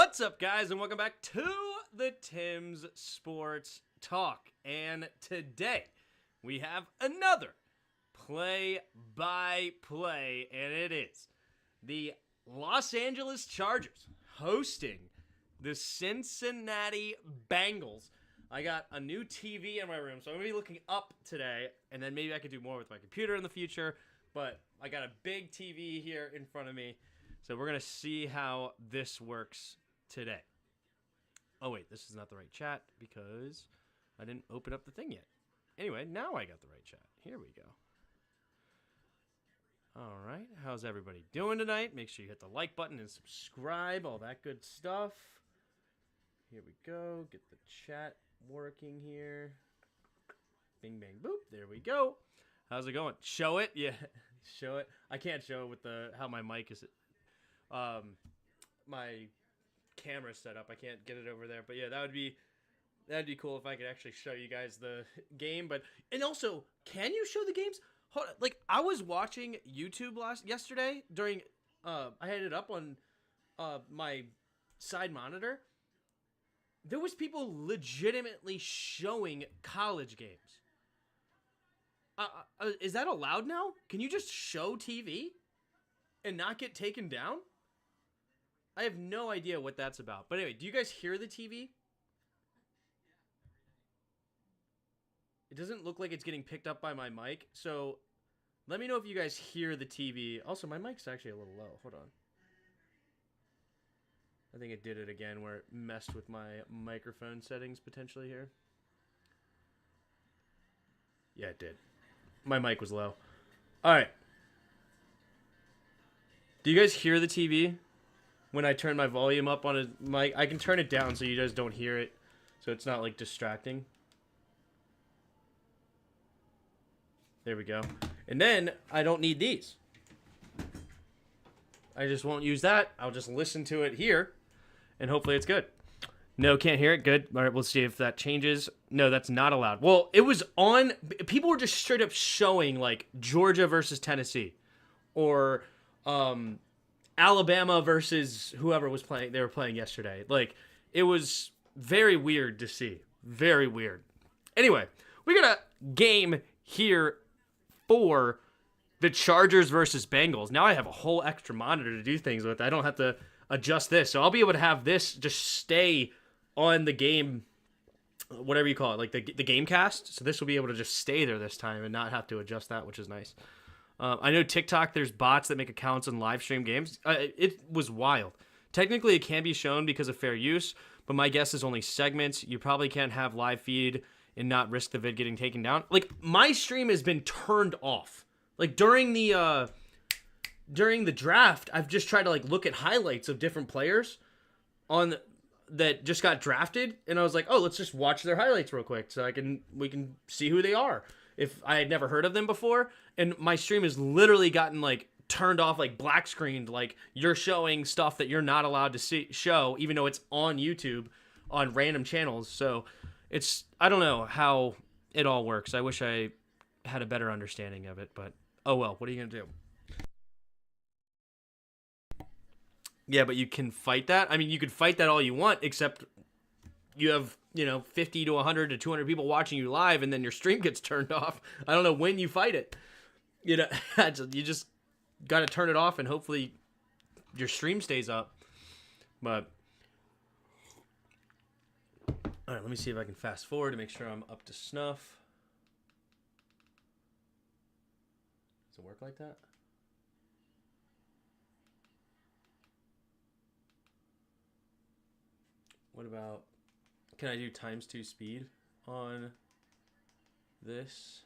What's up, guys, and welcome back to the Tim's Sports Talk. And today we have another play-by-play, and it is the Los Angeles Chargers hosting the Cincinnati Bengals. I got a new TV in my room, so I'm going to be looking up today, and then maybe I could do more with my computer in the future, but I got a big TV here in front of me. So we're going to see how this works today. Oh, wait, this is not the right chat because I didn't open up the thing yet. Anyway, now I got the right chat. Here we go. All right, how's everybody doing tonight? Make sure you hit the like button and subscribe, all that good stuff. Here we go. Get the chat working here. Bing, bang, boop. There we go. How's it going? Show it? Yeah, show it. I can't show it with how my mic is. My camera's set up. I can't get it over there, but yeah, that'd be cool if I could actually show you guys the game. And also, can you show the games? Hold on, like I was watching YouTube yesterday during. I had it up on my side monitor. There was people legitimately showing college games. Is that allowed now? Can you just show TV and not get taken down? I have no idea what that's about. But anyway, do you guys hear the TV? It doesn't look like it's getting picked up by my mic. So let me know if you guys hear the TV. Also, my mic's actually a little low. Hold on. I think it did it again where it messed with my microphone settings potentially here. Yeah, it did. My mic was low. All right. Do you guys hear the TV? When I turn my volume up on a mic, I can turn it down so you guys don't hear it, so it's not like distracting. There we go. And then I don't need these. I just won't use that. I'll just listen to it here, and hopefully it's good. No, can't hear it. Good. All right, we'll see if that changes. No, that's not allowed. Well, it was on. People were just straight up showing like Georgia versus Tennessee, or Alabama versus whoever was playing. They were playing yesterday. Like, it was very weird to see. Very weird. Anyway, we got a game here for the Chargers versus Bengals. Now I have a whole extra monitor to do things with. I don't have to adjust this. So I'll be able to have this just stay on the game, whatever you call it, like the game cast. So this will be able to just stay there this time and not have to adjust that, which is nice. I know TikTok, there's bots that make accounts and live stream games. It was wild. Technically, it can be shown because of fair use, but my guess is only segments. You probably can't have live feed and not risk the vid getting taken down. Like, my stream has been turned off. Like, during the draft, I've just tried to, like, look at highlights of different players that just got drafted, and I was like, oh, let's just watch their highlights real quick so we can see who they are. If I had never heard of them before, and my stream has literally gotten like turned off, like black screened, like you're showing stuff that you're not allowed to show, even though it's on YouTube on random channels. So I don't know how it all works. I wish I had a better understanding of it, but oh well, what are you gonna do? Yeah, but you can fight that. I mean, you can fight that all you want, except you have, 50 to 100 to 200 people watching you live, and then your stream gets turned off. I don't know when you fight it. You just got to turn it off, and hopefully your stream stays up. But, all right, let me see if I can fast forward to make sure I'm up to snuff. Does it work like that? What about... Can I do ×2 speed on this?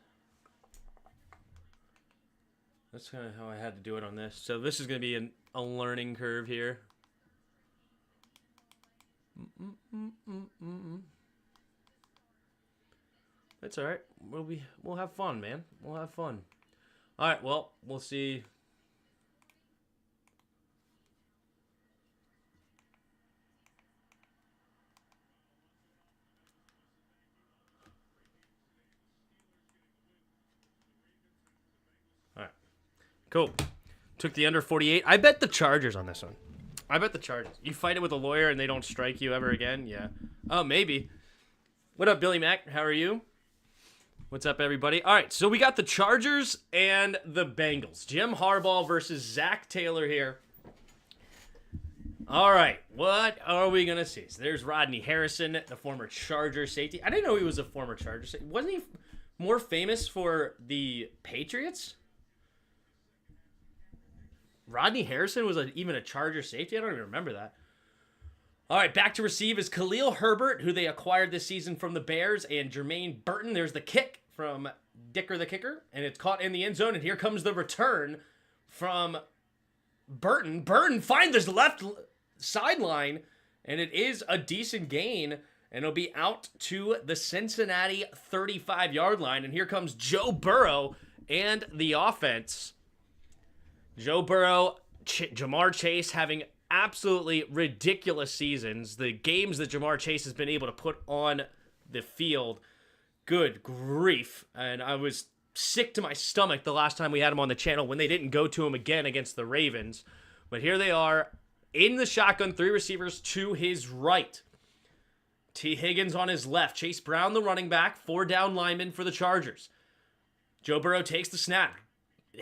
That's kind of how I had to do it on this. So this is going to be a learning curve here. That's all right. We'll have fun, man. We'll have fun. All right. Well, we'll see. Cool. Took the under 48. I bet the Chargers on this one. I bet the Chargers. You fight it with a lawyer and they don't strike you ever again? Yeah. Oh, maybe. What up, Billy Mack? How are you? What's up, everybody? All right, so we got the Chargers and the Bengals. Jim Harbaugh versus Zach Taylor here. All right, what are we going to see? So there's Rodney Harrison, the former Charger safety. I didn't know he was a former Charger safety. Wasn't he more famous for the Patriots? Rodney Harrison was even a Charger safety? I don't even remember that. All right, back to receive is Khalil Herbert, who they acquired this season from the Bears, and Jermaine Burton. There's the kick from Dicker the kicker, and it's caught in the end zone, and here comes the return from Burton. Burton finds his left sideline, and it is a decent gain, and it'll be out to the Cincinnati 35-yard line, and here comes Joe Burrow and the offense. Joe Burrow, Jamar Chase having absolutely ridiculous seasons. The games that Jamar Chase has been able to put on the field, good grief. And I was sick to my stomach the last time we had him on the channel when they didn't go to him again against the Ravens. But here they are in the shotgun, 3 receivers to his right. T. Higgins on his left. Chase Brown, the running back, 4 down linemen for the Chargers. Joe Burrow takes the snap.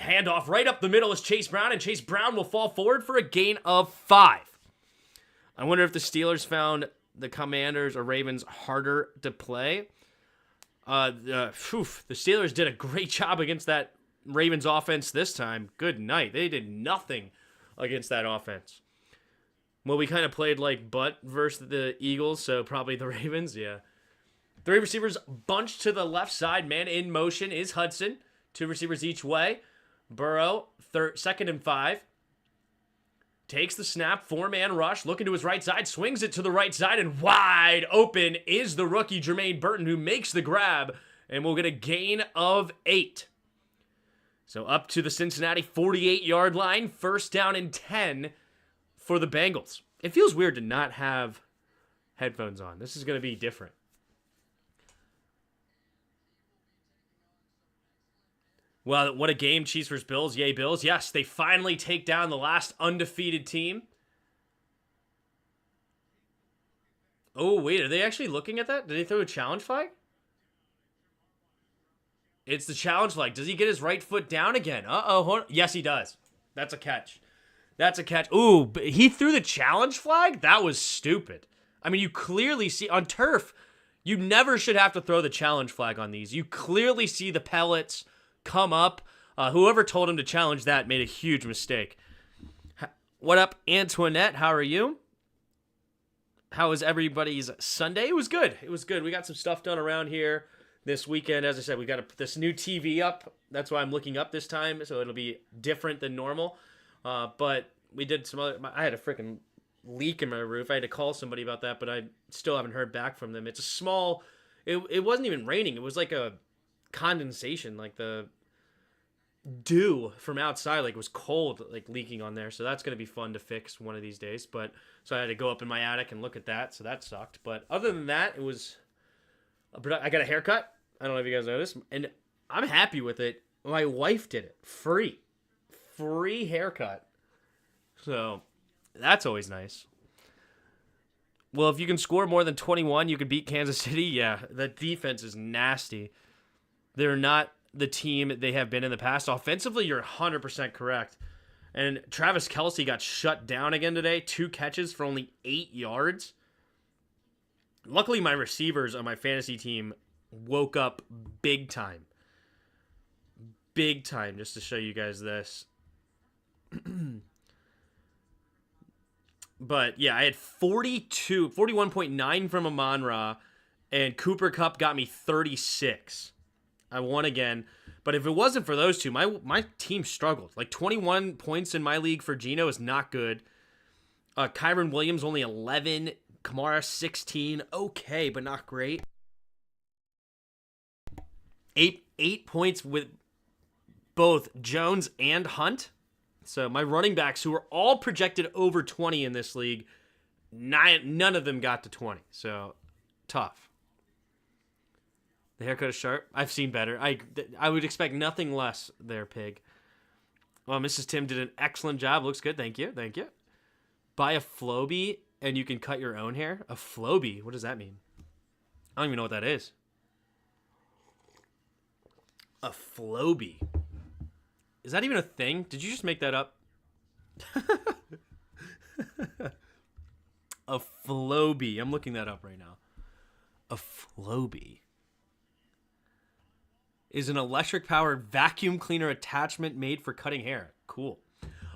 Handoff right up the middle is Chase Brown, and Chase Brown will fall forward for a gain of 5. I wonder if the Steelers found the Commanders or Ravens harder to play. The Steelers did a great job against that Ravens offense this time. Good night. They did nothing against that offense. Well, we kind of played like butt versus the Eagles, so probably the Ravens, yeah. 3 receivers bunched to the left side. Man in motion is Hudson. 2 receivers each way. Burrow, 2nd and 5. Takes the snap, 4-man rush, looking to his right side, swings it to the right side, and wide open is the rookie Jermaine Burton, who makes the grab, and we'll get a gain of 8. So up to the Cincinnati 48-yard line, 1st down and 10 for the Bengals. It feels weird to not have headphones on. This is going to be different. Well, what a game, Chiefs versus Bills. Yay, Bills. Yes, they finally take down the last undefeated team. Oh, wait, are they actually looking at that? Did they throw a challenge flag? It's the challenge flag. Does he get his right foot down again? Uh-oh. Yes, he does. That's a catch. That's a catch. Ooh, but he threw the challenge flag? That was stupid. I mean, you clearly see on turf, you never should have to throw the challenge flag on these. You clearly see the pellets come up. Whoever told him to challenge that made a huge mistake. What up, Antoinette? How are you? How was everybody's Sunday? It was good. It was good. We got some stuff done around here this weekend. As I said, we got this new TV up. That's why I'm looking up this time, so it'll be different than normal. But we did some other... I had a freaking leak in my roof. I had to call somebody about that, but I still haven't heard back from them. It's a small... It wasn't even raining. It was like a condensation, like the dew from outside, like it was cold, like leaking on there. So that's going to be fun to fix one of these days. But so I had to go up in my attic and look at that. So that sucked. But other than that, it was I got a haircut. I don't know if you guys know this, and I'm happy with it. My wife did it. Free haircut. So that's always nice. Well, if you can score more than 21, you could beat Kansas City. Yeah, that defense is nasty. They're not the team they have been in the past. Offensively, you're 100% correct. And Travis Kelce got shut down again today. 2 catches for only 8 yards. Luckily, my receivers on my fantasy team woke up big time. Big time, just to show you guys this. But, yeah, I had 41.9 from Amon-Ra, and Cooper Kupp got me 36. I won again. But if it wasn't for those two, my team struggled. Like 21 points in my league for Geno is not good. Kyron Williams only 11. Kamara 16. Okay, but not great. 8 points with both Jones and Hunt. So my running backs, who are all projected over 20 in this league, none of them got to 20. So tough. The haircut is sharp. I've seen better. I would expect nothing less there, Pig. Well, Mrs. Tim did an excellent job. Looks good. Thank you. Thank you. Buy a Flowbee and you can cut your own hair? A Flowbee? What does that mean? I don't even know what that is. A Flowbee. Is that even a thing? Did you just make that up? A Flowbee. I'm looking that up right now. A Flowbee is an electric-powered vacuum cleaner attachment made for cutting hair. Cool.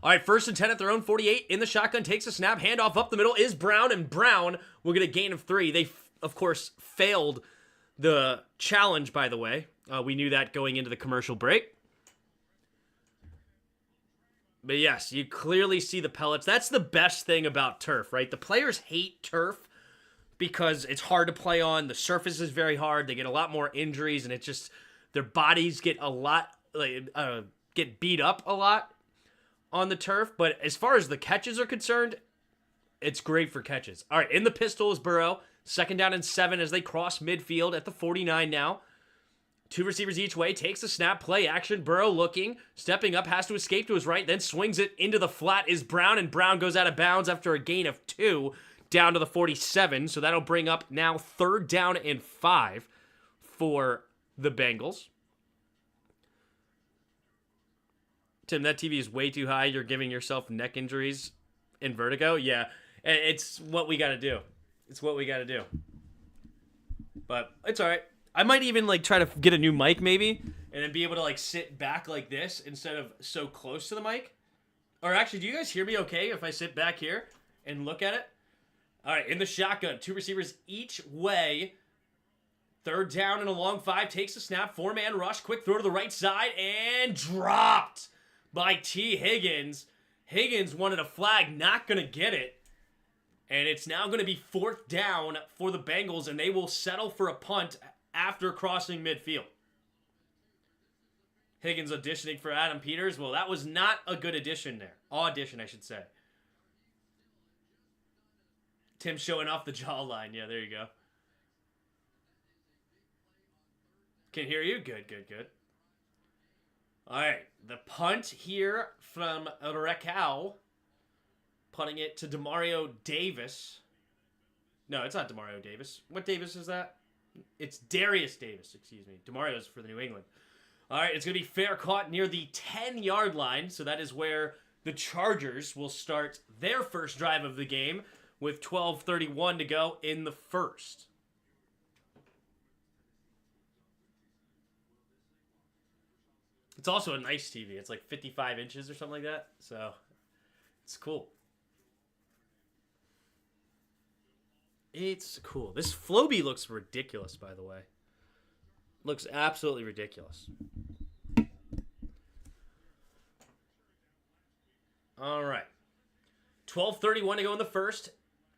All right, 1st and 10 at their own 48. In the shotgun, takes a snap. Handoff up the middle is Brown, and Brown will get a gain of 3. They, of course, failed the challenge, by the way. We knew that going into the commercial break. But yes, you clearly see the pellets. That's the best thing about turf, right? The players hate turf because it's hard to play on. The surface is very hard. They get a lot more injuries, and it's just their bodies get get beat up a lot on the turf. But as far as the catches are concerned, it's great for catches. All right, in the pistol is Burrow. 2nd down and 7 as they cross midfield at the 49 now. 2 receivers each way, takes the snap, play action. Burrow looking, stepping up, has to escape to his right, then swings it into the flat is Brown, and Brown goes out of bounds after a gain of 2 down to the 47. So that'll bring up now 3rd down and 5 for the Bengals. Tim, that TV is way too high. You're giving yourself neck injuries and vertigo. Yeah, it's what we got to do. It's what we got to do. But it's all right. I might even try to get a new mic maybe and then be able to sit back like this instead of so close to the mic. Or actually, do you guys hear me okay if I sit back here and look at it? All right, in the shotgun, 2 receivers each way. 3rd down and a long 5, takes a snap, 4-man rush, quick throw to the right side, and dropped by T. Higgins. Higgins wanted a flag, not going to get it. And it's now going to be 4th down for the Bengals, and they will settle for a punt after crossing midfield. Higgins auditioning for Adam Peters. Well, that was not a good audition there. Audition, I should say. Tim showing off the jawline. Yeah, there you go. Can hear you? Good, good, good. All right, the punt here from Recau. Punting it to Demario Davis. No, it's not Demario Davis. What Davis is that? It's Darius Davis, excuse me. Demario's for the New England. All right, it's going to be fair caught near the 10-yard line. So that is where the Chargers will start their first drive of the game with 12:31 to go in the first. It's also a nice TV. It's 55 inches or something like that. So it's cool. It's cool. This Flowbee looks ridiculous, by the way. Looks absolutely ridiculous. All right. 12:31 to go in the first.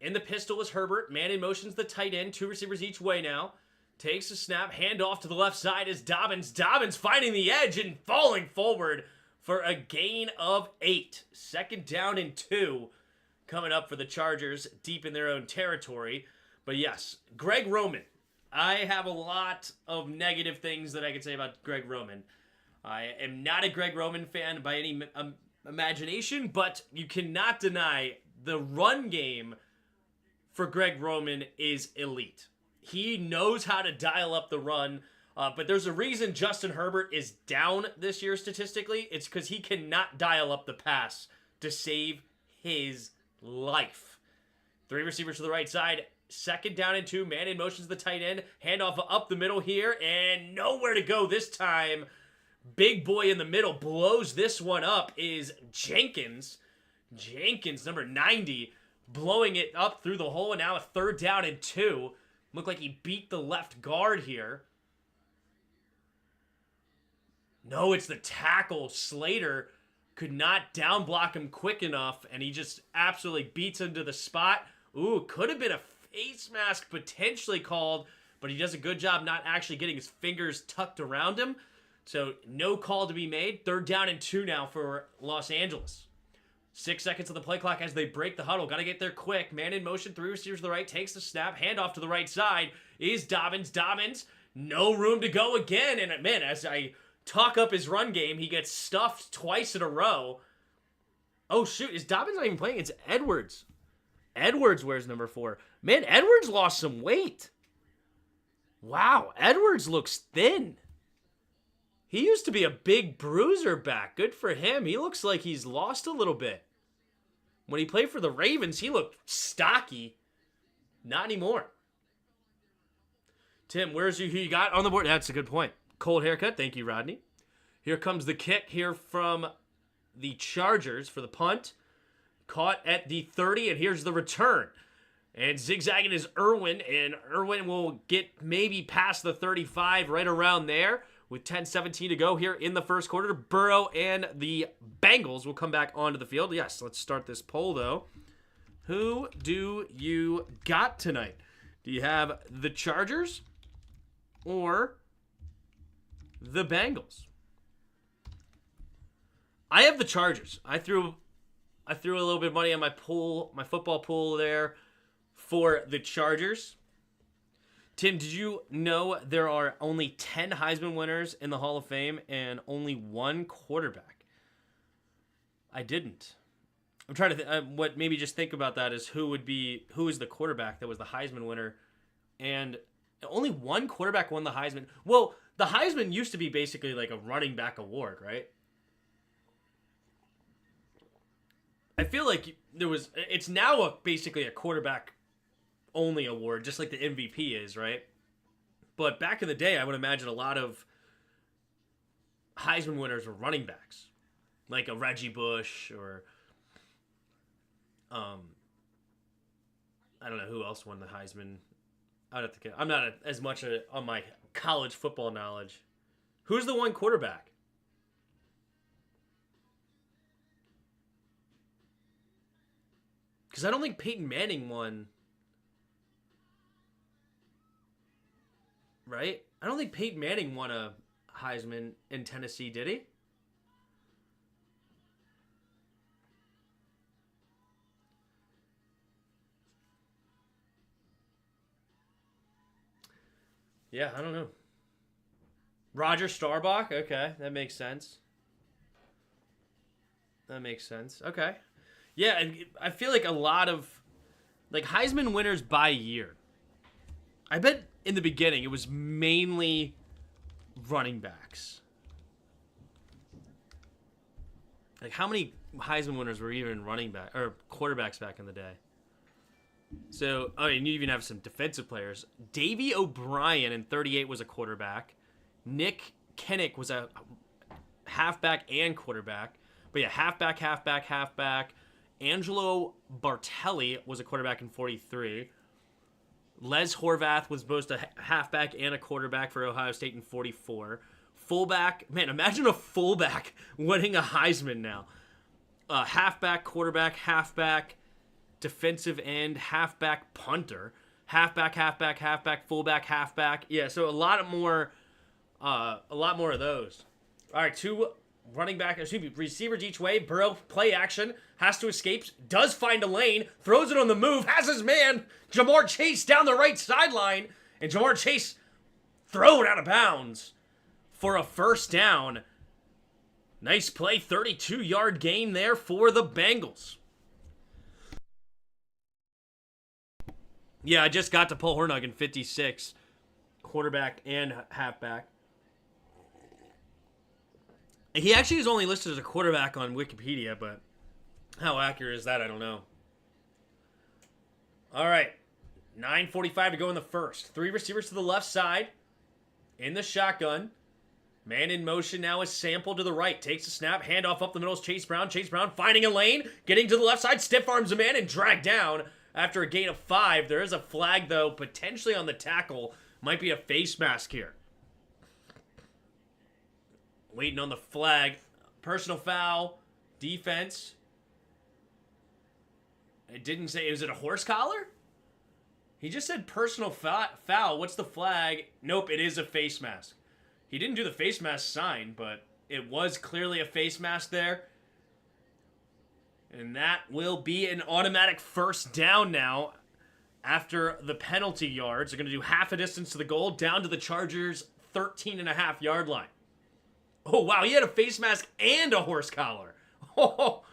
In the pistol is Herbert. Man in motion's the tight end. 2 receivers each way now. Takes a snap. Handoff to the left side is Dobbins. Dobbins finding the edge and falling forward for a gain of 8. 2nd down and 2. Coming up for the Chargers deep in their own territory. But yes, Greg Roman. I have a lot of negative things that I could say about Greg Roman. I am not a Greg Roman fan by any imagination, but you cannot deny the run game for Greg Roman is elite. He knows how to dial up the run, but there's a reason Justin Herbert is down this year statistically. It's because he cannot dial up the pass to save his life. 3 receivers to the right side. 2nd down and 2. Man in motion's the tight end. Handoff up the middle here. And nowhere to go this time. Big boy in the middle blows this one up is Jenkins. Jenkins, number 90, blowing it up through the hole. And now a 3rd down and 2. Looked like he beat the left guard here. No, it's the tackle. Slater could not down block him quick enough, and he just absolutely beats him to the spot. Ooh, could have been a face mask potentially called, but he does a good job not actually getting his fingers tucked around him. So no call to be made. 3rd down and 2 now for Los Angeles. 6 seconds on the play clock as they break the huddle. Got to get there quick. Man in motion, 3 receivers to the right, takes the snap. Handoff to the right side is Dobbins. Dobbins, no room to go again. And man, as I talk up his run game, he gets stuffed twice in a row. Oh shoot, is Dobbins not even playing? It's Edwards. Edwards wears number 4. Man, Edwards lost some weight. Wow, Edwards looks thin. He used to be a big bruiser back. Good for him. He looks like he's lost a little bit. When he played for the Ravens, he looked stocky. Not anymore. Tim, who you got on the board? That's a good point. Cold haircut. Thank you, Rodney. Here comes the kick here from the Chargers for the punt. Caught at the 30, and here's the return. And zigzagging is Irwin, and Irwin will get maybe past the 35, right around there, with 10:17 to go here in the first quarter. Burrow and the Bengals will come back onto the field. Yes, let's start this poll, though. Who do you got tonight? Do you have the Chargers or the Bengals? I have the Chargers. I threw a little bit of money on my football pool there for the Chargers. Tim, did you know there are only 10 Heisman winners in the Hall of Fame and only 1 quarterback? I didn't. I'm trying to think about that is who is the quarterback that was the Heisman winner, and only 1 quarterback won the Heisman. Well, the Heisman used to be basically like a running back award, right? I feel like it's now basically a quarterback only award, just like the MVP is, right? But back in the day, I would imagine a lot of Heisman winners were running backs, like a Reggie Bush or I don't know who else won the Heisman. I'd have to. I'm not as much on my college football knowledge. Who's the 1 quarterback? Because I don't think Peyton Manning won. Right? I don't think Peyton Manning won a Heisman in Tennessee, did he? Yeah, I don't know. Roger Staubach? Okay, that makes sense. Okay. Yeah, and I feel like a lot of Heisman winners by year. I bet in the beginning it was mainly running backs. Like, how many Heisman winners were even running back or quarterbacks back in the day? So, and you even have some defensive players. Davey O'Brien in 38 was a quarterback. Nick Kennick was a halfback and quarterback. But yeah, halfback. Angelo Bartelli was a quarterback in 43. Les Horvath was both a halfback and a quarterback for Ohio State in 44. Fullback, man, imagine a fullback winning a Heisman now. Halfback, quarterback, halfback, defensive end, halfback, punter, halfback, fullback, halfback. Yeah, so a lot more of those. All right, 2 receivers each way. Burrow, play action, has to escape, does find a lane, throws it on the move, has his man, Jamar Chase down the right sideline, and Jamar Chase thrown out of bounds for a first down. Nice play, 32-yard gain there for the Bengals. Yeah, I just got to Paul Hornung in 56, quarterback and halfback. He actually is only listed as a quarterback on Wikipedia, but how accurate is that? I don't know. All right, 9:45 to go in the first. 3 receivers to the left side in the shotgun. Man in motion now is Sample to the right. Takes a snap, handoff up the middle is Chase Brown. Chase Brown finding a lane, getting to the left side, stiff arms a man and dragged down after a gain of 5. There is a flag, though, potentially on the tackle. Might be a face mask here. Waiting on the flag. Personal foul. Defense. It didn't say. Was it a horse collar? He just said personal foul. What's the flag? Nope, it is a face mask. He didn't do the face mask sign, but it was clearly a face mask there. And that will be an automatic first down now after the penalty yards. They're going to do half a distance to the goal, down to the Chargers' 13.5-yard line. Oh, wow, he had a face mask and a horse collar. Oh,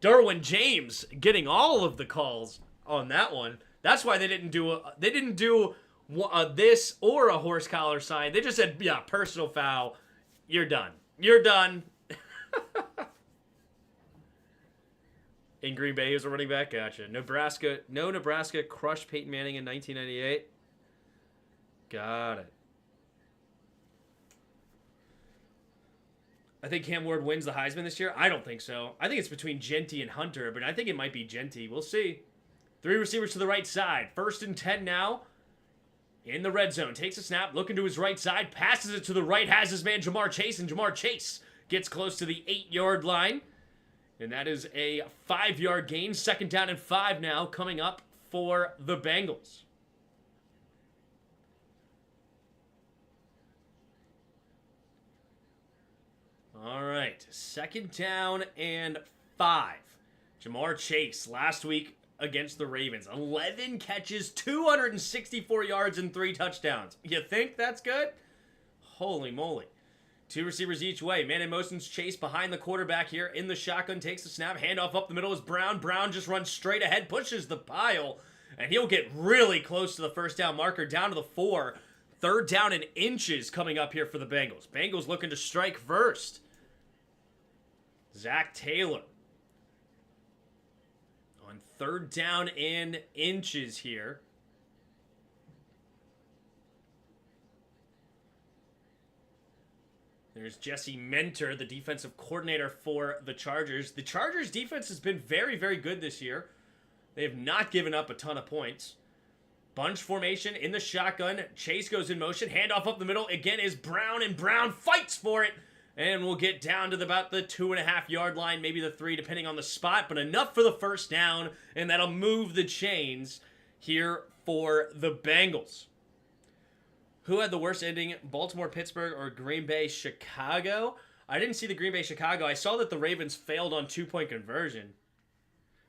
Derwin James getting all of the calls on that one. That's why they didn't do this or a horse collar sign. They just said, yeah, personal foul. You're done. You're done. In Green Bay, he was a running back. Gotcha. Nebraska crushed Peyton Manning in 1998. Got it. I think Cam Ward wins the Heisman this year. I don't think so. I think it's between Genty and Hunter, but I think it might be Genty. We'll see. 3 receivers to the right side. 1st and 10 now. In the red zone. Takes a snap. Looking to his right side. Passes it to the right. Has his man Jamar Chase. And Jamar Chase gets close to the 8-yard line. And that is a 5-yard gain. 2nd down and 5 now coming up for the Bengals. All right. 2nd down and 5. Jamar Chase last week against the Ravens. 11 catches, 264 yards, and 3 touchdowns. You think that's good? Holy moly. 2 receivers each way. Man in motion's Chase behind the quarterback here. In the shotgun, takes the snap. Handoff up the middle is Brown. Brown just runs straight ahead, pushes the pile, and he'll get really close to the 1st down marker, down to the 4. 3rd down and inches coming up here for the Bengals. Bengals looking to strike first. Zach Taylor. On 3rd down and inches here. There's Jesse Mentor, the defensive coordinator for the Chargers. The Chargers defense has been very, very good this year. They have not given up a ton of points. Bunch formation in the shotgun. Chase goes in motion. Handoff up the middle. Again is Brown, and Brown fights for it. And we'll get down to about the 2.5-yard line, maybe the 3, depending on the spot. But enough for the 1st down, and that'll move the chains here for the Bengals. Who had the worst ending, Baltimore, Pittsburgh, or Green Bay, Chicago? I didn't see the Green Bay, Chicago. I saw that the Ravens failed on 2-point conversion.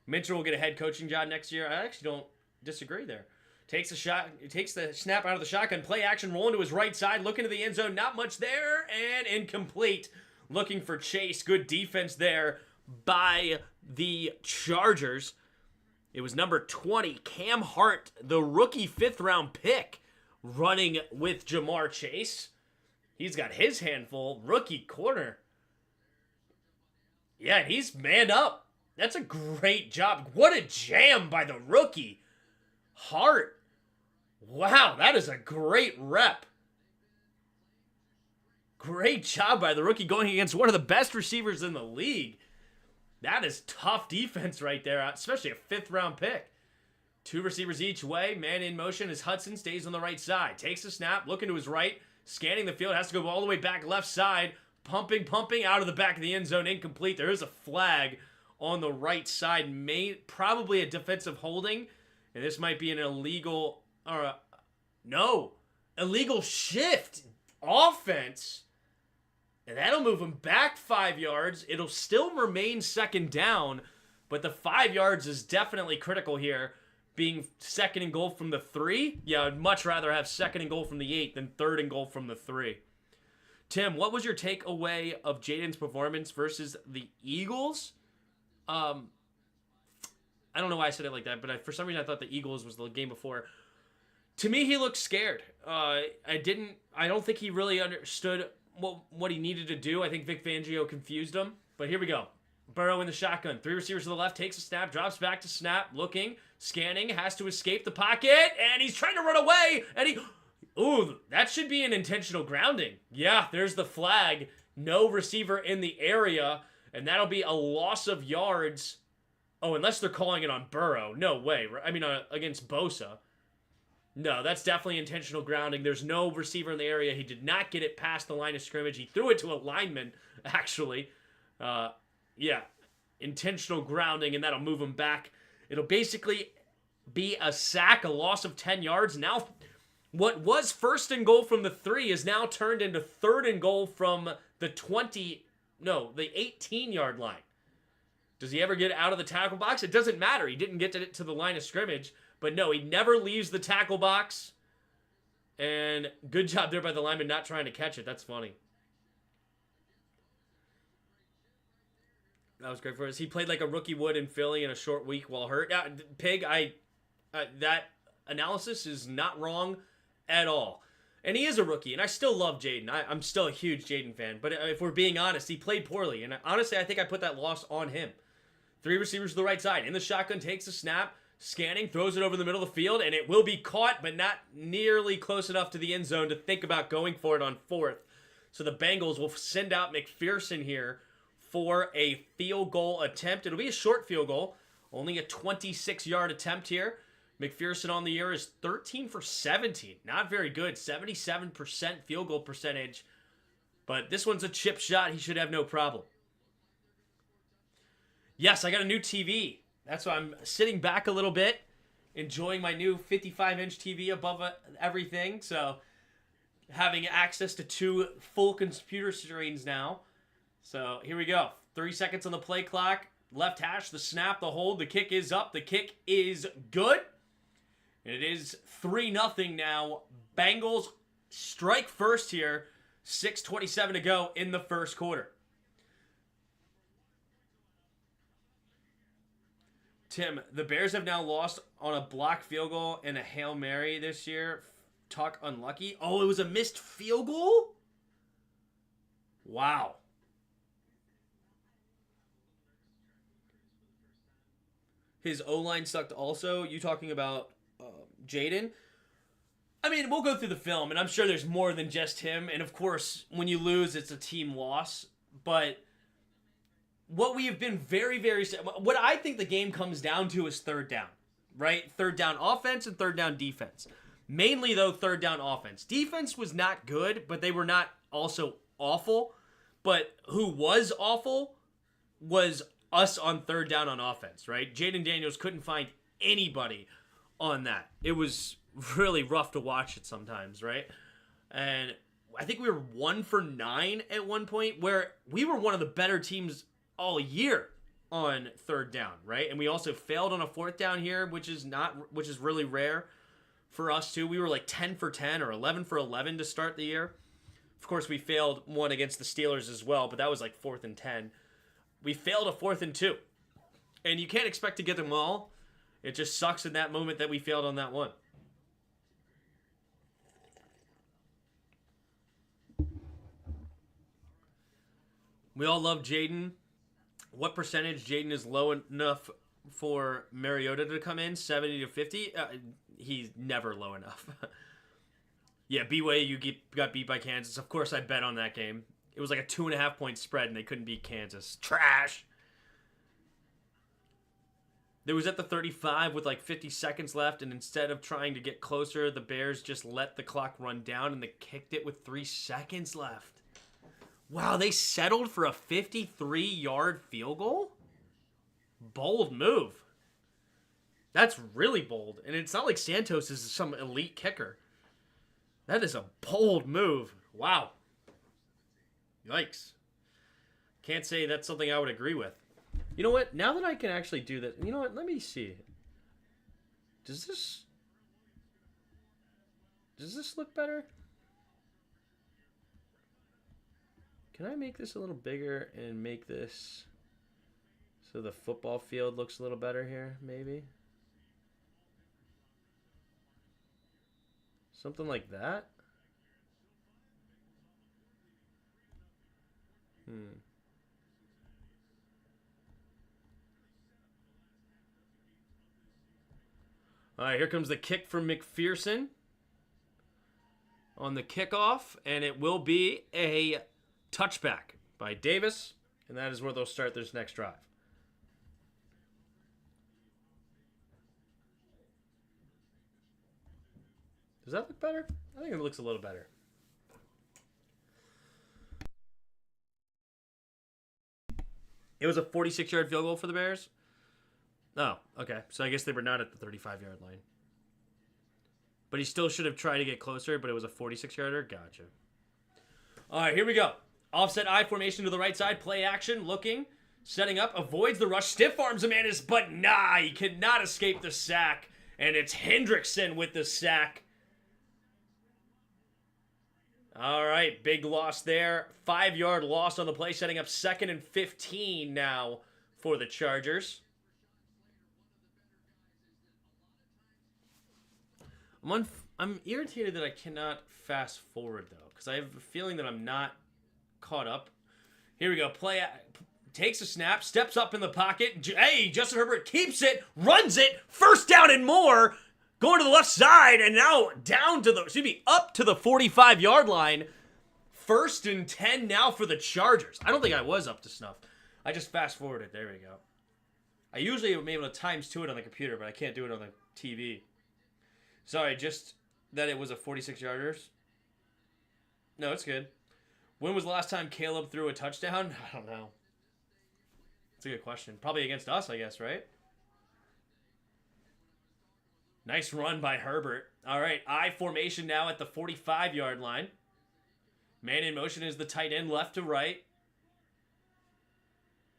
Minter will get a head coaching job next year. I actually don't disagree there. Takes the snap out of the shotgun. Play action, rolling to his right side. Looking to the end zone. Not much there. And incomplete. Looking for Chase. Good defense there by the Chargers. It was number 20, Cam Hart, the rookie 5th-round pick, running with Jamar Chase. He's got his handful. Rookie corner. Yeah, he's manned up. That's a great job. What a jam by the rookie. Hart. Wow, that is a great rep. Great job by the rookie going against one of the best receivers in the league. That is tough defense right there, especially a 5th-round pick. 2 receivers each way. Man in motion as Hudson stays on the right side. Takes a snap, looking to his right, scanning the field, has to go all the way back left side. Pumping out of the back of the end zone, incomplete. There is a flag on the right side, probably a defensive holding, and this might be an illegal shift offense, and that'll move him back 5 yards. It'll still remain 2nd down, but the 5 yards is definitely critical here. Being 2nd and goal from the 3, yeah, I'd much rather have 2nd and goal from the 8 than 3rd and goal from the 3. Tim, what was your takeaway of Jaden's performance versus the Eagles? I don't know why I said it like that, but for some reason I thought the Eagles was the game before. To me, he looked scared. I don't think he really understood what he needed to do. I think Vic Fangio confused him. But here we go. Burrow in the shotgun. 3 receivers to the left, takes a snap, drops back to snap, looking, scanning, has to escape the pocket, and he's trying to run away, and ooh, that should be an intentional grounding. Yeah, there's the flag. No receiver in the area, and that'll be a loss of yards. Oh, unless they're calling it on Burrow. No way. I mean, against Bosa. No, that's definitely intentional grounding. There's no receiver in the area. He did not get it past the line of scrimmage. He threw it to a lineman, actually. Yeah, intentional grounding, and that'll move him back. It'll basically be a sack, a loss of 10 yards. Now, what was 1st and goal from the 3 is now turned into 3rd and goal from the 18-yard line. Does he ever get out of the tackle box? It doesn't matter. He didn't get to the line of scrimmage. But no, he never leaves the tackle box. And good job there by the lineman not trying to catch it. That's funny. That was great for us. He played like a rookie would in Philly in a short week while hurt. Yeah, Pig, I That analysis is not wrong at all. And he is a rookie, and I still love Jaden. I'm still a huge Jaden fan. But if we're being honest, he played poorly. And honestly, I think I put that loss on him. 3 receivers to the right side. In the shotgun, takes a snap, scanning, throws it over the middle of the field, and it will be caught, but not nearly close enough to the end zone to think about going for it on 4th. So the Bengals will send out McPherson here for a field goal attempt. It'll be a short field goal. Only a 26-yard attempt here. McPherson on the year is 13 for 17. Not very good. 77% field goal percentage. But this one's a chip shot. He should have no problem. Yes, I got a new TV. That's why I'm sitting back a little bit, enjoying my new 55-inch TV above everything. So having access to 2 full computer screens now. So here we go. 30 seconds on the play clock. Left hash, the snap, the hold. The kick is up. The kick is good. And it is 3-0 now. Bengals strike first here. 6:27 to go in the first quarter. Tim, the Bears have now lost on a blocked field goal and a Hail Mary this year. Tuck unlucky. Oh, it was a missed field goal? Wow. His O-line sucked also. You talking about Jaden? I mean, we'll go through the film, and I'm sure there's more than just him. And, of course, when you lose, it's a team loss. But what we have been what I think the game comes down to is third down, right? Third down offense and third down defense. Mainly, though, third down offense. Defense was not good, but they were not also awful. But who was awful was us on third down on offense, right? Jaden Daniels couldn't find anybody on that. It was really rough to watch it sometimes, right? And I think we were 1 for 9 at one point, where we were one of the better teams all year on third down, right? And we also failed on a 4th down here, which is really rare for us too. We were like 10 for 10 or 11 for 11 to start the year. Of course, we failed one against the Steelers as well, but that was like 4th and 10. We failed a 4th and 2. And you can't expect to get them all. It just sucks in that moment that we failed on that one. We all love Jaden. What percentage Jaden is low enough for Mariota to come in? 70 to 50? He's never low enough. Yeah, BYU got beat by Kansas. Of course, I bet on that game. It was like a 2.5-point spread, and they couldn't beat Kansas. Trash. It was at the 35 with like 50 seconds left, and instead of trying to get closer, the Bears just let the clock run down, and they kicked it with 3 seconds left. Wow, they settled for a 53-yard field goal? Bold move. That's really bold. And it's not like Santos is some elite kicker. That is a bold move. Wow. Yikes. Can't say that's something I would agree with. You know what? Now that I can actually do this, you know what? Let me see. Does this look better? Can I make this a little bigger and make this so the football field looks a little better here, maybe? Something like that? All right, here comes the kick from McPherson on the kickoff, and it will be a touchback by Davis, and that is where they'll start this next drive. Does that look better? I think it looks a little better. It was a 46-yard field goal for the Bears? Oh, okay. So I guess they were not at the 35-yard line. But he still should have tried to get closer, but it was a 46-yarder? Gotcha. All right, here we go. Offset I formation to the right side. Play action. Looking. Setting up. Avoids the rush. Stiff arms Amandas, but nah. He cannot escape the sack. And it's Hendrickson with the sack. All right, big loss there. 5-yard loss on the play, setting up 2nd and 15 now for the Chargers. I'm irritated that I cannot fast forward though, because I have a feeling that I'm not caught up. Here we go. Takes a snap, steps up in the pocket. Hey, Justin Herbert keeps it, runs it, first down and more, going to the left side, and now up to the 45-yard line. 1st and 10 now for the Chargers. I don't think I was up to snuff. I just fast forwarded. There we go. I usually am able to times 2 it on the computer, but I can't do it on the TV. Sorry, just that it was a 46-yarders. No, it's good. When was the last time Caleb threw a touchdown? I don't know. That's a good question. Probably against us, I guess, right? Nice run by Herbert. All right, I formation now at the 45-yard line. Man in motion is the tight end left to right.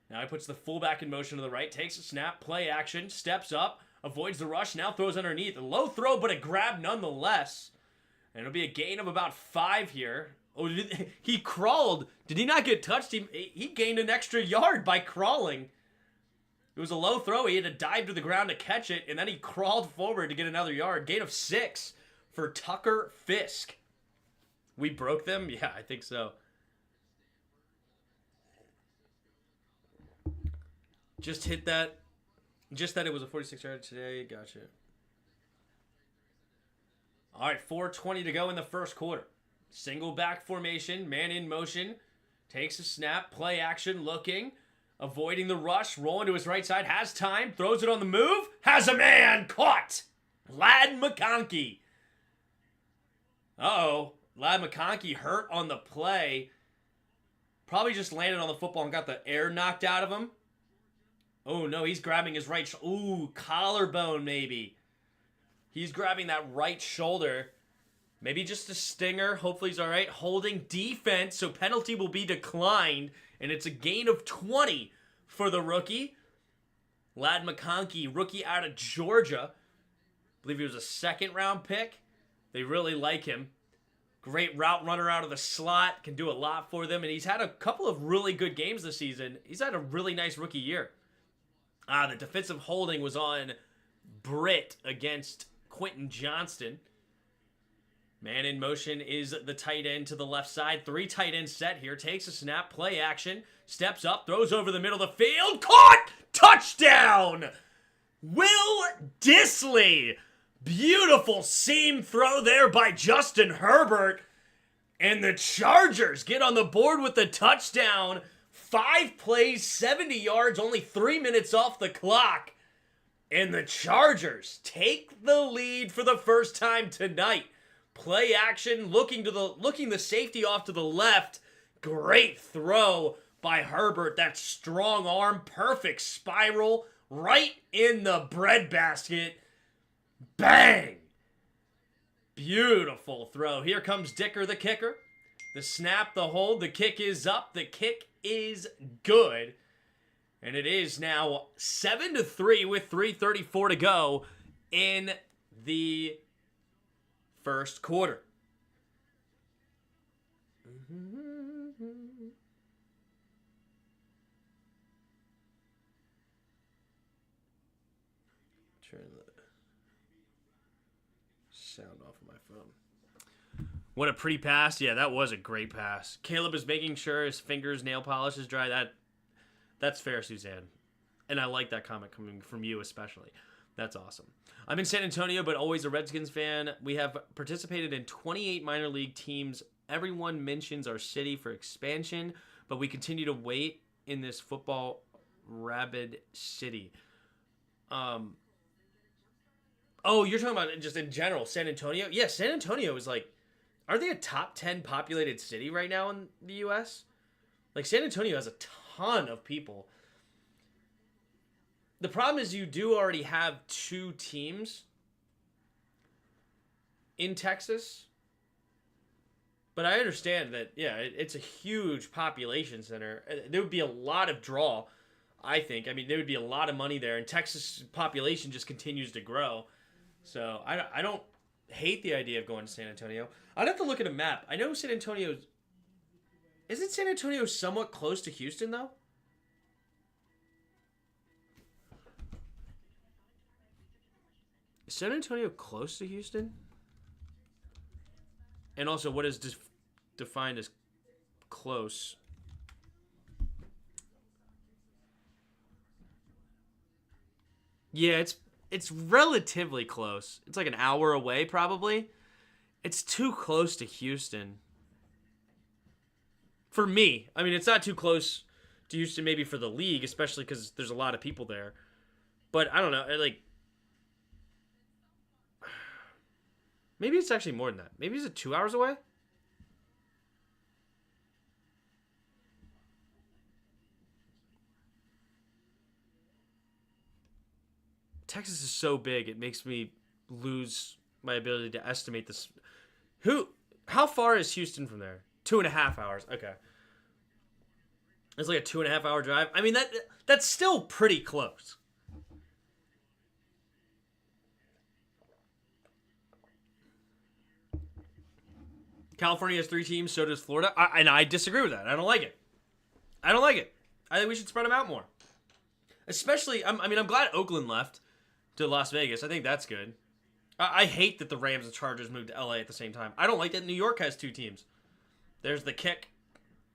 Now he puts the fullback in motion to the right, takes a snap, play action, steps up, avoids the rush, now throws underneath. A low throw, but a grab nonetheless. And it'll be a gain of about 5 here. Oh, he crawled. Did he not get touched? He gained an extra yard by crawling. It was a low throw. He had to dive to the ground to catch it, and then he crawled forward to get another yard. Gain of 6 for Tucker Fisk. We broke them? Yeah, I think so. Just hit that. Just that it was a 46-yard today. Gotcha. All right, 4:20 to go in the first quarter. Single back formation, man in motion. Takes a snap, play action, looking. Avoiding the rush, rolling to his right side. Has time, throws it on the move. Has a man caught. Ladd McConkey. Uh-oh. Ladd McConkey hurt on the play. Probably just landed on the football and got the air knocked out of him. Oh, no, he's grabbing his right shoulder. Ooh, collarbone maybe. He's grabbing that right shoulder. Maybe just a stinger. Hopefully he's all right. Holding defense, so penalty will be declined. And it's a gain of 20 for the rookie. Ladd McConkey, rookie out of Georgia. I believe he was a second-round pick. They really like him. Great route runner out of the slot. Can do a lot for them. And he's had a couple of really good games this season. He's had a really nice rookie year. The defensive holding was on Britt against Quentin Johnston. Man in motion is the tight end to the left side. 3 tight end set here. Takes a snap, play action. Steps up, throws over the middle of the field. Caught! Touchdown! Will Dissly. Beautiful seam throw there by Justin Herbert. And the Chargers get on the board with the touchdown. 5 plays, 70 yards, only 3 minutes off the clock. And the Chargers take the lead for the first time tonight. Play action, looking the safety off to the left. Great throw by Herbert. That strong arm, perfect spiral, right in the breadbasket. Bang! Beautiful throw. Here comes Dicker, the kicker. The snap, the hold, the kick is up. The kick is good. And it is now 7-3 with 3:34 to go in the first quarter. Turn the sound off of my phone. What a pretty pass. Yeah, that was a great pass. Caleb is making sure his fingers, nail polish is dry. That's fair, Suzanne. And I like that comment coming from you especially. That's awesome. I'm in San Antonio, but always a Redskins fan. We have participated in 28 minor league teams. Everyone mentions our city for expansion, but we continue to wait in this football rabid city. Oh, you're talking about just in general, San Antonio? Yeah, San Antonio is like, are they a top 10 populated city right now in the U.S.? Like, San Antonio has a ton of people. The problem is you do already have 2 teams in Texas. But I understand that, yeah, it's a huge population center. There would be a lot of draw, I think. I mean, there would be a lot of money there. And Texas population just continues to grow. So I don't hate the idea of going to San Antonio. I'd have to look at a map. I know San Antonio... Isn't San Antonio somewhat close to Houston, though? Is San Antonio close to Houston? And also, what is defined as close? Yeah, it's relatively close. It's like an hour away, probably. It's too close to Houston. For me. I mean, it's not too close to Houston maybe for the league, especially because there's a lot of people there. But I don't know. Like, maybe it's actually more than that. Maybe it's 2 hours away? Texas is so big, it makes me lose my ability to estimate this. How far is Houston from there? 2.5 hours. Okay. It's like a 2.5 hour drive. I mean, that's still pretty close. California has 3 teams, so does Florida. And I disagree with that. I don't like it. I don't like it. I think we should spread them out more. Especially, I'm glad Oakland left to Las Vegas. I think that's good. I hate that the Rams and Chargers moved to LA at the same time. I don't like that New York has 2 teams. There's the kick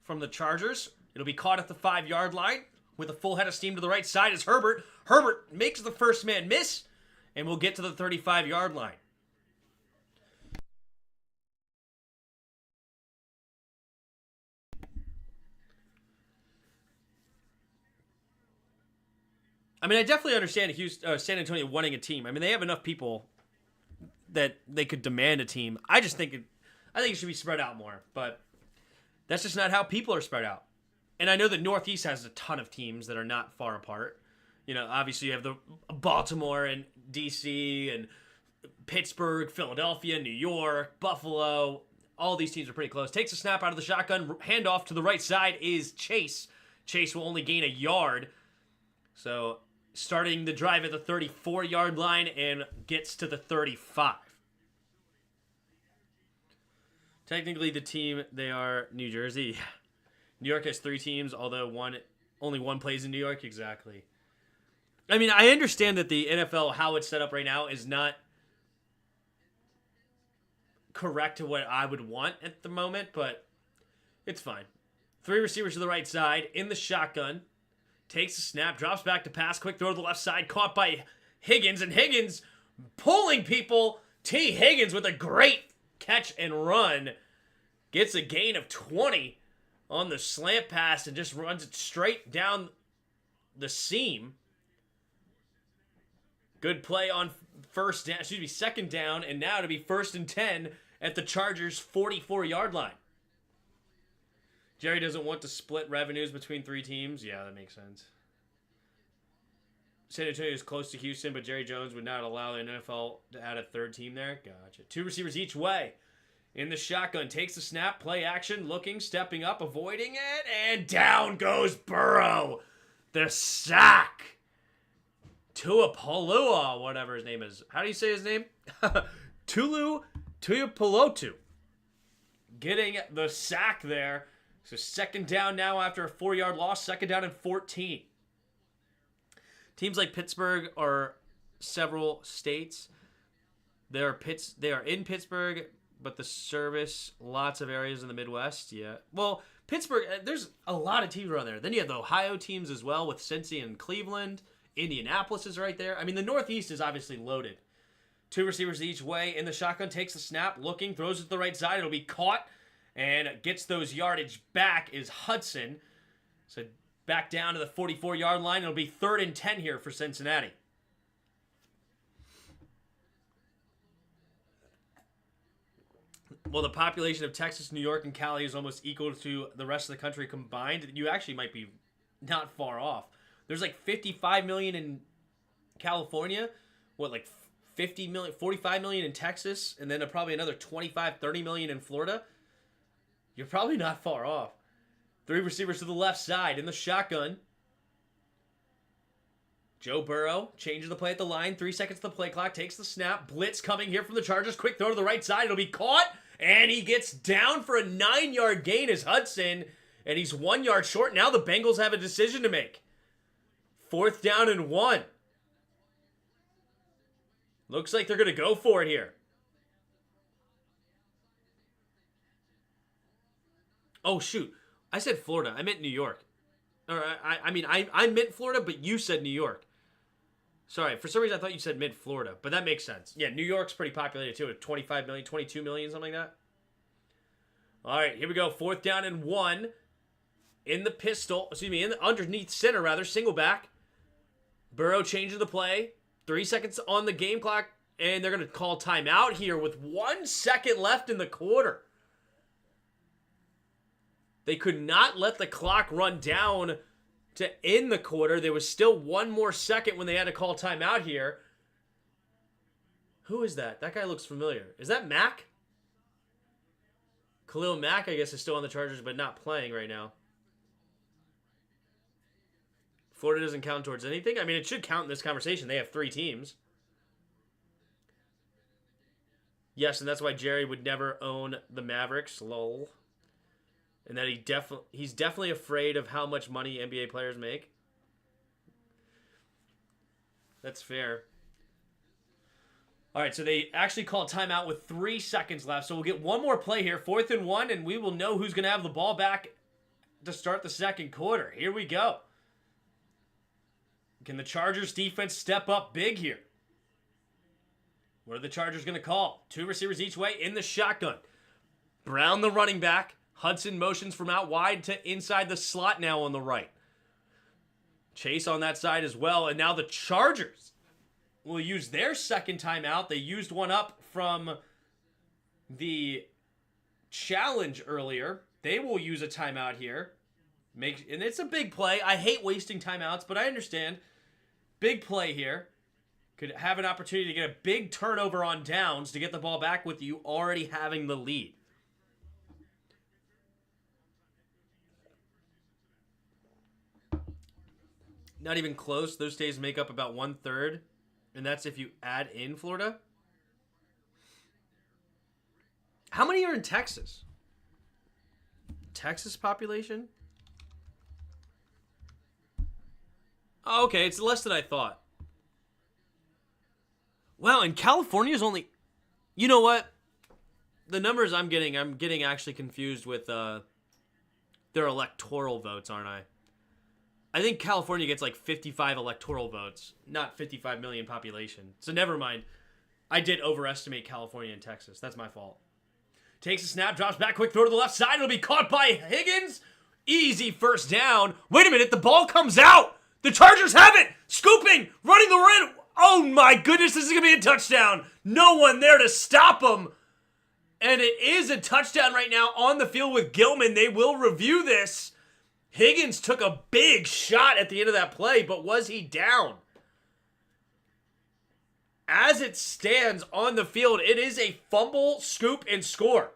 from the Chargers. It'll be caught at the 5-yard line with a full head of steam to the right side as Herbert. Herbert makes the first man miss and will get to the 35-yard line. I mean, I definitely understand San Antonio wanting a team. I mean, they have enough people that they could demand a team. I think it should be spread out more, but that's just not how people are spread out. And I know that Northeast has a ton of teams that are not far apart. You know, obviously you have the Baltimore and DC and Pittsburgh, Philadelphia, New York, Buffalo. All these teams are pretty close. Takes a snap out of the shotgun. Handoff to the right side is Chase. Chase will only gain a yard. So starting the drive at the 34-yard line and gets to the 35. Technically the team, they are New Jersey. New York has 3 teams, although only one plays in New York. Exactly. I mean, I understand that the NFL, how it's set up right now, is not correct to what I would want at the moment, but it's fine. 3 receivers to the right side, in the shotgun, takes a snap, drops back to pass, quick throw to the left side, caught by Higgins, and Higgins pulling people. T. Higgins with a great catch and run. Gets a gain of 20 on the slant pass and just runs it straight down the seam. Good play on second down, and now to be 1st and 10 at the Chargers' 44-yard line. Jerry doesn't want to split revenues between 3 teams. Yeah, that makes sense. San Antonio is close to Houston, but Jerry Jones would not allow the NFL to add a 3rd team there. Gotcha. 2 receivers each way. In the shotgun, takes the snap, play action, looking, stepping up, avoiding it, and down goes Burrow. The sack. Tuapalua, whatever his name is. How do you say his name? Tuapalotu. Getting the sack there. So 2nd down now after a 4-yard loss. 2nd down and 14. Teams like Pittsburgh are several states. They are in Pittsburgh, but the service lots of areas in the Midwest. Yeah. Well, Pittsburgh, there's a lot of teams around there. Then you have the Ohio teams as well with Cincy and Cleveland. Indianapolis is right there. I mean, the Northeast is obviously loaded. 2 receivers each way. In the shotgun, takes the snap, looking, throws it to the right side. It'll be caught and gets those yardage back is Hudson. So back down to the 44-yard line. It'll be 3rd and 10 here for Cincinnati. Well, the population of Texas, New York, and Cali is almost equal to the rest of the country combined. You actually might be not far off. There's like 55 million in California. What, like 50 million, 45 million in Texas, and then probably another 25, 30 million in Florida. You're probably not far off. 3 receivers to the left side in the shotgun. Joe Burrow changes the play at the line. 3 seconds to the play clock. Takes the snap. Blitz coming here from the Chargers. Quick throw to the right side. It'll be caught. And he gets down for a 9-yard gain as Hudson. And he's 1 yard short. Now the Bengals have a decision to make. 4th down and 1. Looks like they're going to go for it here. Oh, shoot. I said Florida. I meant New York. Or I meant Florida, but you said New York. Sorry, for some reason I thought you said mid-Florida, but that makes sense. Yeah, New York's pretty populated too, with 25 million, 22 million, something like that. All right, here we go. 4th down and 1 in the pistol. Excuse me, underneath center, rather. Single back. Burrow changes the play. 3 seconds on the game clock, and they're going to call timeout here with 1 second left in the quarter. They could not let the clock run down to end the quarter. There was still 1 more second when they had to call timeout here. Who is that? That guy looks familiar. Is that Mack? Khalil Mack, I guess, is still on the Chargers, but not playing right now. Florida doesn't count towards anything? I mean, it should count in this conversation. They have 3 teams. Yes, and that's why Jerry would never own the Mavericks. Lol. And that he's definitely afraid of how much money NBA players make. That's fair. All right, so they actually called timeout with 3 seconds left. So we'll get 1 more play here, 4th and 1, and we will know who's going to have the ball back to start the second quarter. Here we go. Can the Chargers defense step up big here? What are the Chargers going to call? 2 receivers each way in the shotgun. Brown, the running back. Hudson motions from out wide to inside the slot now on the right. Chase on that side as well. And now the Chargers will use their second timeout. They used one up from the challenge earlier. They will use a timeout here. And it's a big play. I hate wasting timeouts, but I understand. Big play here. Could have an opportunity to get a big turnover on downs to get the ball back with you already having the lead. Not even close. Those days make up about 1/3. And that's if you add in Florida. How many are in Texas? Texas population? Oh, okay, it's less than I thought. Wow, and California's only... You know what? The numbers I'm getting actually confused with their electoral votes, aren't I? I think California gets like 55 electoral votes, not 55 million population. So never mind. I did overestimate California and Texas. That's my fault. Takes a snap, drops back, quick throw to the left side. It'll be caught by Higgins. Easy first down. Wait a minute, the ball comes out. The Chargers have it. Scooping, running the rim. Oh my goodness, this is going to be a touchdown. No one there to stop him. And it is a touchdown right now on the field with Gilman. They will review this. Higgins took a big shot at the end of that play, but was he down? As it stands on the field, it is a fumble, scoop, and score.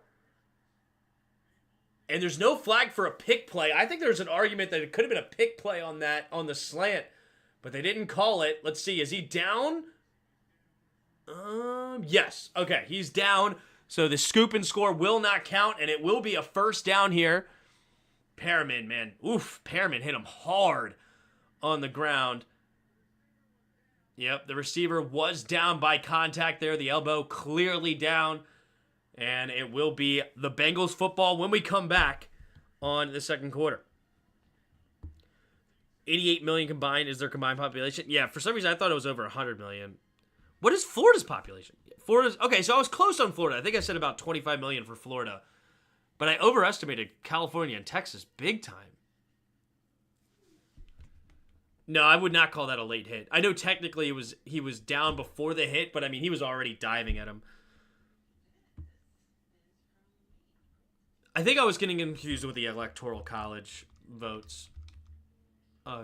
And there's no flag for a pick play. I think there's an argument that it could have been a pick play on the slant, but they didn't call it. Let's see, is he down? Yes. Okay, he's down. So the scoop and score will not count, and it will be a first down here. Perriman, man. Oof, Perriman hit him hard on the ground. Yep, the receiver was down by contact there. The elbow clearly down. And it will be the Bengals football when we come back on the second quarter. 88 million combined is their combined population. Yeah, for some reason I thought it was over 100 million. What is Florida's population? Okay, so I was close on Florida. I think I said about 25 million for Florida. But I overestimated California and Texas big time. No, I would not call that a late hit. I know technically he was down before the hit, but I mean he was already diving at him. I think I was getting confused with the electoral college votes.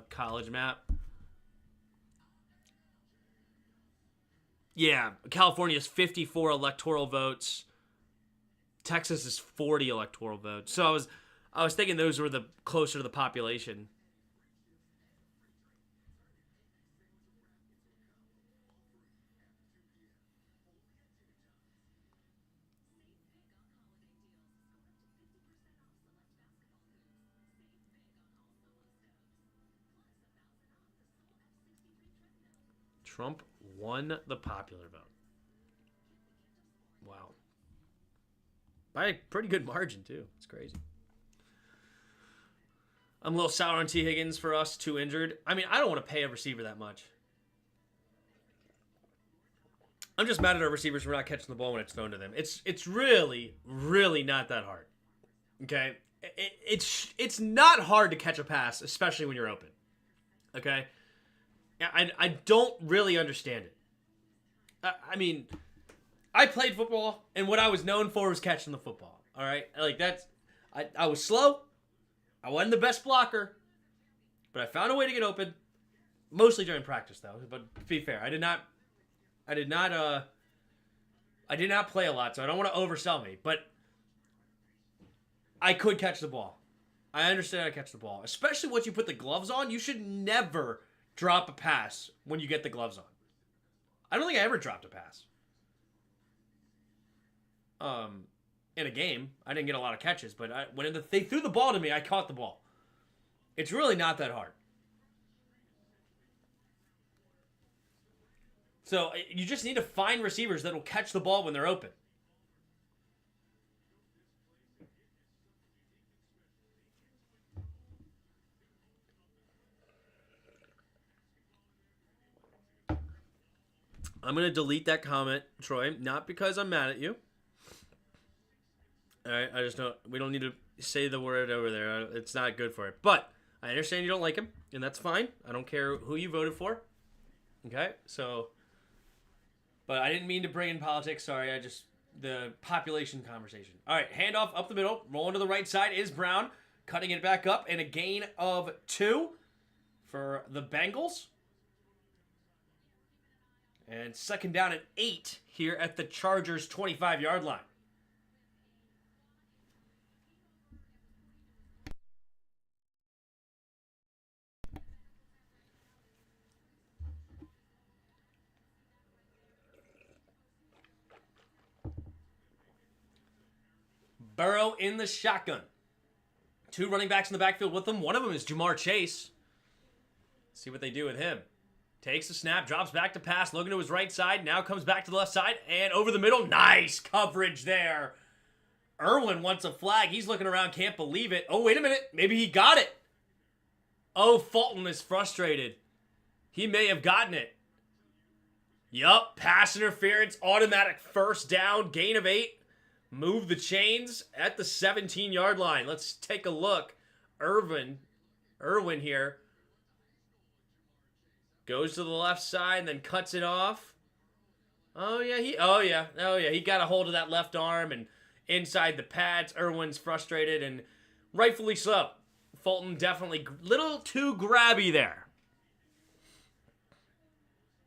College map. Yeah, California's 54 electoral votes. Texas is 40 electoral votes. So I was thinking those were the closer to the population. Trump won the popular vote. Wow. By a pretty good margin, too. It's crazy. I'm a little sour on T. Higgins for us, 2 injured. I mean, I don't want to pay a receiver that much. I'm just mad at our receivers for not catching the ball when it's thrown to them. It's really, really not that hard. Okay? It's not hard to catch a pass, especially when you're open. Okay? I don't really understand it. I mean, I played football, and what I was known for was catching the football. All right? Like, I was slow. I wasn't the best blocker. But I found a way to get open. Mostly during practice, though. But to be fair, I did not play a lot, so I don't want to oversell me, but I could catch the ball. I understand how to catch the ball. Especially once you put the gloves on, you should never drop a pass when you get the gloves on. I don't think I ever dropped a pass. In a game, I didn't get a lot of catches, but when they threw the ball to me, I caught the ball. It's really not that hard. So you just need to find receivers that will catch the ball when they're open. I'm going to delete that comment, Troy, not because I'm mad at you. All right, I just know we don't need to say the word over there. It's not good for it. But I understand you don't like him, and that's fine. I don't care who you voted for. Okay, so... But I didn't mean to bring in politics. Sorry, the population conversation. All right, handoff up the middle. Rolling to the right side is Brown. Cutting it back up, and a gain of 2 for the Bengals. And second down and 8 here at the Chargers' 25-yard line. Burrow in the shotgun. 2 running backs in the backfield with them. One of them is Jamar Chase. See what they do with him. Takes the snap, drops back to pass, looking to his right side, now comes back to the left side, and over the middle. Nice coverage there. Irwin wants a flag. He's looking around, can't believe it. Oh, wait a minute. Maybe he got it. Oh, Fulton is frustrated. He may have gotten it. Yup, pass interference, automatic first down, gain of 8. Move the chains at the 17-yard line. Let's take a look. Irwin here. Goes to the left side and then cuts it off. Oh yeah, he got a hold of that left arm and inside the pads. Irwin's frustrated and rightfully so. Fulton definitely a little too grabby there.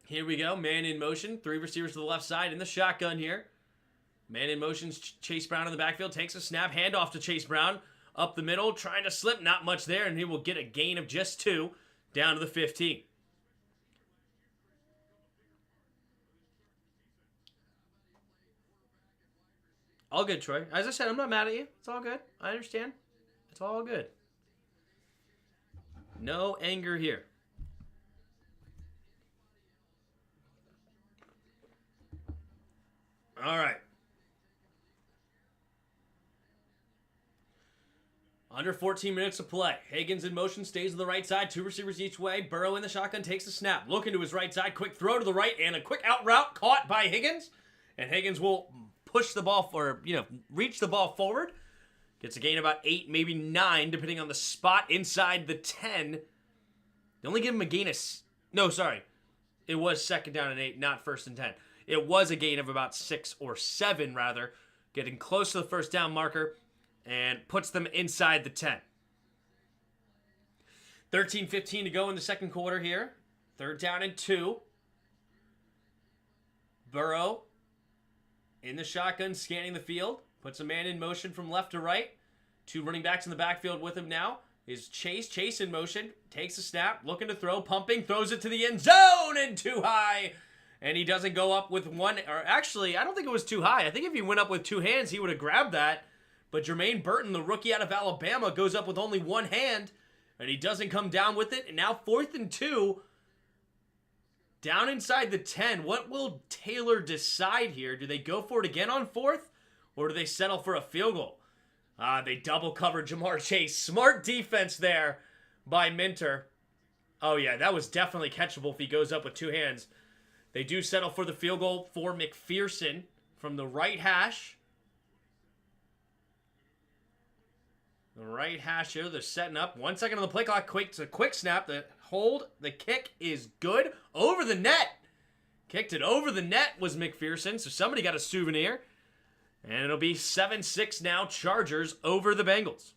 Here we go, man in motion. 3 receivers to the left side in the shotgun here. Man in motion, Chase Brown in the backfield, takes a snap, handoff to Chase Brown, up the middle, trying to slip, not much there, and he will get a gain of just 2, down to the 15. All good, Troy. As I said, I'm not mad at you. It's all good. I understand. It's all good. No anger here. All right. Under 14 minutes to play. Higgins in motion, stays on the right side. 2 receivers each way. Burrow in the shotgun, takes the snap. Looking to his right side. Quick throw to the right and a quick out route caught by Higgins. And Higgins will push the ball reach the ball forward. Gets a gain of about 8, maybe 9, depending on the spot inside the 10. They only give him a gain of... No, sorry. It was second down and 8, not first and 10. It was a gain of about 6 or 7, rather. Getting close to the first down marker. And puts them inside the 10. 13:15 to go in the second quarter here. Third down and 2. Burrow in the shotgun, scanning the field. Puts a man in motion from left to right. 2 running backs in the backfield with him now. Is Chase. Chase in motion. Takes a snap. Looking to throw. Pumping. Throws it to the end zone and too high. And he doesn't go up with one. Or actually, I don't think it was too high. I think if he went up with 2 hands, he would have grabbed that. But Jermaine Burton, the rookie out of Alabama, goes up with only 1 hand. And he doesn't come down with it. And now 4th and 2. Down inside the 10. What will Taylor decide here? Do they go for it again on 4th? Or do they settle for a field goal? They double cover Jamar Chase. Smart defense there by Minter. Oh, yeah, that was definitely catchable if he goes up with two hands. They do settle for the field goal for McPherson from the right hash. The right hash here. They're setting up. 1 second on the play clock. It's a quick snap. The hold. The kick is good. Over the net. Kicked it over the net was McPherson. So somebody got a souvenir. And it'll be 7-6 now. Chargers over the Bengals.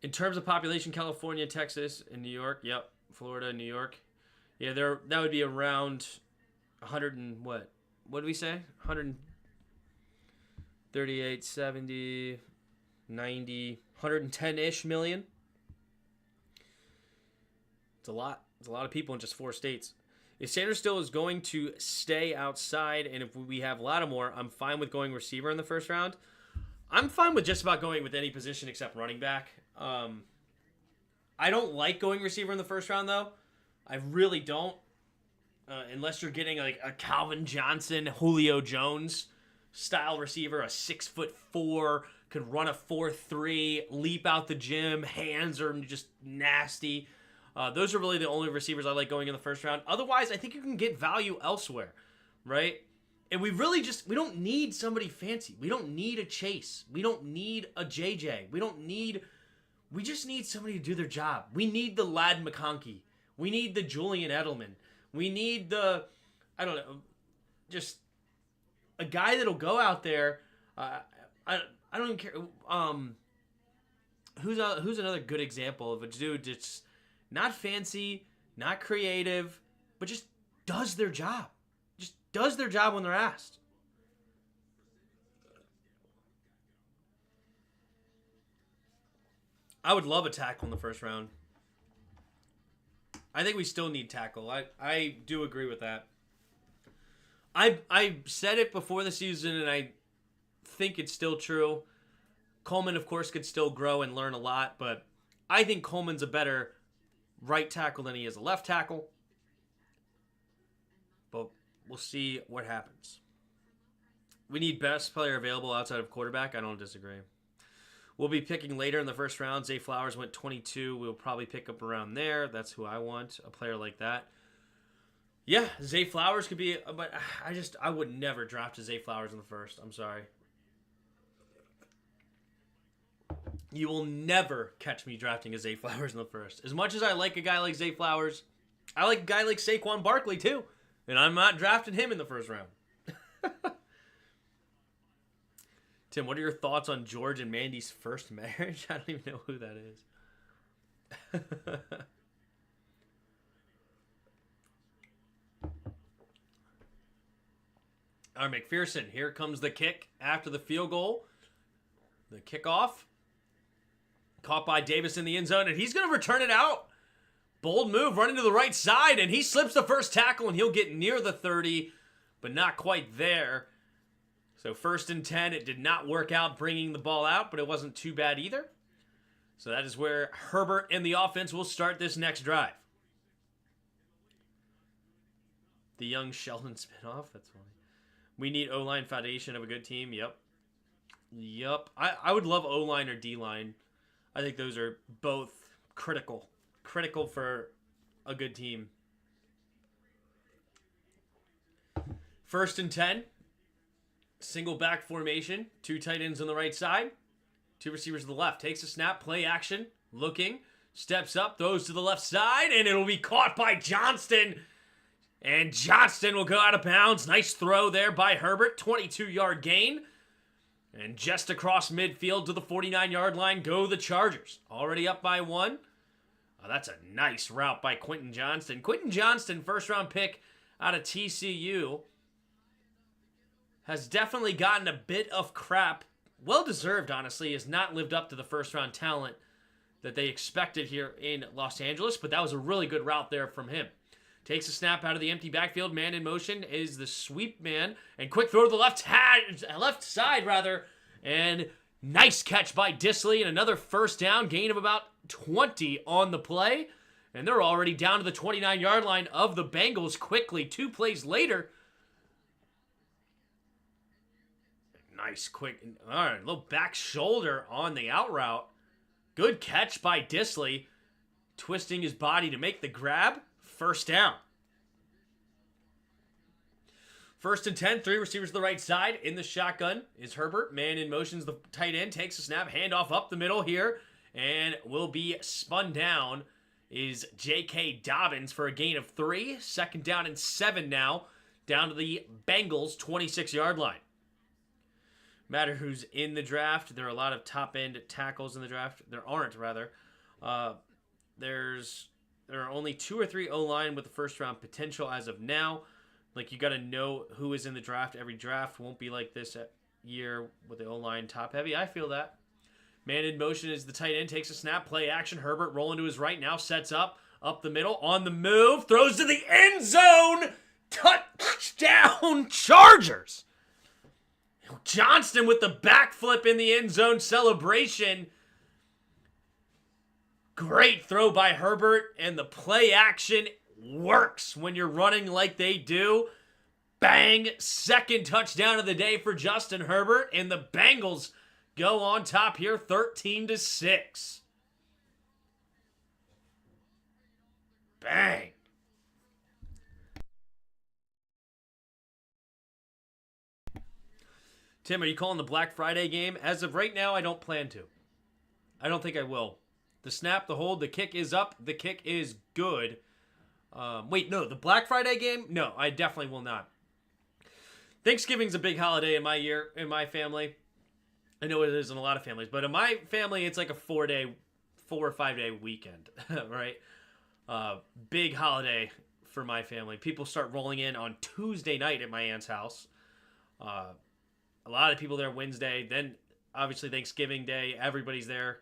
In terms of population, California, Texas, and New York. Yep. Florida, New York. Yeah, that would be around 100 and what? What did we say? 138, 70, 90, 110-ish million. It's a lot. It's a lot of people in just 4 states. If Sanders still is going to stay outside, and if we have Lattimore, I'm fine with going receiver in the first round. I'm fine with just about going with any position except running back. I don't like going receiver in the first round, though. I really don't. Unless you're getting like a Calvin Johnson, Julio Jones style receiver, a 6'4", could run a 4.3, leap out the gym, hands are just nasty. Those are really the only receivers I like going in the first round. Otherwise, I think you can get value elsewhere, right? And we don't need somebody fancy. We don't need a Chase. We don't need a JJ. We just need somebody to do their job. We need the Ladd McConkey. We need the Julian Edelman. We need just a guy that'll go out there. I don't even care. Who's another good example of a dude that's not fancy, not creative, but just does their job. Just does their job when they're asked. I would love a tackle in the first round. I think we still need tackle. I do agree with that. I said it before the season, and I think it's still true. Coleman, of course, could still grow and learn a lot, but I think Coleman's a better right tackle than he is a left tackle. But we'll see what happens. We need best player available outside of quarterback. I don't disagree. We'll be picking later in the first round. Zay Flowers went 22. We'll probably pick up around there. That's who I want, a player like that. Yeah, Zay Flowers could be, but I would never draft a Zay Flowers in the first. I'm sorry. You will never catch me drafting a Zay Flowers in the first. As much as I like a guy like Zay Flowers, I like a guy like Saquon Barkley too. And I'm not drafting him in the first round. Tim, what are your thoughts on George and Mandy's first marriage? I don't even know who that is. All right, McPherson. Here comes the kick after the field goal. The kickoff. Caught by Davis in the end zone, and he's going to return it out. Bold move, running to the right side, and he slips the first tackle, and he'll get near the 30, but not quite there. So 1st and 10, it did not work out bringing the ball out, but it wasn't too bad either. So that is where Herbert and the offense will start this next drive. The young Sheldon spinoff, that's funny. We need O-line foundation of a good team, yep. I would love O-line or D-line. I think those are both critical for a good team. 1st and 10. Single back formation. 2 tight ends on the right side. 2 receivers to the left. Takes a snap. Play action. Looking. Steps up. Throws to the left side. And it'll be caught by Johnston. And Johnston will go out of bounds. Nice throw there by Herbert. 22-yard gain. And just across midfield to the 49-yard line go the Chargers. Already up by 1. Oh, that's a nice route by Quentin Johnston. Quentin Johnston, first-round pick out of TCU, has definitely gotten a bit of crap. Well-deserved, honestly. Has not lived up to the first-round talent that they expected here in Los Angeles, but that was a really good route there from him. Takes a snap out of the empty backfield. Man in motion is the sweep man. And quick throw to the left side, and nice catch by Disley, and another first down, gain of about 20 on the play. And they're already down to the 29-yard line of the Bengals quickly. 2 plays later, Nice, quick. All right, little back shoulder on the out route. Good catch by Disley. Twisting his body to make the grab. First down. 1st and 10, 3 receivers to the right side. In the shotgun is Herbert. Man in motion's the tight end. Takes a snap. Handoff up the middle here. And will be spun down is J.K. Dobbins for a gain of 3. 2nd down and 7 now. Down to the Bengals' 26-yard line. Matter who's in the draft. There are a lot of top-end tackles in the draft. There aren't, rather. There are only 2 or 3 O-line with the first-round potential as of now. Like, you got to know who is in the draft. Every draft won't be like this year with the O-line top-heavy. I feel that. Man in motion is the tight end. Takes a snap. Play action. Herbert rolling to his right now. Sets up the middle. On the move. Throws to the end zone. Touchdown Chargers. Johnston with the backflip in the end zone celebration. Great throw by Herbert, and the play action works when you're running like they do. Bang! 2nd touchdown of the day for Justin Herbert, and the Bengals go on top here 13-6. Bang! Tim, are you calling the Black Friday game? As of right now, I don't plan to. I don't think I will. The snap, the hold, the kick is up. The kick is good. Wait, no, the Black Friday game? No, I definitely will not. Thanksgiving's a big holiday in my family. I know it is in a lot of families, but in my family, it's like a 4 or 5 day weekend, right? Big holiday for my family. People start rolling in on Tuesday night at my aunt's house. A lot of people there Wednesday. Then, obviously, Thanksgiving Day. Everybody's there.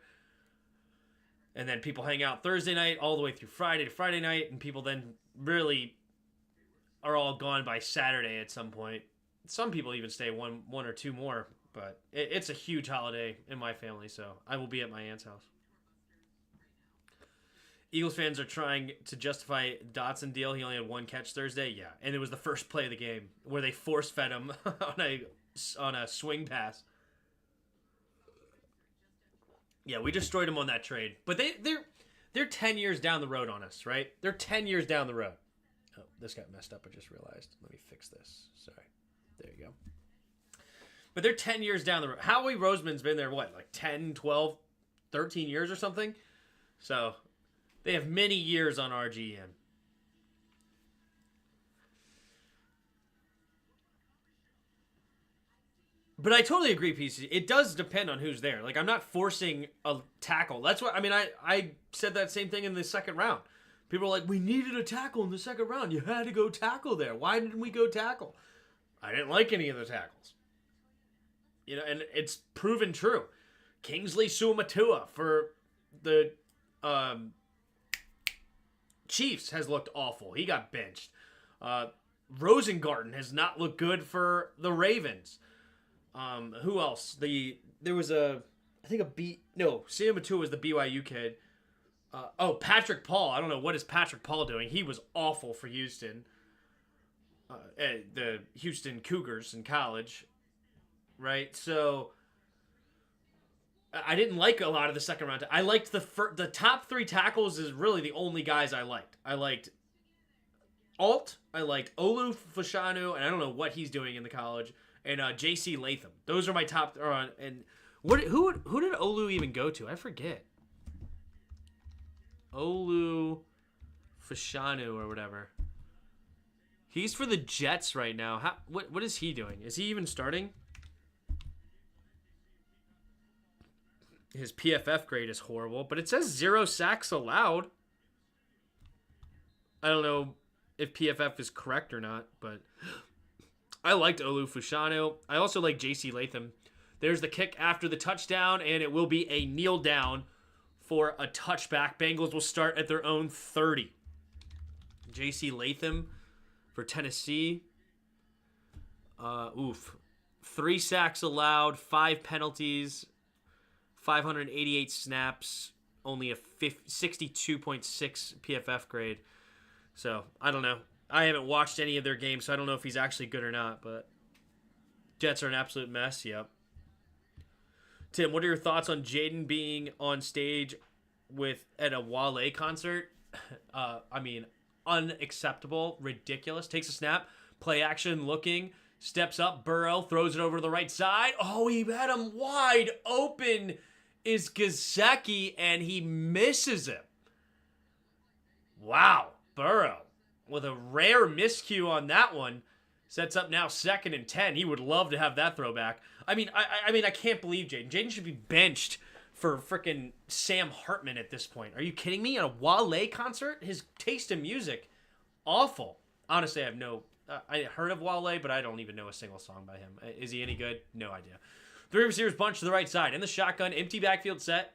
And then people hang out Thursday night all the way through Friday to Friday night. And people then really are all gone by Saturday at some point. Some people even stay one or two more. But it's a huge holiday in my family, so I will be at my aunt's house. Eagles fans are trying to justify Dotson deal. He only had 1 catch Thursday. Yeah, and it was the first play of the game where they force-fed him on a swing pass. Yeah, we destroyed him on that trade. But they're 10 years down the road on us, right? They're 10 years down the road. Oh, this got messed up, I just realized. Let me fix this. Sorry. There you go. But they're 10 years down the road. Howie Roseman's been there, what, like 10, 12, 13 years or something? So they have many years on RGM. But I totally agree, PC. It does depend on who's there. Like, I'm not forcing a tackle. That's what, I mean, I said that same thing in the second round. People are like, we needed a tackle in the second round. You had to go tackle there. Why didn't we go tackle? I didn't like any of the tackles. You know, and it's proven true. Kingsley Suamatua for the Chiefs has looked awful. He got benched. Rosengarten has not looked good for the Ravens. Who else? There was Suamatua was the BYU kid. Patrick Paul. I don't know what is Patrick Paul doing. He was awful for Houston. The Houston Cougars in college. Right? So I didn't like a lot of the second round. I liked the top 3 tackles is really the only guys I liked. I liked Alt. I liked Olu Fashanu, and I don't know what he's doing in the college. And J.C. Latham. Those are my top. And who did Olu even go to? I forget. Olu Fashanu or whatever. He's for the Jets right now. What is he doing? Is he even starting? His PFF grade is horrible, but it says 0 sacks allowed. I don't know if PFF is correct or not, but I liked Olu Fashanu. I also like J.C. Latham. There's the kick after the touchdown, and it will be a kneel down for a touchback. Bengals will start at their own 30. J.C. Latham for Tennessee. 3 sacks allowed, 5 penalties, 588 snaps, only a 62.6 PFF grade. So, I don't know. I haven't watched any of their games, so I don't know if he's actually good or not, but Jets are an absolute mess. Yep. Tim, what are your thoughts on Jaden being on stage at a Wale concert? I mean, unacceptable, ridiculous. Takes a snap, play action, looking, steps up, Burrow, throws it over to the right side. Oh, he had him wide open, is Gesicki, and he misses him. Wow, Burrow with a rare miscue on that one. Sets up now 2nd and 10. He would love to have that throwback. I mean, I can't believe Jaden. Jaden should be benched for freaking Sam Hartman at this point. Are you kidding me? At a Wale concert? His taste in music, awful. Honestly, I heard of Wale, but I don't even know a single song by him. Is he any good? No idea. 3 receivers bunch to the right side. In the shotgun, empty backfield set.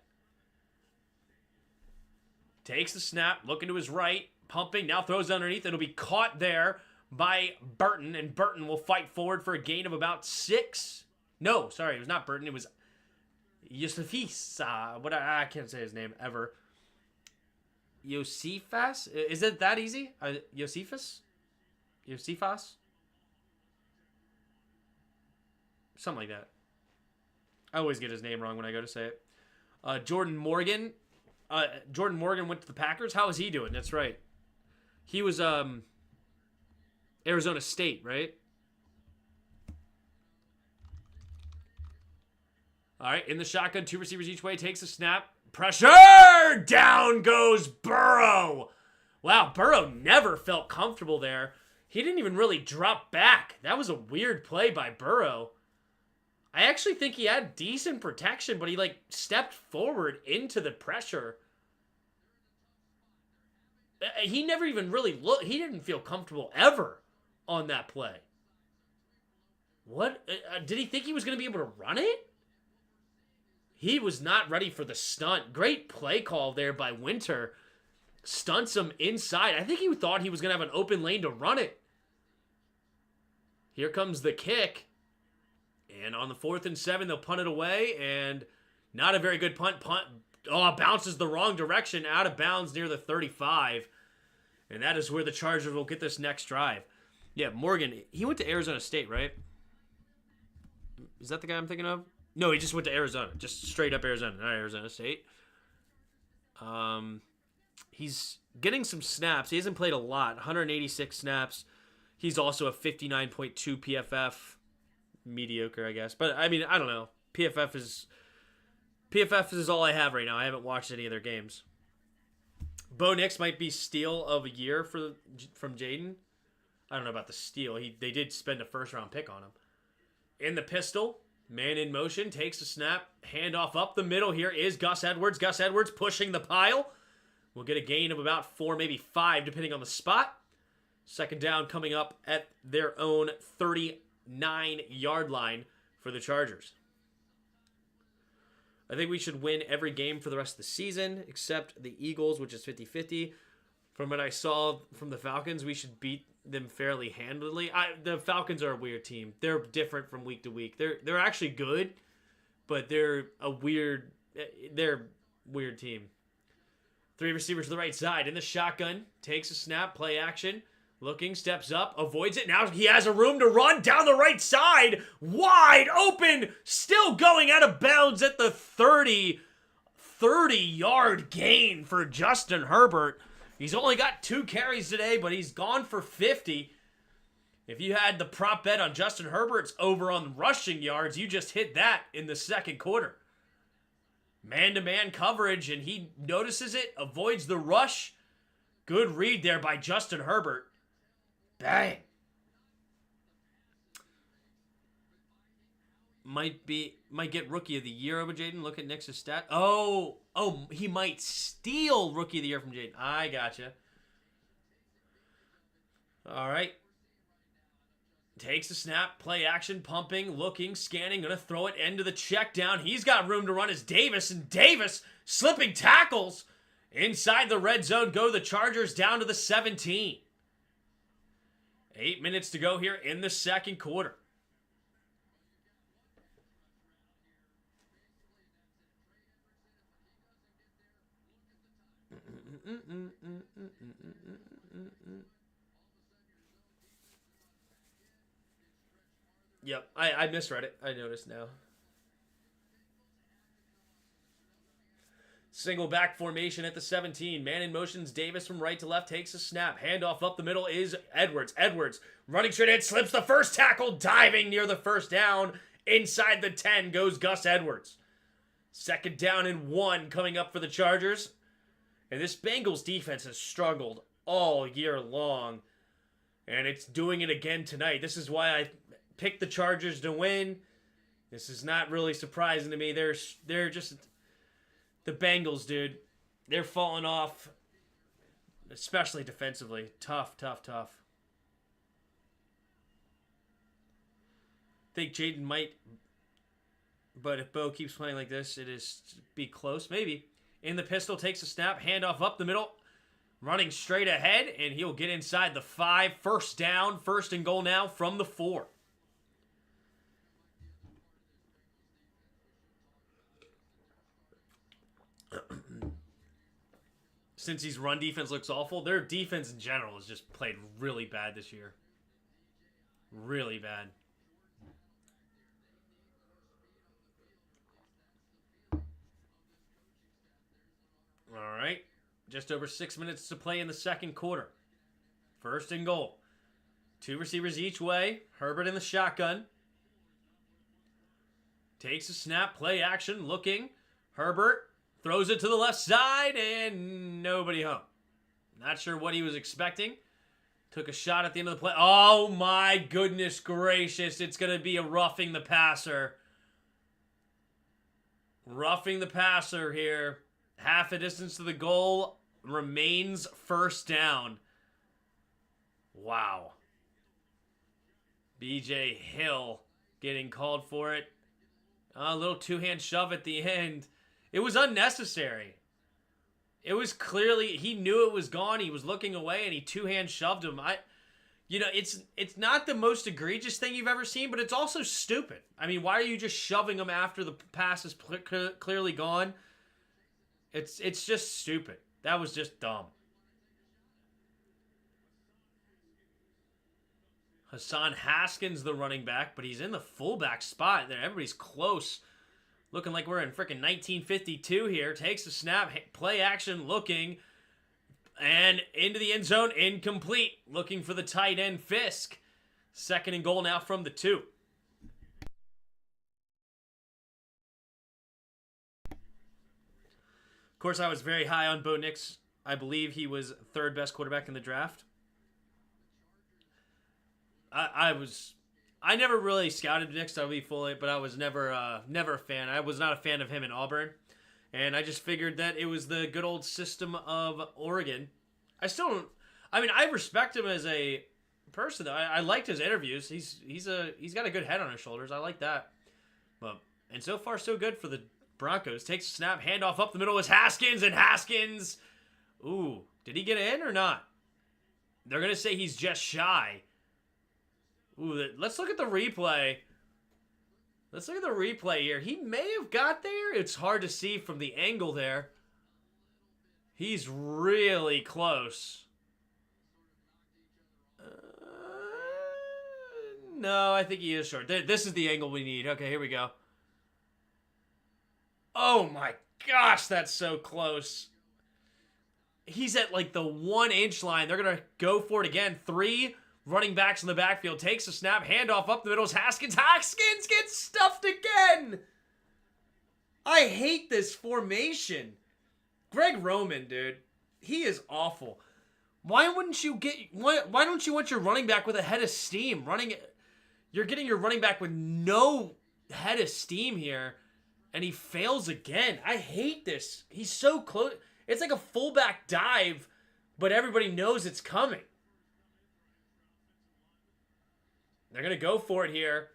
Takes the snap, looking to his right, pumping, now throws underneath. It'll be caught there by Burton, and Burton will fight forward for a gain of about 6. No, sorry, it was not Burton. It was Yosefis. I can't say his name ever. Yosefas? Is it that easy? Yosefas? Yosefas? Something like that. I always get his name wrong when I go to say it. Jordan Morgan. Jordan Morgan went to the Packers. How is he doing? That's right. He was Arizona State, right? All right, in the shotgun, 2 receivers each way, takes a snap. Pressure! Down goes Burrow. Wow, Burrow never felt comfortable there. He didn't even really drop back. That was a weird play by Burrow. I actually think he had decent protection, but he stepped forward into the pressure. He never even really looked. He didn't feel comfortable ever on that play. What? Did he think he was going to be able to run it? He was not ready for the stunt. Great play call there by Winter. Stunts him inside. I think he thought he was going to have an open lane to run it. Here comes the kick. And on the 4th and 7, they'll punt it away. And not a very good punt. Bounces the wrong direction. Out of bounds near the 35. And that is where the Chargers will get this next drive. Yeah, Morgan, he went to Arizona State, right? Is that the guy I'm thinking of? No, he just went to Arizona. Just straight up Arizona, not Arizona State. He's getting some snaps. He hasn't played a lot. 186 snaps. He's also a 59.2 PFF. Mediocre, I guess. But, I mean, I don't know. PFF is all I have right now. I haven't watched any of their games. Bo Nix might be steal of a year from Jaden. I don't know about the steal. They did spend a first-round pick on him. In the pistol, man in motion, takes a snap. Handoff up the middle here is Gus Edwards. Gus Edwards pushing the pile. We'll get a gain of about 4, maybe 5, depending on the spot. 2nd down coming up at their own 39-yard line for the Chargers. I think we should win every game for the rest of the season, except the Eagles, which is 50-50. From what I saw from the Falcons, we should beat them fairly handily. The Falcons are a weird team. They're different from week to week. They're actually good, but they're a weird team. 3 receivers to the right side. In the shotgun, takes a snap, play action. Looking, steps up, avoids it. Now he has a room to run down the right side. Wide open. Still going out of bounds at the 30-yard gain for Justin Herbert. He's only got 2 carries today, but he's gone for 50. If you had the prop bet on Justin Herbert's over on rushing yards, you just hit that in the 2nd quarter. Man-to-man coverage, and he notices it, avoids the rush. Good read there by Justin Herbert. Bang. Might get Rookie of the Year over Jaden. Look at Nick's stat. Oh, he might steal Rookie of the Year from Jaden. I gotcha. All right. Takes a snap, play action, pumping, looking, scanning, gonna throw it into the check down. He's got room to run as Davis, and Davis slipping tackles. Inside the red zone go the Chargers down to the 17. 8 minutes to go here in the 2nd quarter. Yep, I misread it. I noticed now. Single back formation at the 17. Man in motions. Davis from right to left takes a snap. Handoff up the middle is Edwards. Edwards running straight in, slips the first tackle, diving near the first down. Inside the 10 goes Gus Edwards. Second down and 1 coming up for the Chargers. And this Bengals defense has struggled all year long. And it's doing it again tonight. This is why I picked the Chargers to win. This is not really surprising to me. They're just... The Bengals, dude, they're falling off, especially defensively. Tough, tough, tough. I think Jaden might, but if Bo keeps playing like this, it is be close. Maybe. In the pistol, takes a snap, handoff up the middle, running straight ahead, and he'll get inside the 5. First down, first and goal now from the 4. Cincy's run defense looks awful. Their defense in general has just played really bad this year. Really bad. All right. Just over 6 minutes to play in the second quarter. First and goal. 2 receivers each way. Herbert in the shotgun. Takes a snap. Play action. Looking. Herbert throws it to the left side, and nobody home. Not sure what he was expecting. Took a shot at the end of the play. Oh, my goodness gracious. It's going to be a roughing the passer. Roughing the passer here. Half a distance to the goal. Remains first down. Wow. BJ Hill getting called for it. A little two-hand shove at the end. It was unnecessary. It was clearly, he knew it was gone. He was looking away and he two-hand shoved him. It's not the most egregious thing you've ever seen, but it's also stupid. I mean, why are you just shoving him after the pass is clearly gone? It's just stupid. That was just dumb. Hassan Haskins, the running back, but he's in the fullback spot. There, everybody's close. Looking like we're in freaking 1952 here. Takes a snap, play action, looking, and into the end zone, incomplete. Looking for the tight end, Fisk. Second and goal now from the 2. Of course, I was very high on Bo Nix. I believe he was third best quarterback in the draft. I never really scouted Nix, I'll be fully, but I was never a fan. I was not a fan of him in Auburn. And I just figured that it was the good old system of Oregon. I respect him as a person. I liked his interviews. He's got a good head on his shoulders. I like that. And so far so good for the Broncos. Takes a snap, handoff up the middle is Haskins, and Haskins, ooh, did he get in or not? They're going to say he's just shy. Ooh, let's look at the replay. Let's look at the replay here. He may have got there. It's hard to see from the angle there. He's really close. No, I think he is short. This is the angle we need. Okay, here we go. Oh my gosh, that's so close. He's at like the 1-inch line. They're going to go for it again. 3 running backs in the backfield. Takes a snap. Handoff up the middle is Haskins. Haskins gets stuffed again. I hate this formation. Greg Roman, dude. He is awful. Why don't you want your running back with a head of steam? You're getting your running back with no head of steam here, and he fails again. I hate this. He's so close. It's like a fullback dive, but everybody knows it's coming. They're going to go for it here.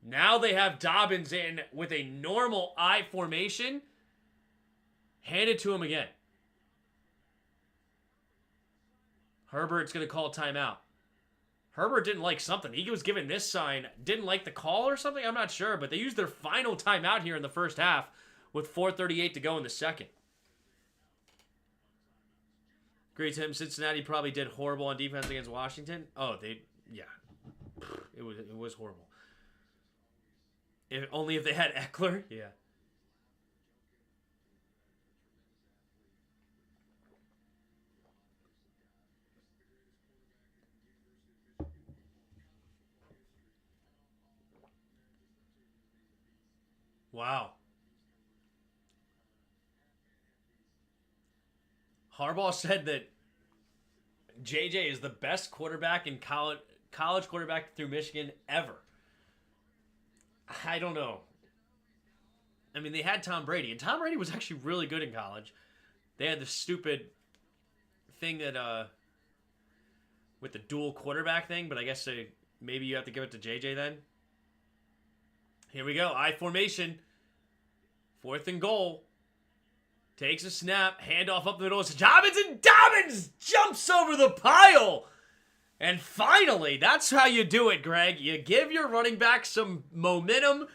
Now they have Dobbins in with a normal I formation. Hand it to him again. Herbert's going to call timeout. Herbert didn't like something. He was given this sign. Didn't like the call or something? I'm not sure. But they used their final timeout here in the first half with 4:38 to go in the second. Agree, Tim. Cincinnati probably did horrible on defense against Washington. Oh, yeah. It was horrible. Only if they had Eckler. Yeah. Wow. Harbaugh said that JJ is the best quarterback in college quarterback through Michigan ever. I don't know. I mean, they had Tom Brady, and Tom Brady was actually really good in college. They had the stupid thing that with the dual quarterback thing, but I guess maybe you have to give it to JJ then. Here we go. I formation. 4th and goal. Takes a snap. Handoff up the middle to Dobbins, and Dobbins jumps over the pile. And finally, that's how you do it, Greg. You give your running back some momentum.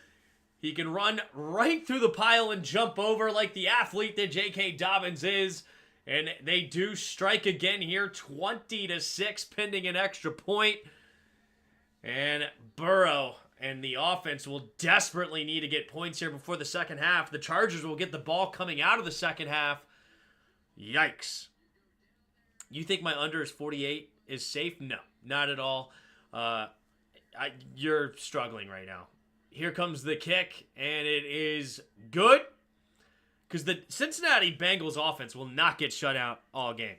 He can run right through the pile and jump over like the athlete that J.K. Dobbins is. And they do strike again here, 20-6, pending an extra point. And Burrow and the offense will desperately need to get points here before the second half. The Chargers will get the ball coming out of the second half. Yikes. You think my under is 48 is safe? No, not at all. You're struggling right now. Here comes the kick, and it is good. Because the Cincinnati Bengals offense will not get shut out all game.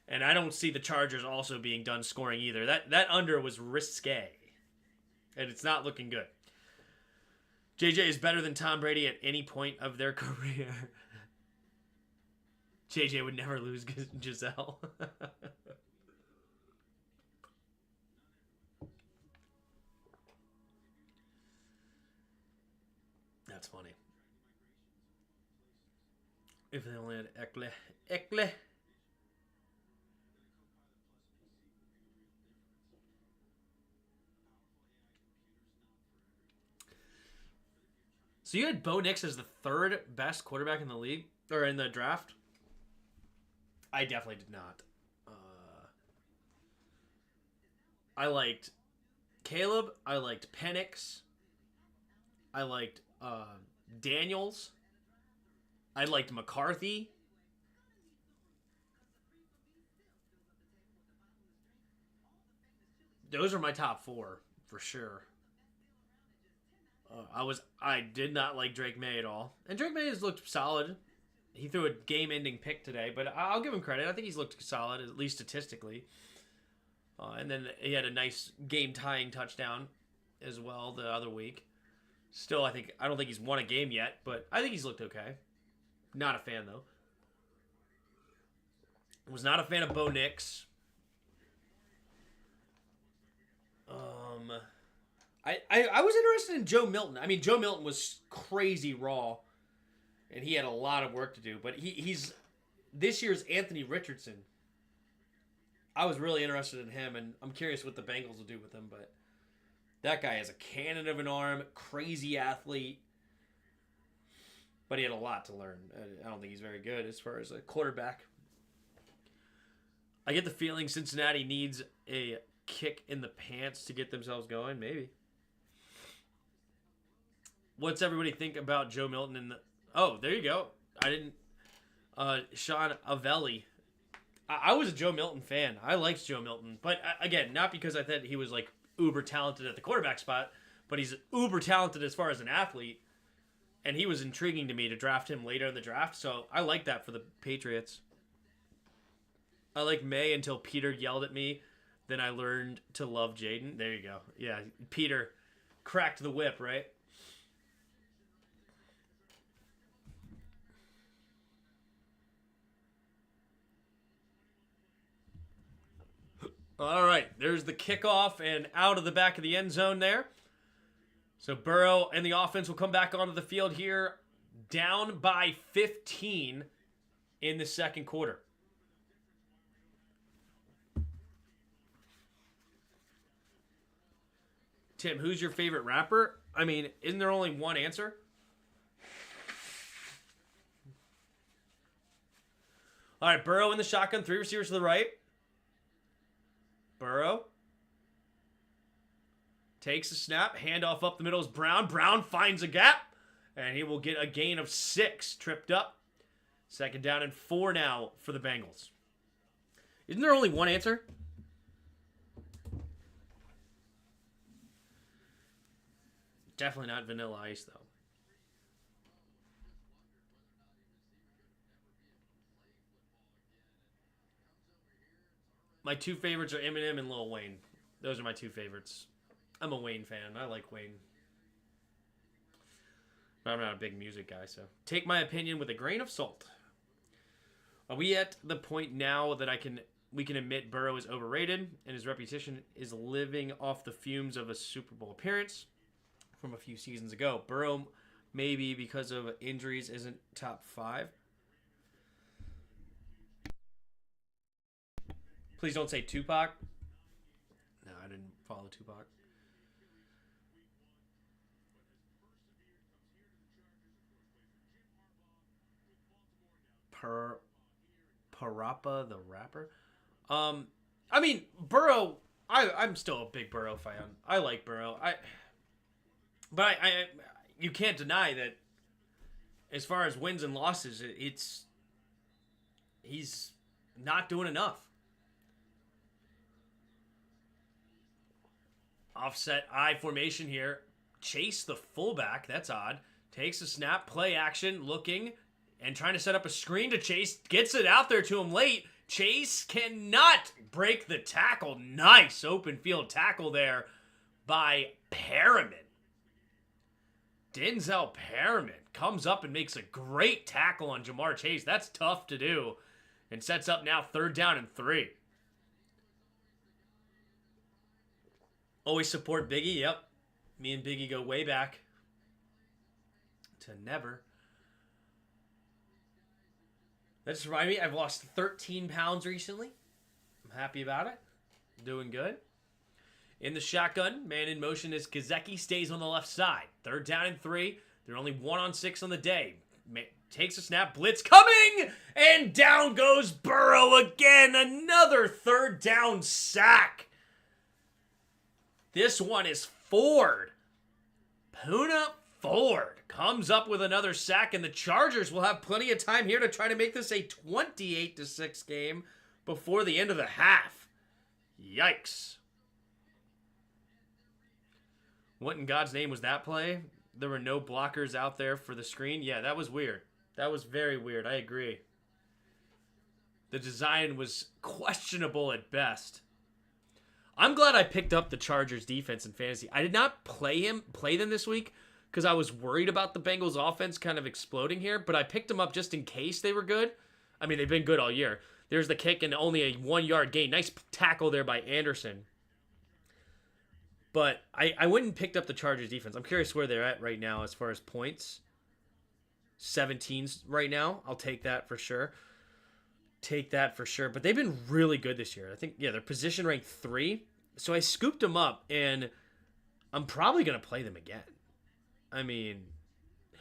And I don't see the Chargers also being done scoring either. That under was risque. And it's not looking good. JJ is better than Tom Brady at any point of their career. JJ would never lose Giselle. That's funny. If they only had Eckle. So you had Bo Nix as the 3rd best quarterback in the league? Or in the draft? I definitely did not. I liked Caleb. I liked Penix. I liked Daniels. I liked McCarthy. Those are my top 4 for sure. I did not like Drake May at all, and Drake May has looked solid. He threw a game-ending pick today, but I'll give him credit. I think he's looked solid, at least statistically. And then he had a nice game-tying touchdown as well the other week. Still, I don't think he's won a game yet, but I think he's looked okay. Not a fan though. Was not a fan of Bo Nix. I was interested in Joe Milton. I mean, Joe Milton was crazy raw, and he had a lot of work to do. But he's this year's Anthony Richardson. I was really interested in him, and I'm curious what the Bengals will do with him. But that guy has a cannon of an arm, crazy athlete. But he had a lot to learn. I don't think he's very good as far as a quarterback. I get the feeling Cincinnati needs a kick in the pants to get themselves going. Maybe. What's everybody think about Joe Milton? Oh, there you go. I didn't. Sean Avelli. I was a Joe Milton fan. I liked Joe Milton. But again, not because I thought he was like uber talented at the quarterback spot, but he's uber talented as far as an athlete. And he was intriguing to me to draft him later in the draft. So I like that for the Patriots. I like May until Peter yelled at me. Then I learned to love Jaden. There you go. Yeah, Peter cracked the whip, right? All right, there's the kickoff and out of the back of the end zone there. So Burrow and the offense will come back onto the field here, down by 15 in the second quarter. Tim, who's your favorite rapper? I mean, isn't there only one answer? All right, Burrow in the shotgun, 3 receivers to the right. Burrow Takes a snap. Handoff up the middle is Brown. Brown finds a gap. And he will get a gain of 6. Tripped up. 2nd down and 4 now for the Bengals. Isn't there only one answer? Definitely not Vanilla Ice, though. My 2 favorites are Eminem and Lil Wayne. Those are my 2 favorites. I'm a Wayne fan. I like Wayne. But I'm not a big music guy, so take my opinion with a grain of salt. Are we at the point now that we can admit Burrow is overrated and his reputation is living off the fumes of a Super Bowl appearance from a few seasons ago? Burrow, maybe because of injuries, isn't top 5. Please don't say Tupac. No, I didn't follow Tupac. Parappa the rapper. I mean, Burrow. I'm still a big Burrow fan. I like Burrow. But you can't deny that as far as wins and losses, he's not doing enough. Offset I formation here. Chase, the fullback. That's odd. Takes a snap. Play action. Looking. And trying to set up a screen to Chase. Gets it out there to him late. Chase cannot break the tackle. Nice open field tackle there by Perriman. Denzel Perriman comes up and makes a great tackle on Jamar Chase. That's tough to do. And sets up now 3rd down and 3. Always support Biggie. Yep. Me and Biggie go way back to never. That just reminded me, I've lost 13 pounds recently. I'm happy about it. Doing good. In the shotgun, man in motion is Kazeki, stays on the left side. 3rd down and 3. They're only 1 on 6 on the day. Takes a snap, blitz coming, and down goes Burrow again. Another 3rd down sack. This one is Ford. Puna Ford comes up with another sack, and the Chargers will have plenty of time here to try to make this a 28-6 game before the end of the half. Yikes. What in God's name was that play? There were no blockers out there for the screen. Yeah, that was weird. That was very weird. I agree. The design was questionable at best. I'm glad I picked up the Chargers defense in fantasy. I did not play them this week because I was worried about the Bengals offense kind of exploding here, but I picked them up just in case they were good. I mean, they've been good all year. There's the kick and only a 1-yard gain. Nice tackle there by Anderson. But I went and picked up the Chargers defense. I'm curious where they're at right now as far as points. 17s right now. I'll take that for sure. But they've been really good this year. I think, yeah, they're position ranked 3. So I scooped them up, and I'm probably going to play them again. I mean,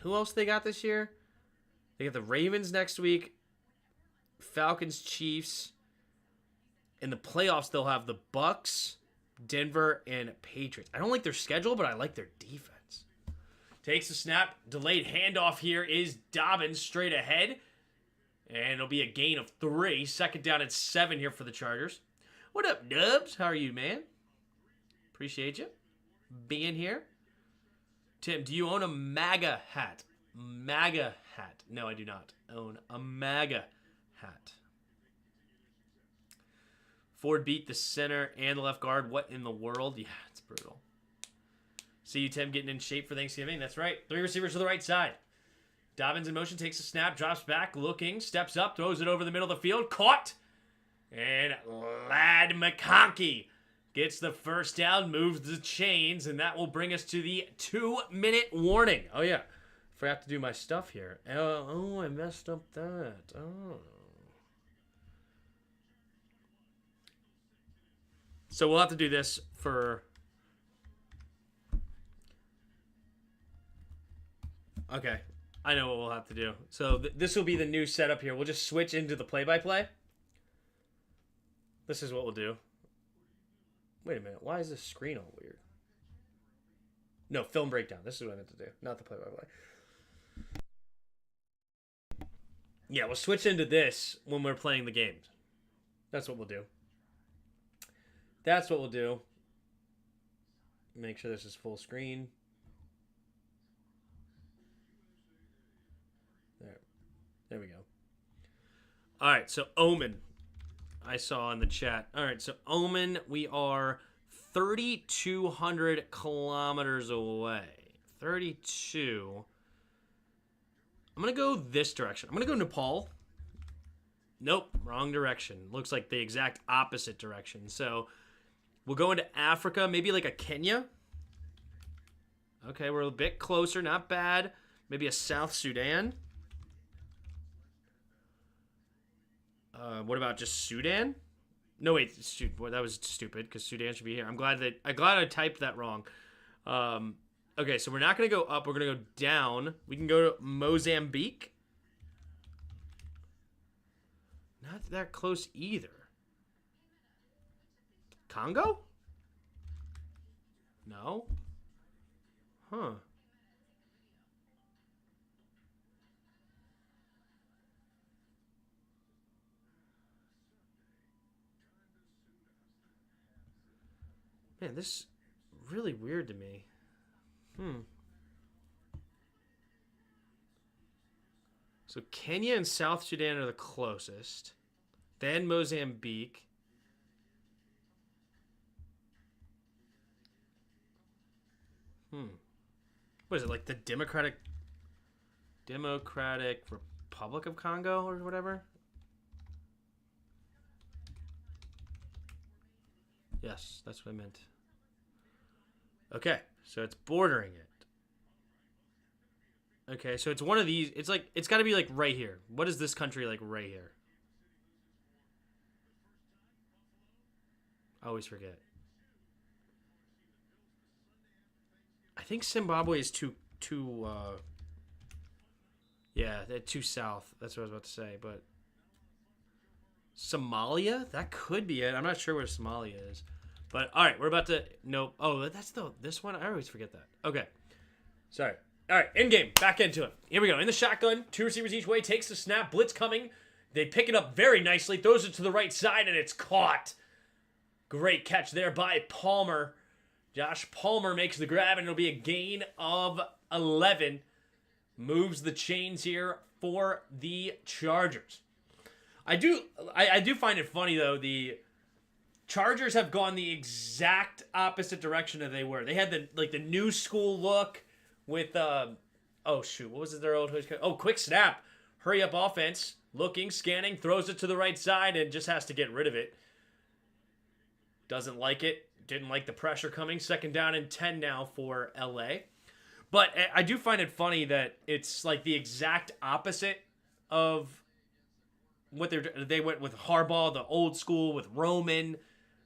who else they got this year? They got the Ravens next week, Falcons, Chiefs. In the playoffs, they'll have the Bucks, Denver, and Patriots. I don't like their schedule, but I like their defense. Takes a snap. Delayed handoff here is Dobbins straight ahead. And it'll be a gain of 3. 2nd down and 7 here for the Chargers. What up, Dubs? How are you, man? Appreciate you being here. Tim, do you own a MAGA hat? MAGA hat. No, I do not own a MAGA hat. Ford beat the center and the left guard. What in the world? Yeah, it's brutal. See you, Tim, getting in shape for Thanksgiving. That's right. 3 receivers to the right side. Dobbins in motion, takes a snap, drops back, looking, steps up, throws it over the middle of the field, caught. And Ladd McConkey gets the 1st down, moves the chains, and that will bring us to the 2-minute warning. Oh, yeah. Forgot to do my stuff here. Oh, I messed up that. Oh. So we'll have to do this for... Okay. I know what we'll have to do. So this will be the new setup here. We'll just switch into the play-by-play. This is what we'll do. Wait a minute. Why is this screen all weird? No, film breakdown. This is what I meant to do, not the play-by-play. Yeah, we'll switch into this when we're playing the games. That's what we'll do. That's what we'll do. Make sure this is full screen. There we go. All right, so Omen, I saw in the chat. All right, so Omen, we are 3,200 kilometers away. 32. I'm going to go this direction. I'm going to go Nepal. Nope, wrong direction. Looks like the exact opposite direction. So we'll go into Africa, maybe like a Kenya. Okay, we're a bit closer, not bad. Maybe a South Sudan. What about just Sudan? No, wait, that was stupid because Sudan should be here. I'm glad I typed that wrong. Okay, so we're not gonna go up. We're gonna go down. We can go to Mozambique. Not that close either. Congo? No. Huh. Man, this is really weird to me. So Kenya and South Sudan are the closest. Then Mozambique. What is it, like the Democratic Republic of Congo or whatever? Yes, that's what I meant. Okay, so it's bordering it. Okay, so it's one of these. It's got to be like right here. What is this country like right here? I always forget. I think Zimbabwe is too yeah, they're too south. That's what I was about to say, but Somalia? That could be it. I'm not sure where Somalia is. But all right, we're about to nope. Oh, that's this one. I always forget that. Okay. Sorry. All right, in game, back into it. Here we go. In the shotgun, two receivers each way, takes the snap, blitz coming. They pick it up very nicely, throws it to the right side, and it's caught. Great catch there by Palmer. Josh Palmer makes the grab, and it'll be a gain of 11. Moves the chains here for the Chargers. I do find it funny, though, the Chargers have gone the exact opposite direction that they were. They had the new school look with oh shoot, what was it their old quick snap. Hurry up offense. Looking, scanning, throws it to the right side and just has to get rid of it. Doesn't like it. Didn't like the pressure coming. 2nd down and 10 now for LA. But I do find it funny that it's like the exact opposite of what they went with Harbaugh, the old school with Roman.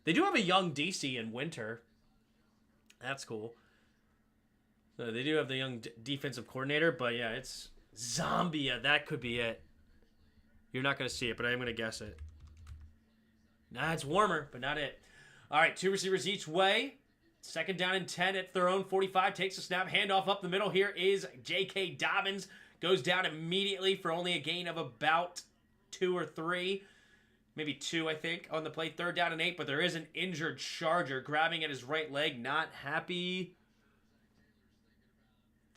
They do have a young DC in Winter. That's cool. So they do have the young defensive coordinator, but yeah, it's Zambia. That could be it. You're not going to see it, but I am going to guess it. Nah, it's warmer, but not it. All right, two receivers each way. 2nd down and 10 at their own 45. Takes a snap. Handoff up the middle. Here is J.K. Dobbins. Goes down immediately for only a gain of about 2 or 3. Maybe 2, I think, on the play. 3rd down and 8, but there is an injured Charger grabbing at his right leg. Not happy.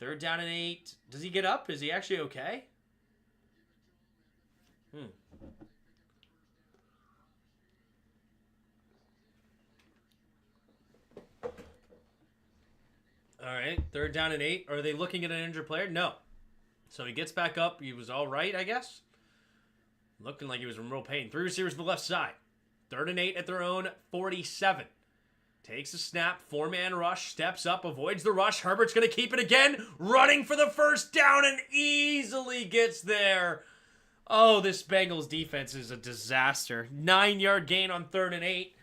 3rd down and 8. Does he get up? Is he actually okay? All right, 3rd down and 8. Are they looking at an injured player? No. So he gets back up. He was all right, I guess. Looking like he was in real pain. 3 receivers to the left side. 3rd and 8 at their own 47. Takes a snap. 4-man rush. Steps up. Avoids the rush. Herbert's going to keep it again. Running for the 1st down and easily gets there. Oh, this Bengals defense is a disaster. 9-yard gain on 3rd and 8.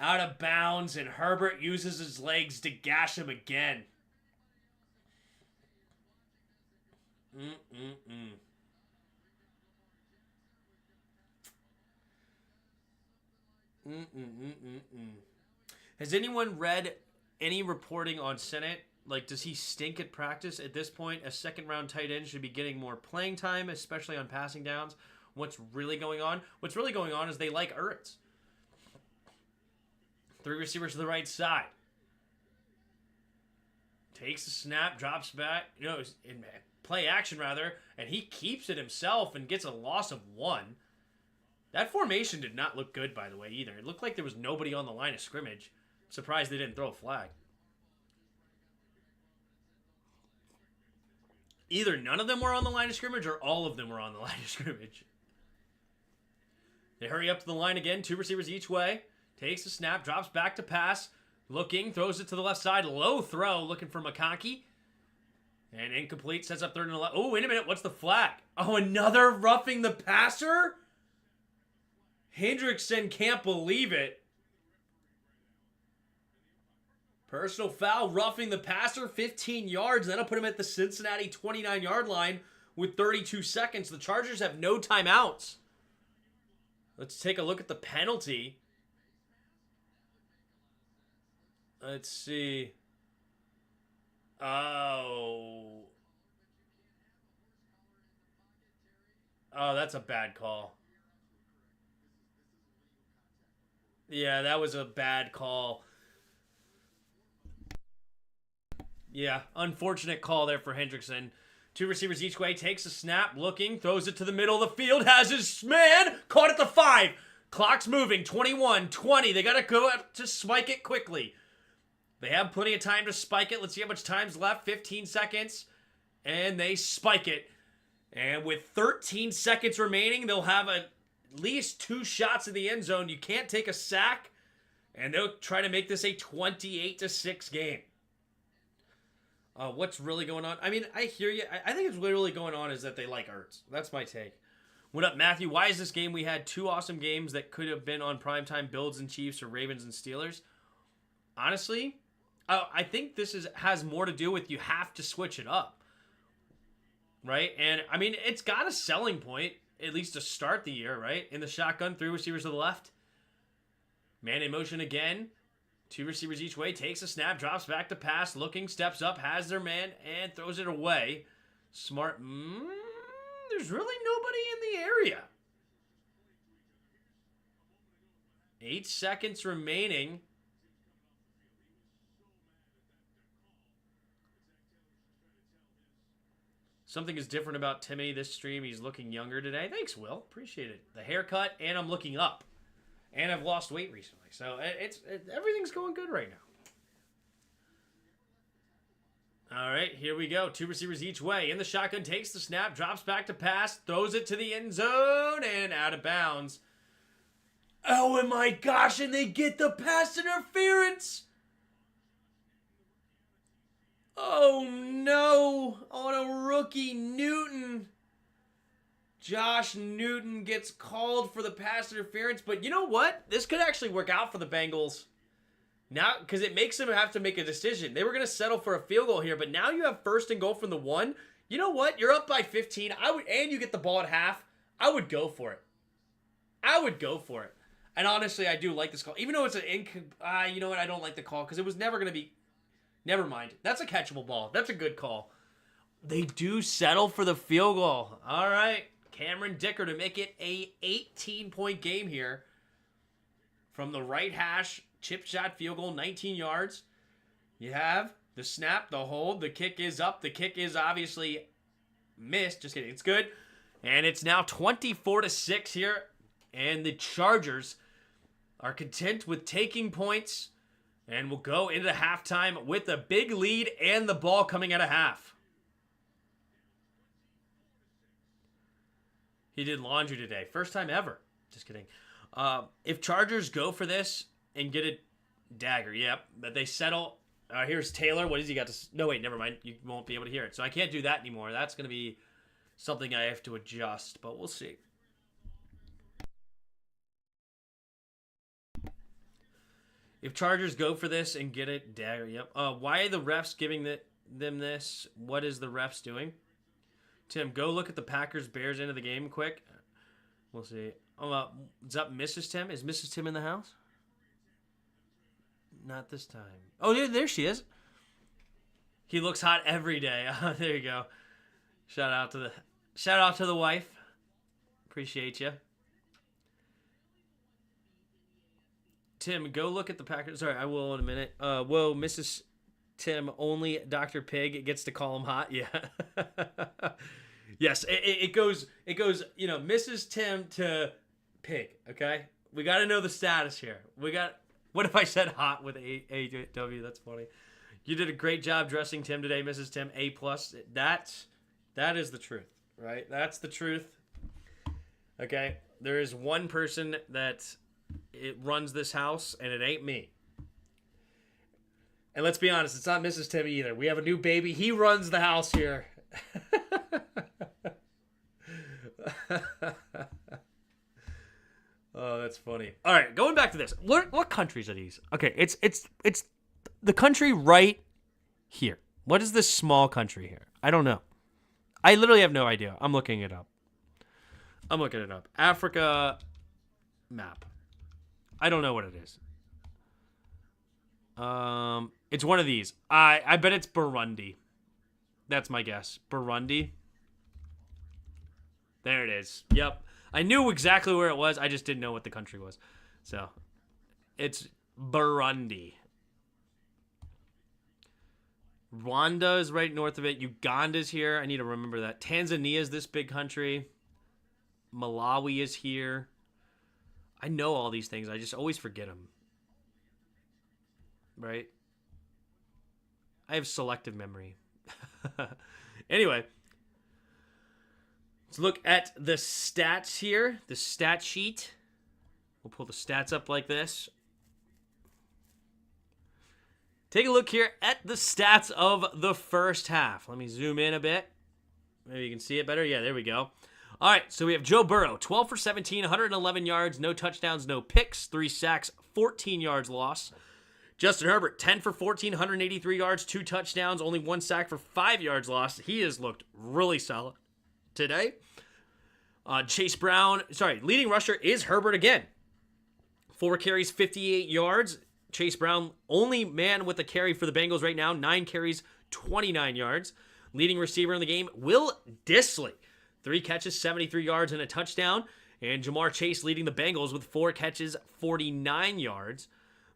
Out of bounds. And Herbert uses his legs to gash him again. Has anyone read any reporting on Senate Like, does he stink at practice? At this point, a second-round tight end should be getting more playing time, especially on passing downs. What's really going on? What's really going on is they like Ertz. 3 receivers to the right side. Takes the snap, drops back, in play action rather, and he keeps it himself and gets a loss of 1. That formation did not look good, by the way, either. It looked like there was nobody on the line of scrimmage. Surprised they didn't throw a flag. Either none of them were on the line of scrimmage or all of them were on the line of scrimmage. They hurry up to the line again, 2 receivers each way. Takes the snap, drops back to pass. Looking, throws it to the left side. Low throw, looking for McConkey. And incomplete, sets up 3rd and 11. Oh, wait a minute, what's the flag? Oh, another roughing the passer? Hendrickson can't believe it. Personal foul, roughing the passer, 15 yards. That'll put him at the Cincinnati 29-yard line with 32 seconds. The Chargers have no timeouts. Let's take a look at the penalty. Let's see. Oh, that's a bad call. Yeah, that was a bad call. Yeah, unfortunate call there for Hendrickson. 2 receivers each way, takes a snap, looking, throws it to the middle of the field, has his man, caught at the 5. Clock's moving, 21, 20. They got to go up to spike it quickly. They have plenty of time to spike it. Let's see how much time's left, 15 seconds. And they spike it. And with 13 seconds remaining, they'll have at least 2 shots in the end zone. You can't take a sack. And they'll try to make this a 28-6 game. What's really going on? I mean, I hear you. I think it's really going on is that they like Ertz. That's my take. What up, Matthew? Why is this game? We had 2 awesome games that could have been on primetime, Bills and Chiefs or Ravens and Steelers. Honestly, I think this has more to do with you have to switch it up. Right? And, I mean, it's got a selling point, at least to start the year, right? In the shotgun, 3 receivers to the left. Man in motion again. 2 receivers each way, takes a snap, drops back to pass, looking, steps up, has their man, and throws it away. Smart. There's really nobody in the area. 8 seconds remaining. Something is different about Timmy this stream. He's looking younger today. Thanks, Will. Appreciate it. The haircut, and I'm looking up. And I've lost weight recently. So everything's going good right now. All right, here we go. 2 receivers each way. In the shotgun, takes the snap, drops back to pass, throws it to the end zone, and out of bounds. Oh, and my gosh, and they get the pass interference. Oh, no. On a rookie, Newton. Josh Newton gets called for the pass interference, but you know what? This could actually work out for the Bengals. Now, because it makes them have to make a decision. They were going to settle for a field goal here, but now you have 1st and goal from the 1. You know what? You're up by 15. And you get the ball at half. I would go for it. And honestly, I do like this call. Even though it's you know what? I don't like the call because it was never going to be. Never mind. That's a catchable ball. That's a good call. They do settle for the field goal. All right. Cameron Dicker to make it a 18-point game here. From the right hash, chip shot field goal, 19 yards. You have the snap, the hold, the kick is up. The kick is obviously missed. Just kidding. It's good. And it's now 24-6 here. And the Chargers are content with taking points and will go into halftime with a big lead and the ball coming out of half. He did laundry today. First time ever. Just kidding. If Chargers go for this and get a dagger, yep. But they settle. Here's Taylor. What has he got to... No, wait, never mind. You won't be able to hear it. So I can't do that anymore. That's going to be something I have to adjust. But we'll see. If Chargers go for this and get a dagger, yep. Why are the refs giving them this? What is the refs doing? Tim, go look at the Packers-Bears end of the game quick. We'll see. Oh, is that Mrs. Tim? Is Mrs. Tim in the house? Not this time. Oh, there she is. He looks hot every day. There you go. Shout out to the wife. Appreciate you. Tim, go look at the Packers. Sorry, I will in a minute. Whoa, Mrs. Tim, only Dr. Pig gets to call him hot. Yeah. Yes, it goes, Mrs. Tim to Pig, okay? We got to know the status here. What if I said hot with A-W? That's funny. You did a great job dressing Tim today, Mrs. Tim. A+. That is the truth, right? That's the truth. Okay? There is one person that it runs this house, and it ain't me. And let's be honest, it's not Mrs. Tim either. We have a new baby. He runs the house here. Oh, that's funny. All right, going back to this. What countries are these? Okay, it's the country right here. What is this small country here? I don't know. I literally have no idea. I'm looking it up. Africa map. I don't know what it is. It's one of these. I bet it's Burundi. That's my guess. Burundi. There it is. Yep. I knew exactly where it was. I just didn't know what the country was. So, it's Burundi. Rwanda is right north of it. Uganda's here. I need to remember that. Tanzania is this big country. Malawi is here. I know all these things. I just always forget them. Right? I have selective memory. Anyway. Let's look at the stats here. The stat sheet. We'll pull the stats up like this. Take a look here at the stats of the first half. Let me zoom in a bit. Maybe you can see it better. Yeah, there we go. All right, so we have Joe Burrow, 12 for 17, 111 yards, no touchdowns, no picks, 3 sacks, 14 yards lost. Justin Herbert, 10 for 14, 183 yards, 2 touchdowns, only 1 sack for 5 yards lost. He has looked really solid today. Chase Brown, leading rusher is Herbert again. 4 carries, 58 yards. Chase Brown, only man with a carry for the Bengals right now, 9 carries, 29 yards. Leading receiver in the game, Will Dissly. 3 catches, 73 yards, and a touchdown. And Jamar Chase leading the Bengals with 4 catches, 49 yards.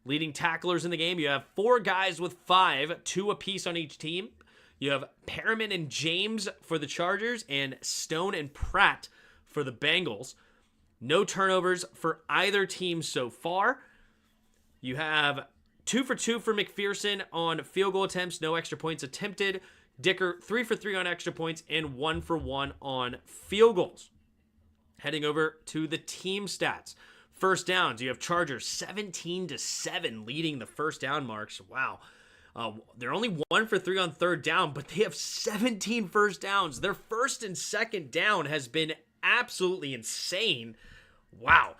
Leading tacklers in the game, you have 4 guys with 5, 2 apiece on each team. You have Perriman and James for the Chargers, and Stone and Pratt for the Bengals. No turnovers for either team so far. You have 2 for 2 for McPherson on field goal attempts, no extra points attempted. Dicker, 3 for 3 on extra points, and 1 for 1 on field goals. Heading over to the team stats. First downs, you have Chargers 17-7 leading the first down marks. Wow. They're only 1 for 3 on third down, but they have 17 first downs. Their first and second down has been absolutely insane. Wow.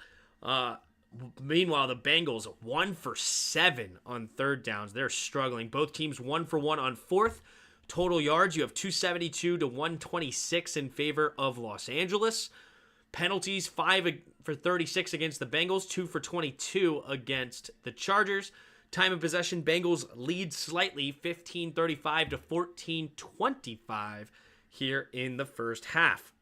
Meanwhile, the Bengals 1 for 7 on third downs. They're struggling. Both teams 1 for 1 on fourth. Total yards, you have 272 to 126 in favor of Los Angeles. Penalties, 5 for 36 against the Bengals, 2 for 22 against the Chargers. Time of possession, Bengals lead slightly, 15-35 to 14-25 here in the first half.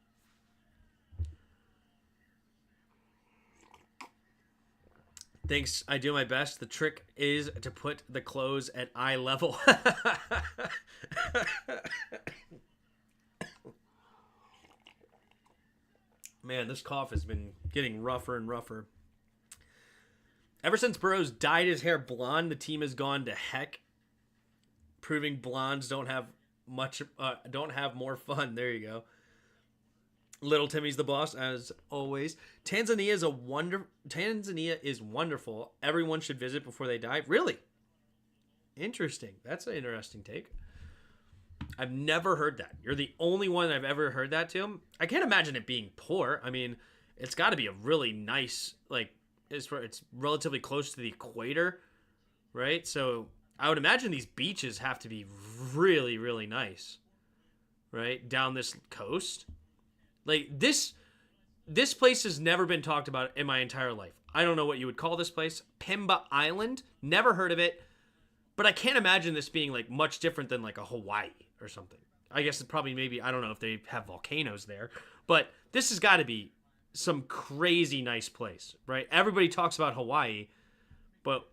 Thanks, I do my best. The trick is to put the clothes at eye level. Man, this cough has been getting rougher and rougher. Ever since Burrow's dyed his hair blonde, the team has gone to heck, proving blondes don't have more fun. There you go. Little Timmy's the boss, as always. Tanzania is wonderful. Everyone should visit before they die. Really? Interesting. That's an interesting take. I've never heard that. You're the only one I've ever heard that to. I can't imagine it being poor. I mean, it's got to be a really nice, it's relatively close to the equator, right? So I would imagine these beaches have to be really, really nice, right? Down this coast. This place has never been talked about in my entire life. I don't know what you would call this place. Pemba Island. Never heard of it. But I can't imagine this being like much different than like a Hawaii or something. I guess it probably maybe, I don't know if they have volcanoes there, but this has got to be some crazy nice place, right? Everybody talks about Hawaii, but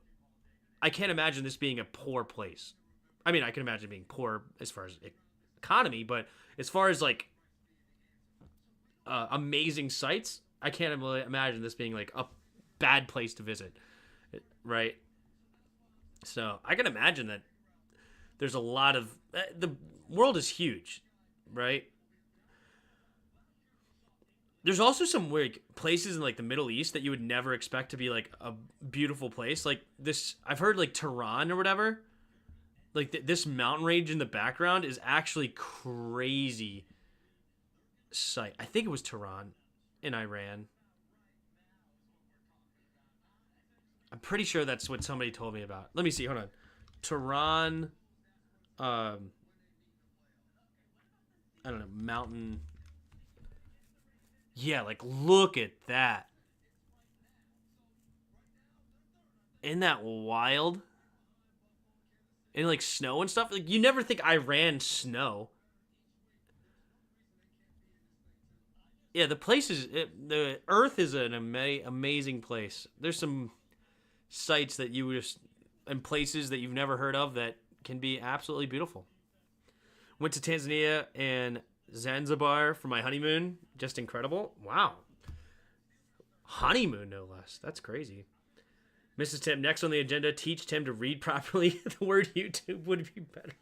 I can't imagine this being a poor place. I mean, I can imagine being poor as far as economy, but as far as like amazing sights, I can't really imagine this being like a bad place to visit, right? So I can imagine that there's a lot of the world is huge, right? There's also some weird places in like the Middle East that you would never expect to be like a beautiful place. Like this, I've heard like Tehran or whatever. Like this mountain range in the background is actually crazy sight. I think it was Tehran in Iran. I'm pretty sure that's what somebody told me about. Let me see. Hold on. Tehran. I don't know. Mountain. Yeah, like look at that. Isn't that wild? And like snow and stuff. Like you never think Iran snow. Yeah, the place is the Earth is an amazing place. There's some sites that you just and places that you've never heard of that can be absolutely beautiful. Went to Tanzania and Zanzibar for my honeymoon. Just incredible. Wow. Honeymoon, no less. That's crazy. Mrs. Tim, next on the agenda, teach Tim to read properly. The word YouTube would be better.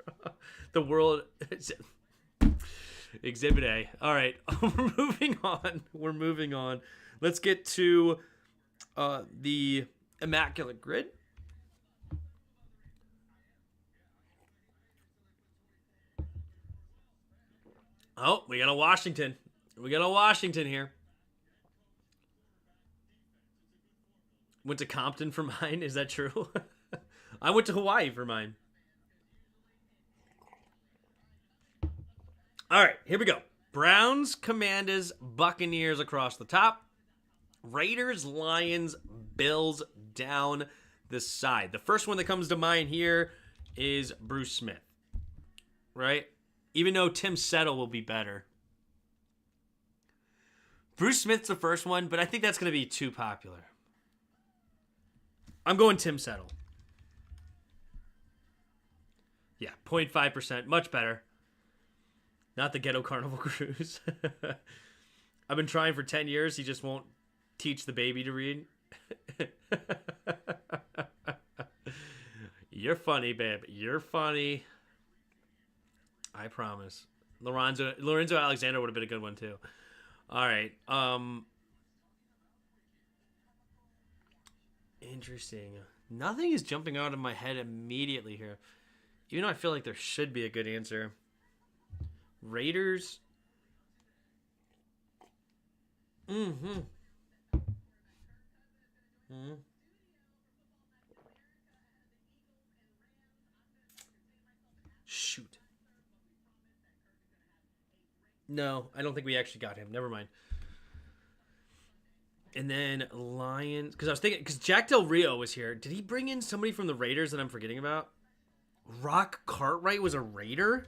The world. Exhibit A. All right. We're moving on. We're moving on. Let's get to the Immaculate Grid. Oh, we got a Washington. We got a Washington here. Went to Compton for mine. Is that true? I went to Hawaii for mine. All right, here we go. Browns, Commanders, Buccaneers across the top. Raiders, Lions, Bills down the side. The first one that comes to mind here is Bruce Smith, right? Even though Tim Settle will be better. Bruce Smith's the first one, but I think that's going to be too popular. I'm going Tim Settle. Yeah, 0.5%. Much better. Not the Ghetto Carnival Cruise. I've been trying for 10 years. He just won't teach the baby to read. You're funny, babe. You're funny. I promise. Lorenzo Alexander would have been a good one, too. All right. Interesting. Nothing is jumping out of my head immediately here. Even though I feel like there should be a good answer. Raiders. Mm-hmm. Mm-hmm. Shoot. No, I don't think we actually got him. Never mind. And then Lions. Because I was thinking, because Jack Del Rio was here. Did he bring in somebody from the Raiders that I'm forgetting about? Rock Cartwright was a Raider?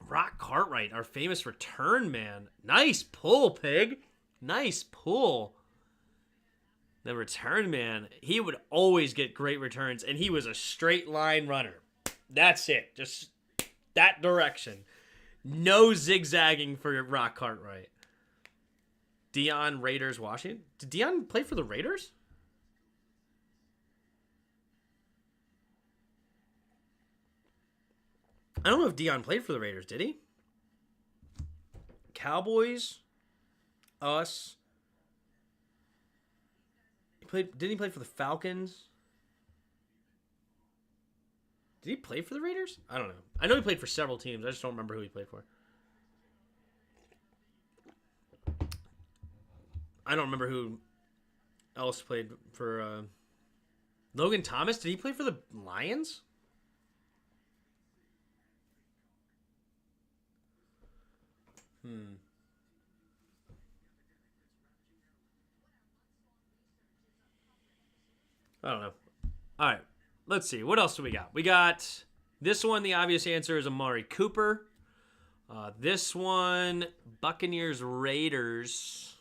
Rock Cartwright, our famous return man. Nice pull, Pig. Nice pull. The return man, he would always get great returns, and he was a straight line runner. That's it. Just that direction. No zigzagging for Rock Cartwright. Deion, Raiders, Washington. Did Deion play for the Raiders? I don't know if Deion played for the Raiders, did he? Cowboys, us. Didn't he play for the Falcons? Did he play for the Raiders? I don't know. I know he played for several teams. I just don't remember who he played for. I don't remember who else played for Logan Thomas. Did he play for the Lions? I don't know. All right. let's see. What else do we got? We got this one. The obvious answer is Amari Cooper. This one, Buccaneers Raiders.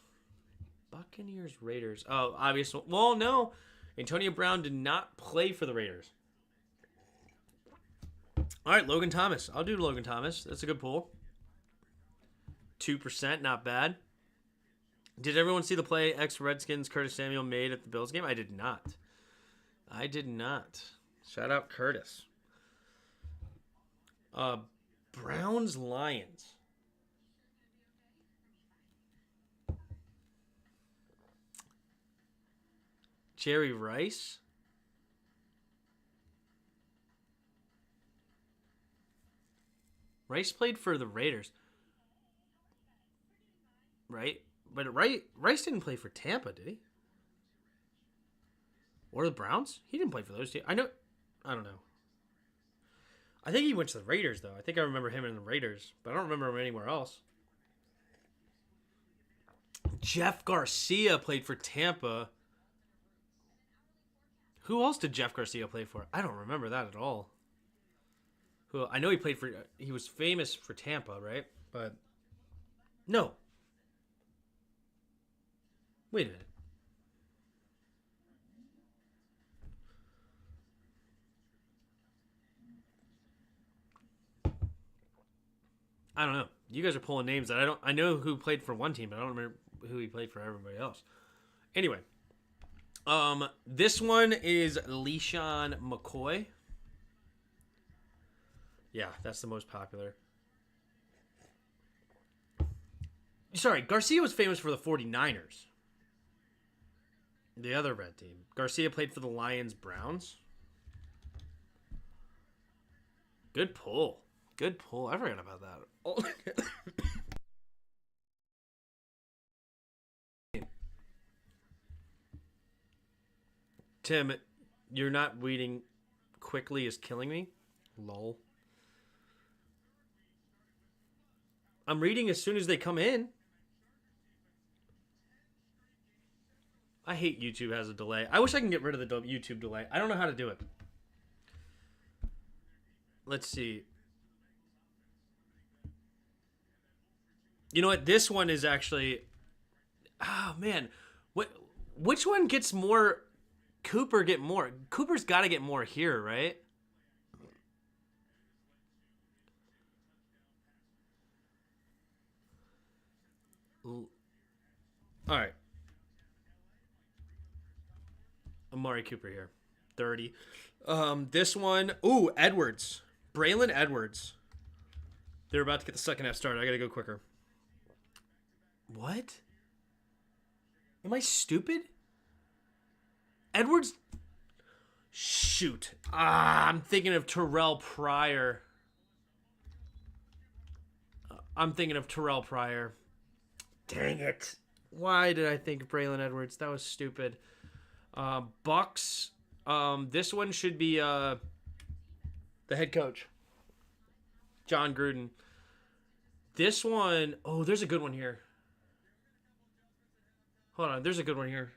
Buccaneers Raiders. Oh, obvious one. Well, no. Antonio Brown did not play for the Raiders. All right, Logan Thomas. I'll do Logan Thomas. That's a good pull. 2%, not bad. Did everyone see the play ex-Redskins Curtis Samuel made at the Bills game? I did not. I did not. Shout out Curtis. Browns Lions. Jerry Rice. Rice played for the Raiders. Right? But Rice didn't play for Tampa, did he? Or the Browns? He didn't play for those teams. I don't know. I think he went to the Raiders, though. I think I remember him in the Raiders, but I don't remember him anywhere else. Jeff Garcia played for Tampa. Who else did Jeff Garcia play for? I don't remember that at all. I know he was famous for Tampa, right? But no. Wait a minute. I don't know. You guys are pulling names that I know who played for one team, but I don't remember who he played for everybody else. Anyway, this one is LeSean McCoy. Yeah, that's the most popular. Sorry, Garcia was famous for the 49ers. The other red team. Garcia played for the Lions Browns. Good pull. Good pull. I forgot about that. Oh. Tim, you're not reading quickly is killing me. Lol. I'm reading as soon as they come in. I hate YouTube has a delay. I wish I can get rid of the YouTube delay. I don't know how to do it. Let's see. You know what? This one is actually... Oh, man. Which one gets more... Cooper get more? Cooper's got to get more here, right? All right. Amari Cooper here. 30. This one... Ooh, Edwards. Braylon Edwards. They're about to get the second half started. I got to go quicker. What? Am I stupid? Edwards? Shoot. I'm thinking of Terrell Pryor. Dang it. Why did I think of Braylon Edwards? That was stupid. Bucks. This one should be the head coach. John Gruden. This one... Oh, there's a good one here. Hold on. There's a good one here.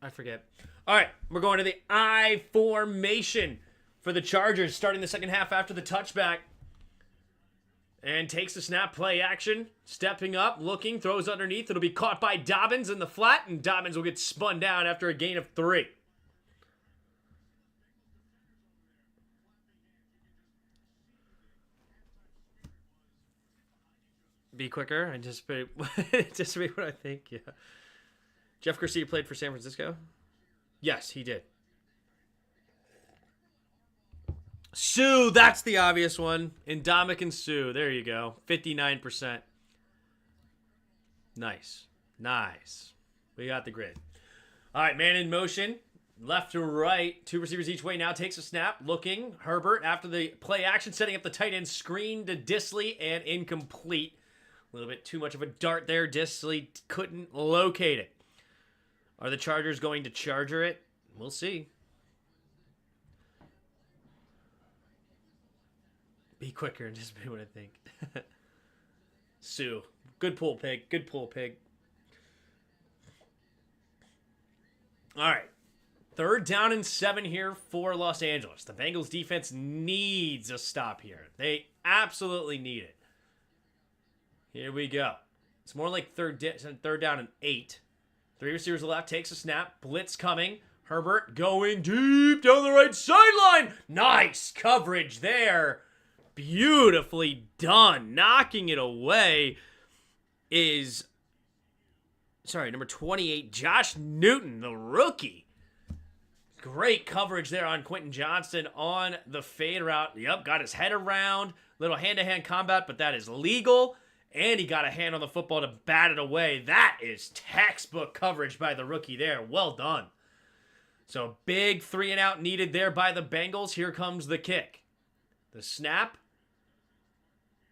I forget. All right, we're going to the I formation for the Chargers, starting the second half after the touchback. And takes the snap, play action, stepping up, looking, throws underneath. It'll be caught by Dobbins in the flat, and Dobbins will get spun down after a gain of 3. Be quicker. Anticipate what I think. Yeah. Jeff Garcia played for San Francisco? Yes, he did. Sue, that's the obvious one. Ndamukong Suh. There you go. 59%. Nice. Nice. We got the grid. All right, man in motion. Left to right. 2 receivers each way now. Takes a snap. Looking. Herbert after the play action. Setting up the tight end screen to Disley and incomplete. A little bit too much of a dart there. Disley couldn't locate it. Are the Chargers going to charger it? We'll see. Be quicker and just be what I think. Sue. Good pull, Pig. Good pull, Pig. All right. 3rd down and 7 here for Los Angeles. The Bengals defense needs a stop here. They absolutely need it. Here we go. It's more like third down and 8. 3 receivers left. Takes a snap. Blitz coming. Herbert going deep down the right sideline. Nice coverage there. Beautifully done. Knocking it away is, number 28, Josh Newton, the rookie. Great coverage there on Quentin Johnston on the fade route. Yep, got his head around. Little hand-to-hand combat, but that is legal. And he got a hand on the football to bat it away. That is textbook coverage by the rookie there. Well done. So big 3-and-out needed there by the Bengals. Here comes the kick. The snap.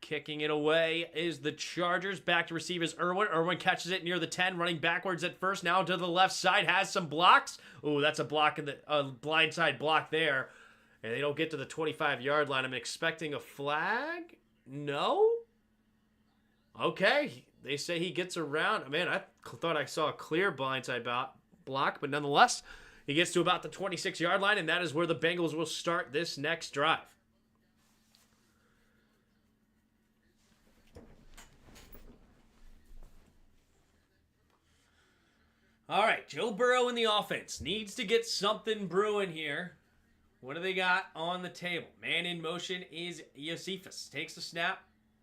Kicking it away is the Chargers. Back to receivers Irwin. Irwin catches it near the 10, running backwards at first. Now to the left side, has some blocks. Ooh, that's a block in the blindside block there. And they don't get to the 25-yard line. I'm expecting a flag. No? Okay. They say he gets around. Man, I thought I saw a clear blindside block, but nonetheless, he gets to about the 26-yard line, and that is where the Bengals will start this next drive. All right, Joe Burrow in the offense needs to get something brewing here. What do they got on the table? Man in motion is Josephus. Takes the snap,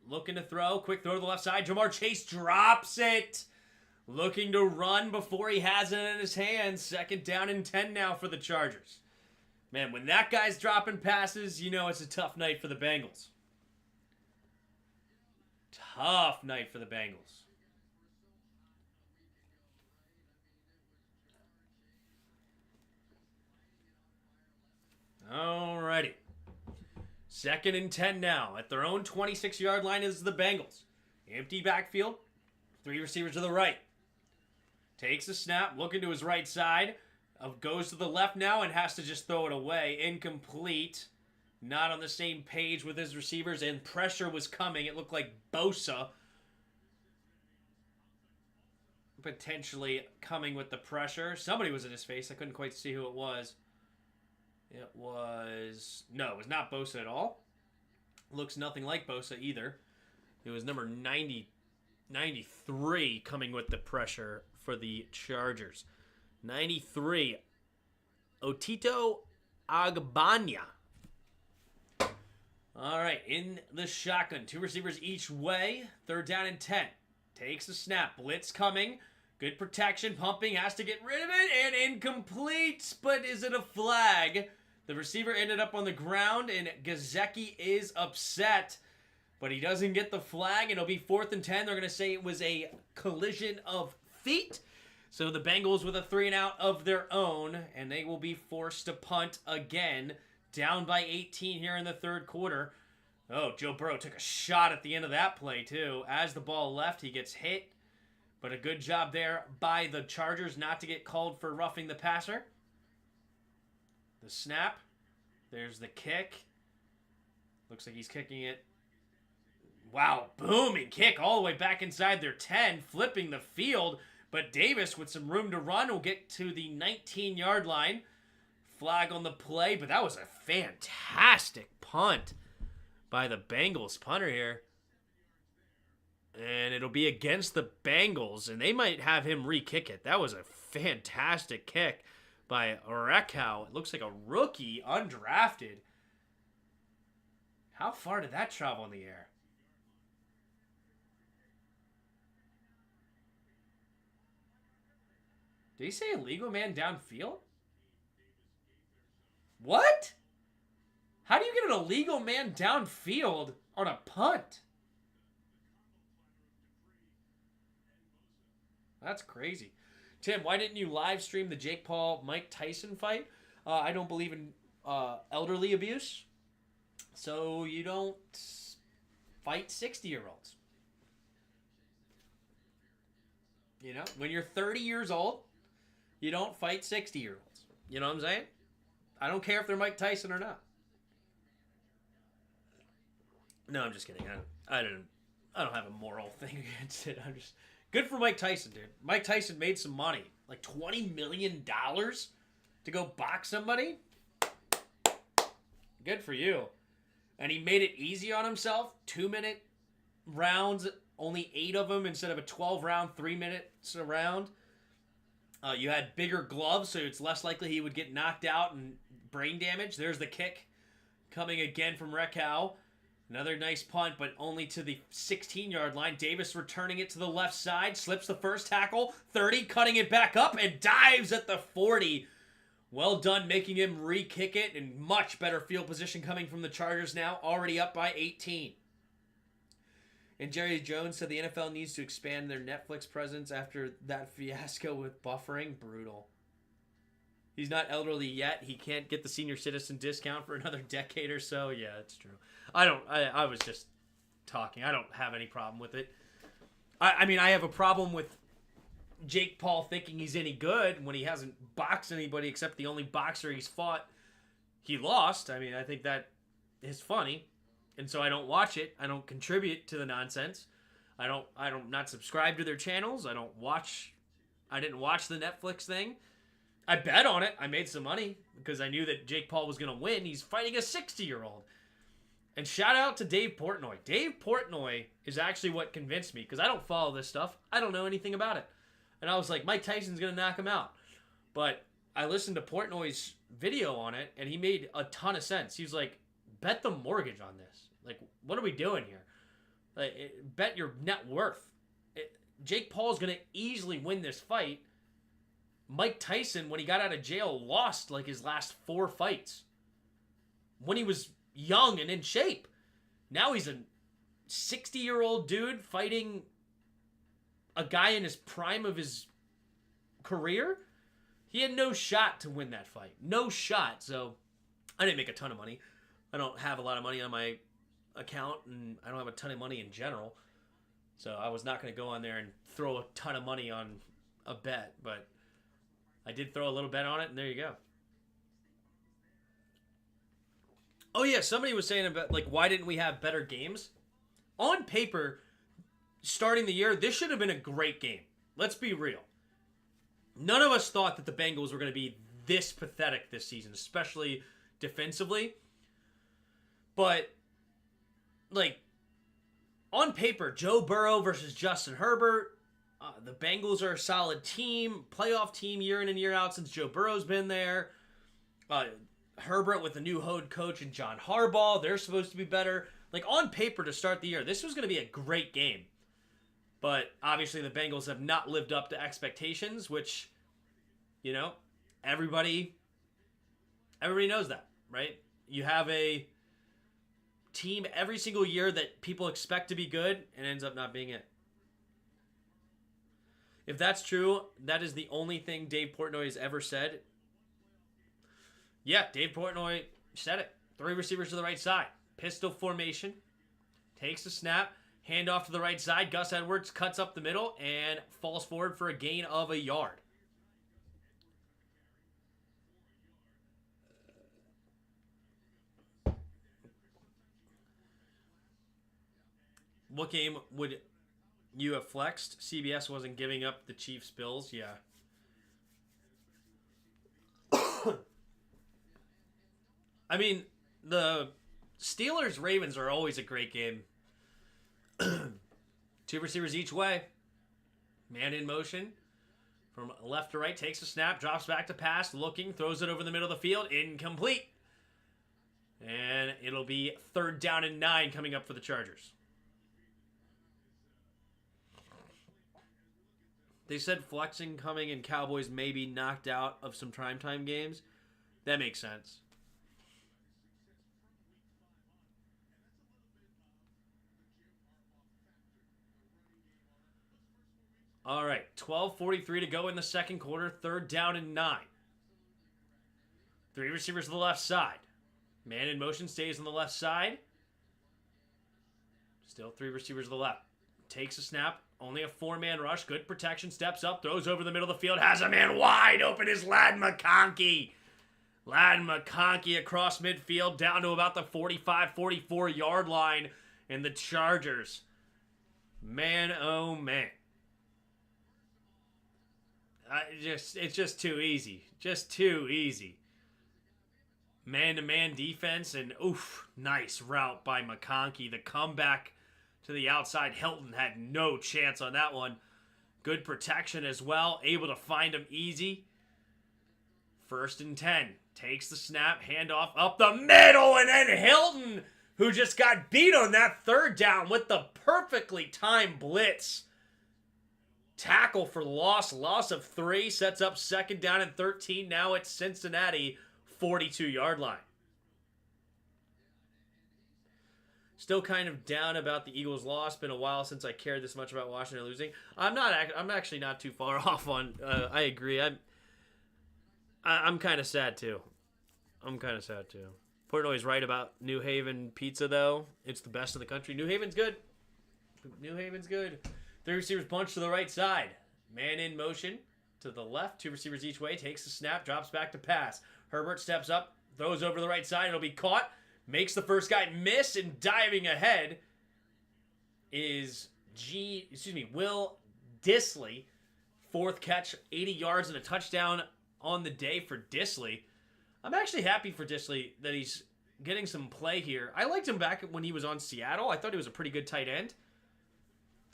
looking to throw. Quick throw to the left side. Jamar Chase drops it. Looking to run before he has it in his hands. 2nd down and 10 now for the Chargers. Man, when that guy's dropping passes, you know it's a tough night for the Bengals. Tough night for the Bengals. Alrighty. 2nd and 10 now. At their own 26-yard line is the Bengals. Empty backfield. 3 receivers to the right. Takes a snap. Looking to his right side. Goes to the left now and has to just throw it away. Incomplete. Not on the same page with his receivers. And pressure was coming. It looked like Bosa potentially coming with the pressure. Somebody was in his face. I couldn't quite see who it was. It was not Bosa at all. Looks nothing like Bosa either. It was number 93 coming with the pressure for the Chargers. 93, Otito Agbanya. All right, in the shotgun. 2 receivers each way. 3rd down and 10. Takes the snap. Blitz coming. Good protection. Pumping. Has to get rid of it. And incomplete. But is it a flag? The receiver ended up on the ground, and Gazeki is upset. But he doesn't get the flag, and it'll be 4th and 10. They're going to say it was a collision of feet. So the Bengals with a 3-and-out of their own, and they will be forced to punt again. Down by 18 here in the 3rd quarter. Oh, Joe Burrow took a shot at the end of that play, too. As the ball left, he gets hit. But a good job there by the Chargers not to get called for roughing the passer. The snap. There's the kick. Looks like he's kicking it. Wow, booming kick all the way back inside their 10, flipping the field. But Davis, with some room to run, will get to the 19-yard line. Flag on the play, but that was a fantastic punt by the Bengals punter here. And it'll be against the Bengals, and they might have him re-kick it. That was a fantastic kick by Orekow. It looks like a rookie, undrafted. How far did that travel in the air? Did he say illegal man downfield? What? How do you get an illegal man downfield on a punt? That's crazy. Tim, why didn't you live stream the Jake Paul-Mike Tyson fight? I don't believe in elderly abuse. So you don't fight 60-year-olds. You know, when you're 30 years old, you don't fight 60-year-olds. You know what I'm saying? I don't care if they're Mike Tyson or not. No, I'm just kidding. I don't have a moral thing against it. I'm just Good for Mike Tyson, dude. Mike Tyson made some money. Like $20 million to go box somebody? Good for you. And he made it easy on himself. 2-minute rounds, only 8 of them instead of a 12-round, 3 minutes a round. You had bigger gloves, so it's less likely he would get knocked out and brain damage. There's the kick coming again from Rekau. Another nice punt, but only to the 16-yard line. Davis returning it to the left side. Slips the first tackle. 30, cutting it back up, and dives at the 40. Well done making him re-kick it, and much better field position coming from the Chargers now. Already up by 18. And Jerry Jones said the NFL needs to expand their Netflix presence after that fiasco with buffering. Brutal. He's not elderly yet. He can't get the senior citizen discount for another decade or so. Yeah, it's true. I was just talking. I don't have any problem with it. I mean, I have a problem with Jake Paul thinking he's any good when he hasn't boxed anybody except the only boxer he's fought. He lost. I mean, I think that is funny. And so I don't watch it. I don't contribute to the nonsense. I don't not subscribe to their channels. I didn't watch the Netflix thing. I bet on it. I made some money because I knew that Jake Paul was going to win. He's fighting a 60-year-old. And shout out to Dave Portnoy. Dave Portnoy is actually what convinced me because I don't follow this stuff. I don't know anything about it. And I was like, Mike Tyson's going to knock him out. But I listened to Portnoy's video on it, and he made a ton of sense. He was like, bet the mortgage on this. Like, what are we doing here? Like, bet your net worth. Jake Paul's going to easily win this fight. Mike Tyson, when he got out of jail, lost like his last 4 fights. When he was young and in shape. Now he's a 60-year-old dude fighting a guy in his prime of his career. He had no shot to win that fight. No shot. So I didn't make a ton of money. I don't have a lot of money on my account, and I don't have a ton of money in general. So I was not going to go on there and throw a ton of money on a bet, but I did throw a little bet on it, and there you go. Oh, yeah, somebody was saying about, like, why didn't we have better games? On paper, starting the year, this should have been a great game. Let's be real. None of us thought that the Bengals were going to be this pathetic this season, especially defensively. But, like, on paper, Joe Burrow versus Justin Herbert, the Bengals are a solid team, playoff team year in and year out since Joe Burrow's been there. Herbert with a new head coach and John Harbaugh, they're supposed to be better. Like, on paper to start the year, this was going to be a great game. But, obviously, the Bengals have not lived up to expectations, which, you know, everybody knows that, right? You have a team every single year that people expect to be good and ends up not being it. If that's true, that is the only thing Dave Portnoy has ever said. Yeah, Dave Portnoy said it. 3 receivers to the right side. Pistol formation. Takes a snap. Handoff to the right side. Gus Edwards cuts up the middle and falls forward for a gain of a yard. What game would you have flexed? CBS wasn't giving up the Chiefs Bills. Yeah. I mean, the Steelers-Ravens are always a great game. 2 receivers each way. Man in motion. From left to right, takes a snap, drops back to pass, looking, throws it over the middle of the field. Incomplete. And it'll be 3rd down and 9 coming up for the Chargers. They said flexing coming and Cowboys may be knocked out of some primetime games. That makes sense. All right, 12:43 to go in the second quarter. 3rd down and 9. 3 receivers to the left side. Man in motion stays on the left side. Still 3 receivers to the left. Takes a snap. Only a 4-man rush. Good protection. Steps up. Throws over the middle of the field. Has a man wide open. Is Ladd McConkey. Ladd McConkey across midfield down to about the 45-44 yard line. And the Chargers. Man, oh man. It's just too easy. Just too easy. Man-to-man defense, and oof, nice route by McConkey. The comeback to the outside. Hilton had no chance on that one. Good protection as well. Able to find him easy. 1st and 10. Takes the snap. Handoff up the middle. And then Hilton, who just got beat on that 3rd down with the perfectly timed blitz. Tackle for loss. Loss of 3. Sets up 2nd down and 13. Now it's Cincinnati 42-yard line. Still kind of down about the Eagles' loss. Been a while since I cared this much about Washington losing. I'm actually not too far off on. I agree. I'm kind of sad too. Portnoy's right about New Haven pizza though. It's the best in the country. New Haven's good. 3 receivers bunch to the right side. Man in motion to the left. 2 receivers each way. Takes the snap. Drops back to pass. Herbert steps up. Throws over to the right side. It'll be caught. Makes the first guy miss, and diving ahead is Will Dissly. 4th catch, 80 yards and a touchdown on the day for Dissly. I'm actually happy for Dissly that he's getting some play here. I liked him back when he was on Seattle. I thought he was a pretty good tight end.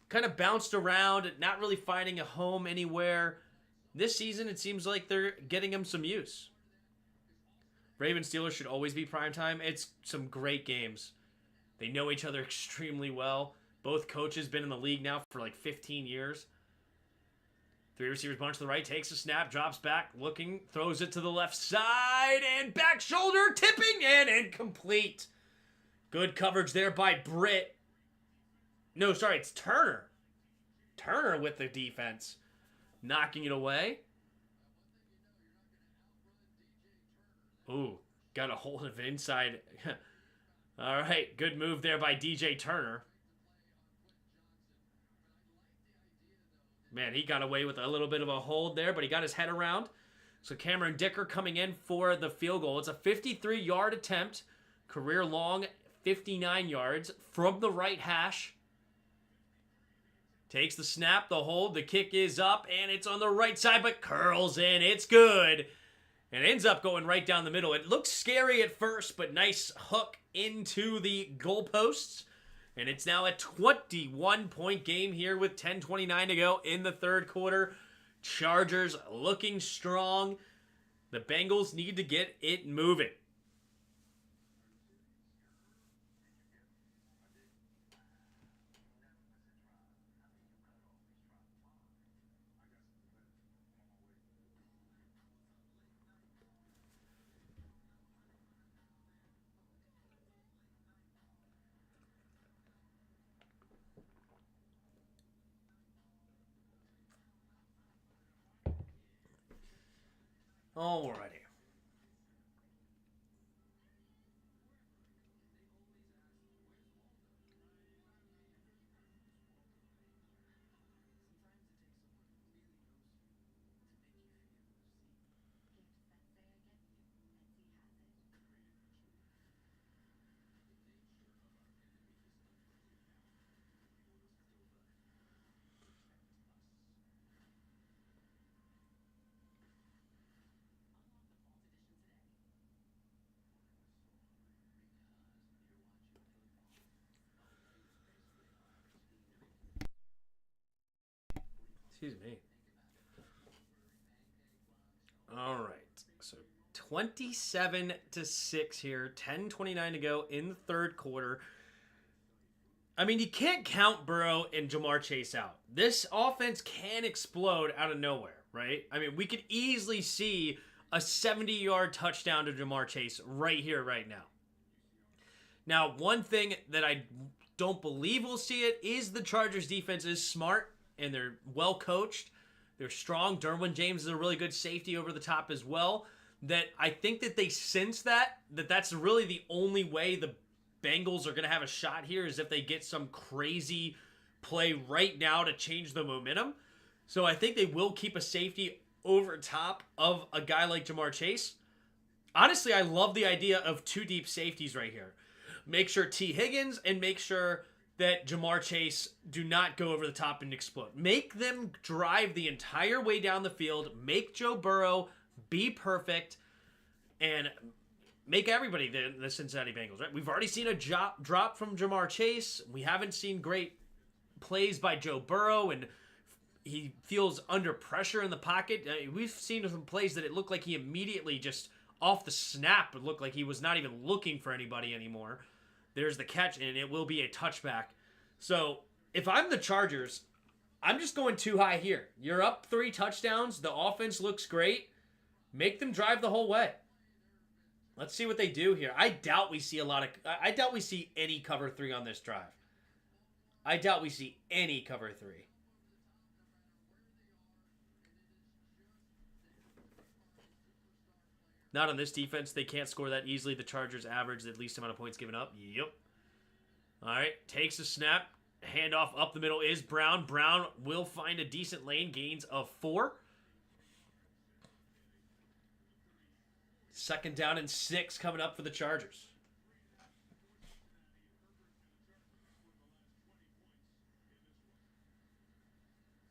Kind of bounced around, not really finding a home anywhere. This season, it seems like they're getting him some use. Ravens Steelers should always be primetime. It's some great games. They know each other extremely well. Both coaches been in the league now for like 15 years. 3 receivers bunch to the right. Takes a snap. Drops back. Looking. Throws it to the left side. And back shoulder. Tipping and incomplete. Good coverage there by Britt. No, sorry. It's Turner. Turner with the defense. Knocking it away. Ooh, got a hold of it inside. All right, good move there by DJ Turner. Man, he got away with a little bit of a hold there, but he got his head around. So Cameron Dicker coming in for the field goal. It's a 53-yard attempt. Career long, 59 yards from the right hash. Takes the snap, the hold, the kick is up, and it's on the right side, but curls in. It's good. And ends up going right down the middle. It looks scary at first, but nice hook into the goalposts. And it's now a 21-point game here with 10:29 to go in the 3rd quarter. Chargers looking strong. The Bengals need to get it moving. Alrighty. Excuse me. All right. So 27-6 here. 10:29 to go in the 3rd quarter. I mean, you can't count Burrow and Jamar Chase out. This offense can explode out of nowhere, right? I mean, we could easily see a 70-yard touchdown to Jamar Chase right here, right now. Now, one thing that I don't believe we'll see it is the Chargers defense is smart and they're well coached. They're strong. Derwin James is a really good safety over the top as well. That I think that they sense that's really the only way the Bengals are going to have a shot here is if they get some crazy play right now to change the momentum. So I think they will keep a safety over top of a guy like Jamar Chase. Honestly, I love the idea of 2 deep safeties right here. Make sure T. Higgins and make sure that Jamar Chase do not go over the top and explode. Make them drive the entire way down the field. Make Joe Burrow be perfect. And make everybody the Cincinnati Bengals, right? We've already seen a drop from Jamar Chase. We haven't seen great plays by Joe Burrow, and he feels under pressure in the pocket. We've seen some plays that it looked like he immediately just off the snap, it looked like he was not even looking for anybody anymore. There's the catch, and it will be a touchback. So if I'm the Chargers, I'm just going too high here. You're up 3 touchdowns. The offense looks great. Make them drive the whole way. Let's see what they do here. I doubt we see any cover 3 on this drive. I doubt we see any cover 3. Not on this defense. They can't score that easily. The Chargers average the least amount of points given up. Yep. All right. Takes a snap. Handoff up the middle is Brown. Brown will find a decent lane. Gains of 4. 2nd down and 6 coming up for the Chargers.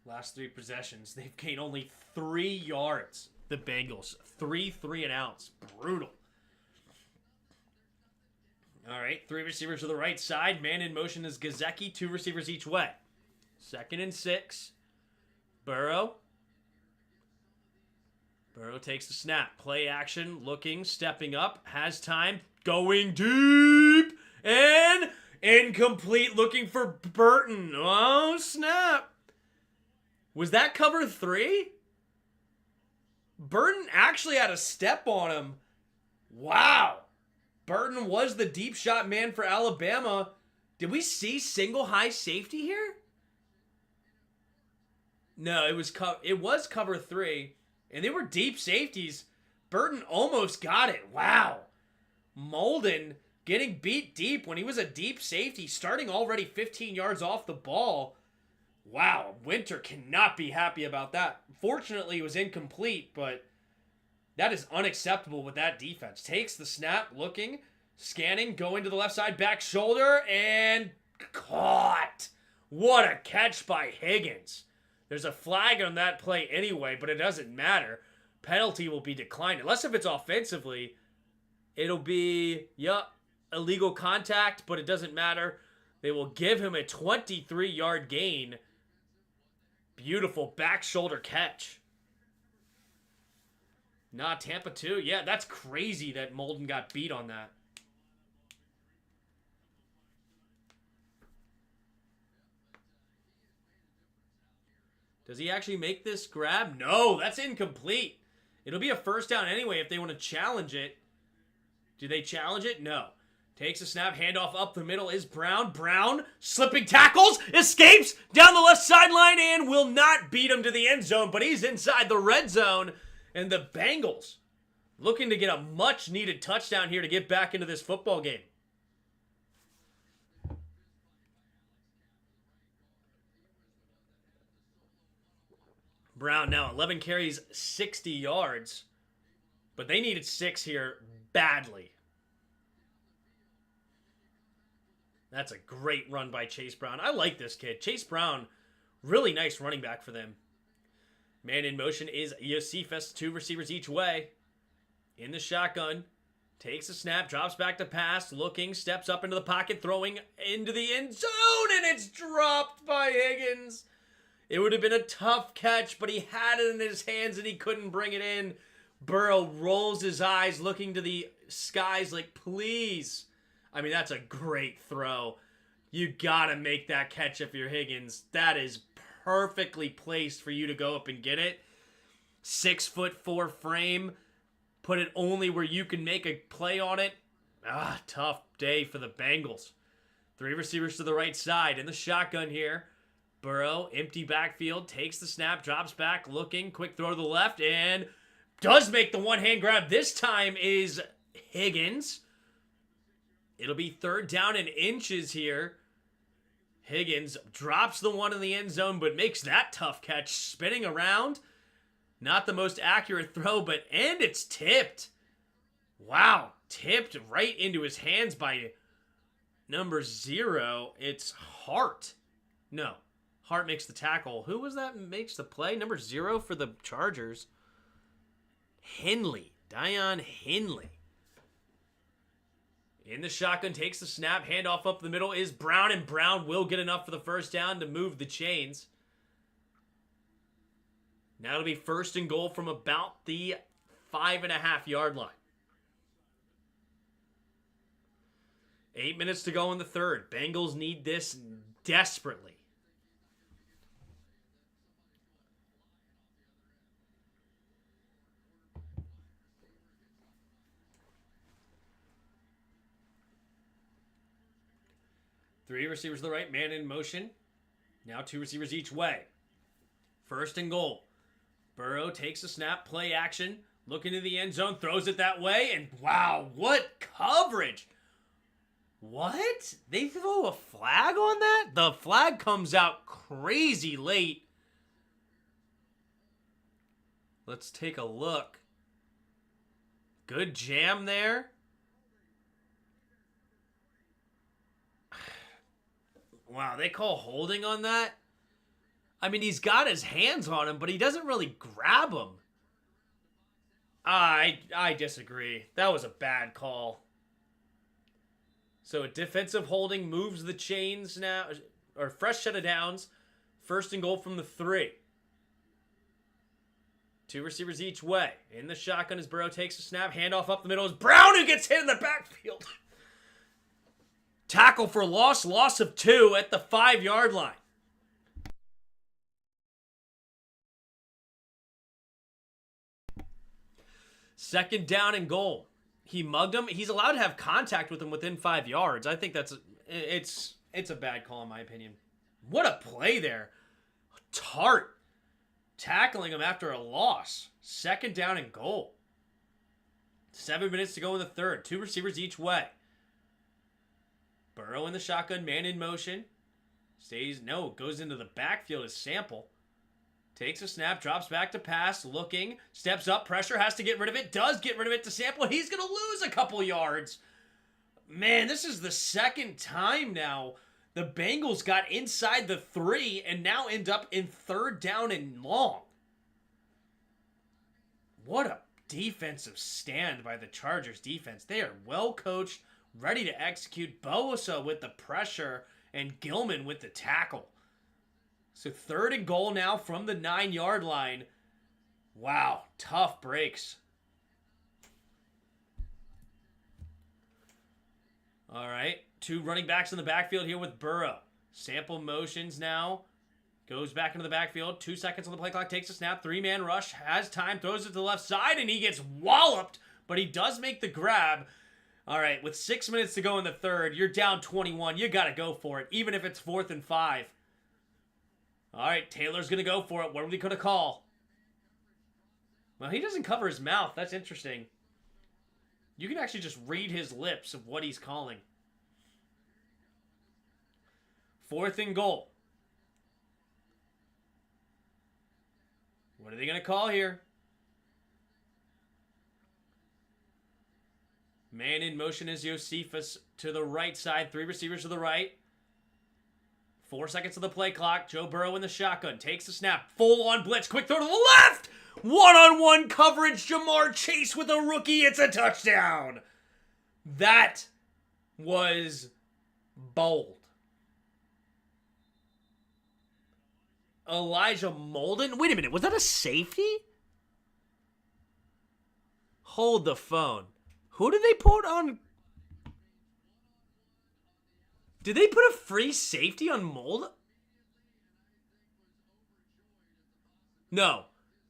Last 3 possessions, they've gained only 3 yards. The Bengals, 3 and outs. Brutal. All right, 3 receivers to the right side. Man in motion is Gesicki. 2 receivers each way. 2nd and 6. Burrow. Burrow takes the snap. Play action, looking, stepping up, has time, going deep, and incomplete, looking for Burton. Oh, snap. Was that cover 3? Burton actually had a step on him. Wow. Burton was the deep shot man for Alabama. Did we see single high safety here? No, it was cover 3. And they were deep safeties. Burton almost got it. Wow. Molden getting beat deep when he was a deep safety, starting already 15 yards off the ball. Wow, Winter cannot be happy about that. Fortunately, it was incomplete, but that is unacceptable with that defense. Takes the snap, looking, scanning, going to the left side, back shoulder, and caught. What a catch by Higgins. There's a flag on that play anyway, but it doesn't matter. Penalty will be declined. Unless if it's offensively, it'll be, illegal contact, but it doesn't matter. They will give him a 23-yard gain. Beautiful back shoulder catch. Nah, Tampa 2. Yeah, that's crazy that Molden got beat on that. Does he actually make this grab? No, that's incomplete. It'll be a 1st down anyway if they want to challenge it. Do they challenge it? No. Takes a snap, handoff up the middle is Brown. Brown, slipping tackles, escapes down the left sideline and will not beat him to the end zone, but he's inside the red zone. And the Bengals looking to get a much-needed touchdown here to get back into this football game. Brown now 11 carries, 60 yards. But they needed 6 here badly. That's a great run by Chase Brown. I like this kid. Chase Brown, really nice running back for them. Man in motion is Josephus. 2 receivers each way. In the shotgun. Takes a snap, drops back to pass, looking, steps up into the pocket, throwing into the end zone, and it's dropped by Higgins. It would have been a tough catch, but he had it in his hands and he couldn't bring it in. Burrow rolls his eyes, looking to the skies like, please. I mean, that's a great throw. You gotta make that catch if you're Higgins. That is perfectly placed for you to go up and get it. 6'4" frame. Put it only where you can make a play on it. Tough day for the Bengals. 3 receivers to the right side in the shotgun here. Burrow, empty backfield, takes the snap, drops back, looking, quick throw to the left, and does make the one-hand grab. This time is Higgins. It'll be 3rd down and inches here. Higgins drops the one in the end zone, but makes that tough catch, spinning around. Not the most accurate throw, and it's tipped. Wow, tipped right into his hands by number 0. It's Hart. No. Hart makes the tackle. Who was that makes the play? Number 0 for the Chargers. Henley. Dion Henley. In the shotgun, takes the snap. Handoff up the middle is Brown, and Brown will get enough for the first down to move the chains. Now it'll be 1st and goal from about the 5.5-yard line. 8 minutes to go in the third. Bengals need this desperately. Three receivers to the right, man in motion. Now 2 receivers each way. 1st and goal. Burrow takes a snap, play action, looking to the end zone, throws it that way, and wow, what coverage! What? They throw a flag on that? The flag comes out crazy late. Let's take a look. Good jam there. Wow, they call holding on that? I mean, he's got his hands on him, but he doesn't really grab him. I disagree. That was a bad call. So a defensive holding moves the chains now, or fresh set of downs. 1st and goal from the 3. 2 receivers each way. In the shotgun as Burrow takes a snap. Handoff up the middle is Brown, who gets hit in the backfield. Tackle for loss of 2 at the 5-yard line. Second down and goal. He mugged him. He's allowed to have contact with him within 5 yards. I think it's a bad call in my opinion. What a play there. Tart tackling him after a loss. Second down and goal. 7 minutes to go in the third. 2 receivers each way. Burrow in the shotgun, man in motion. Goes into the backfield as Sample. Takes a snap, drops back to pass, looking, steps up, pressure, has to get rid of it, does get rid of it to Sample. He's going to lose a couple yards. Man, this is the second time now the Bengals got inside the 3 and now end up in 3rd down and long. What a defensive stand by the Chargers defense. They are well coached, ready to execute. Bosa with the pressure and Gilman with the tackle. So 3rd and goal now from the 9-yard line. Wow, tough breaks. All right, 2 running backs in the backfield here with Burrow. Sample motions now. Goes back into the backfield. 2 seconds on the play clock. Takes a snap. 3-man rush. Has time. Throws it to the left side. And he gets walloped. But he does make the grab. All right, with 6 minutes to go in the third, you're down 21. You got to go for it, even if it's 4th and 5. All right, Taylor's going to go for it. What are we going to call? Well, he doesn't cover his mouth. That's interesting. You can actually just read his lips of what he's calling. 4th and goal. What are they going to call here? Man in motion is Josephus to the right side. 3 receivers to the right. 4 seconds of the play clock. Joe Burrow in the shotgun. Takes the snap. Full on blitz. Quick throw to the left. One-on-one coverage. Jamar Chase with a rookie. It's a touchdown. That was bold. Elijah Molden? Wait a minute. Was that a safety? Hold the phone. Who did they put on? Did they put a free safety on Mold? No.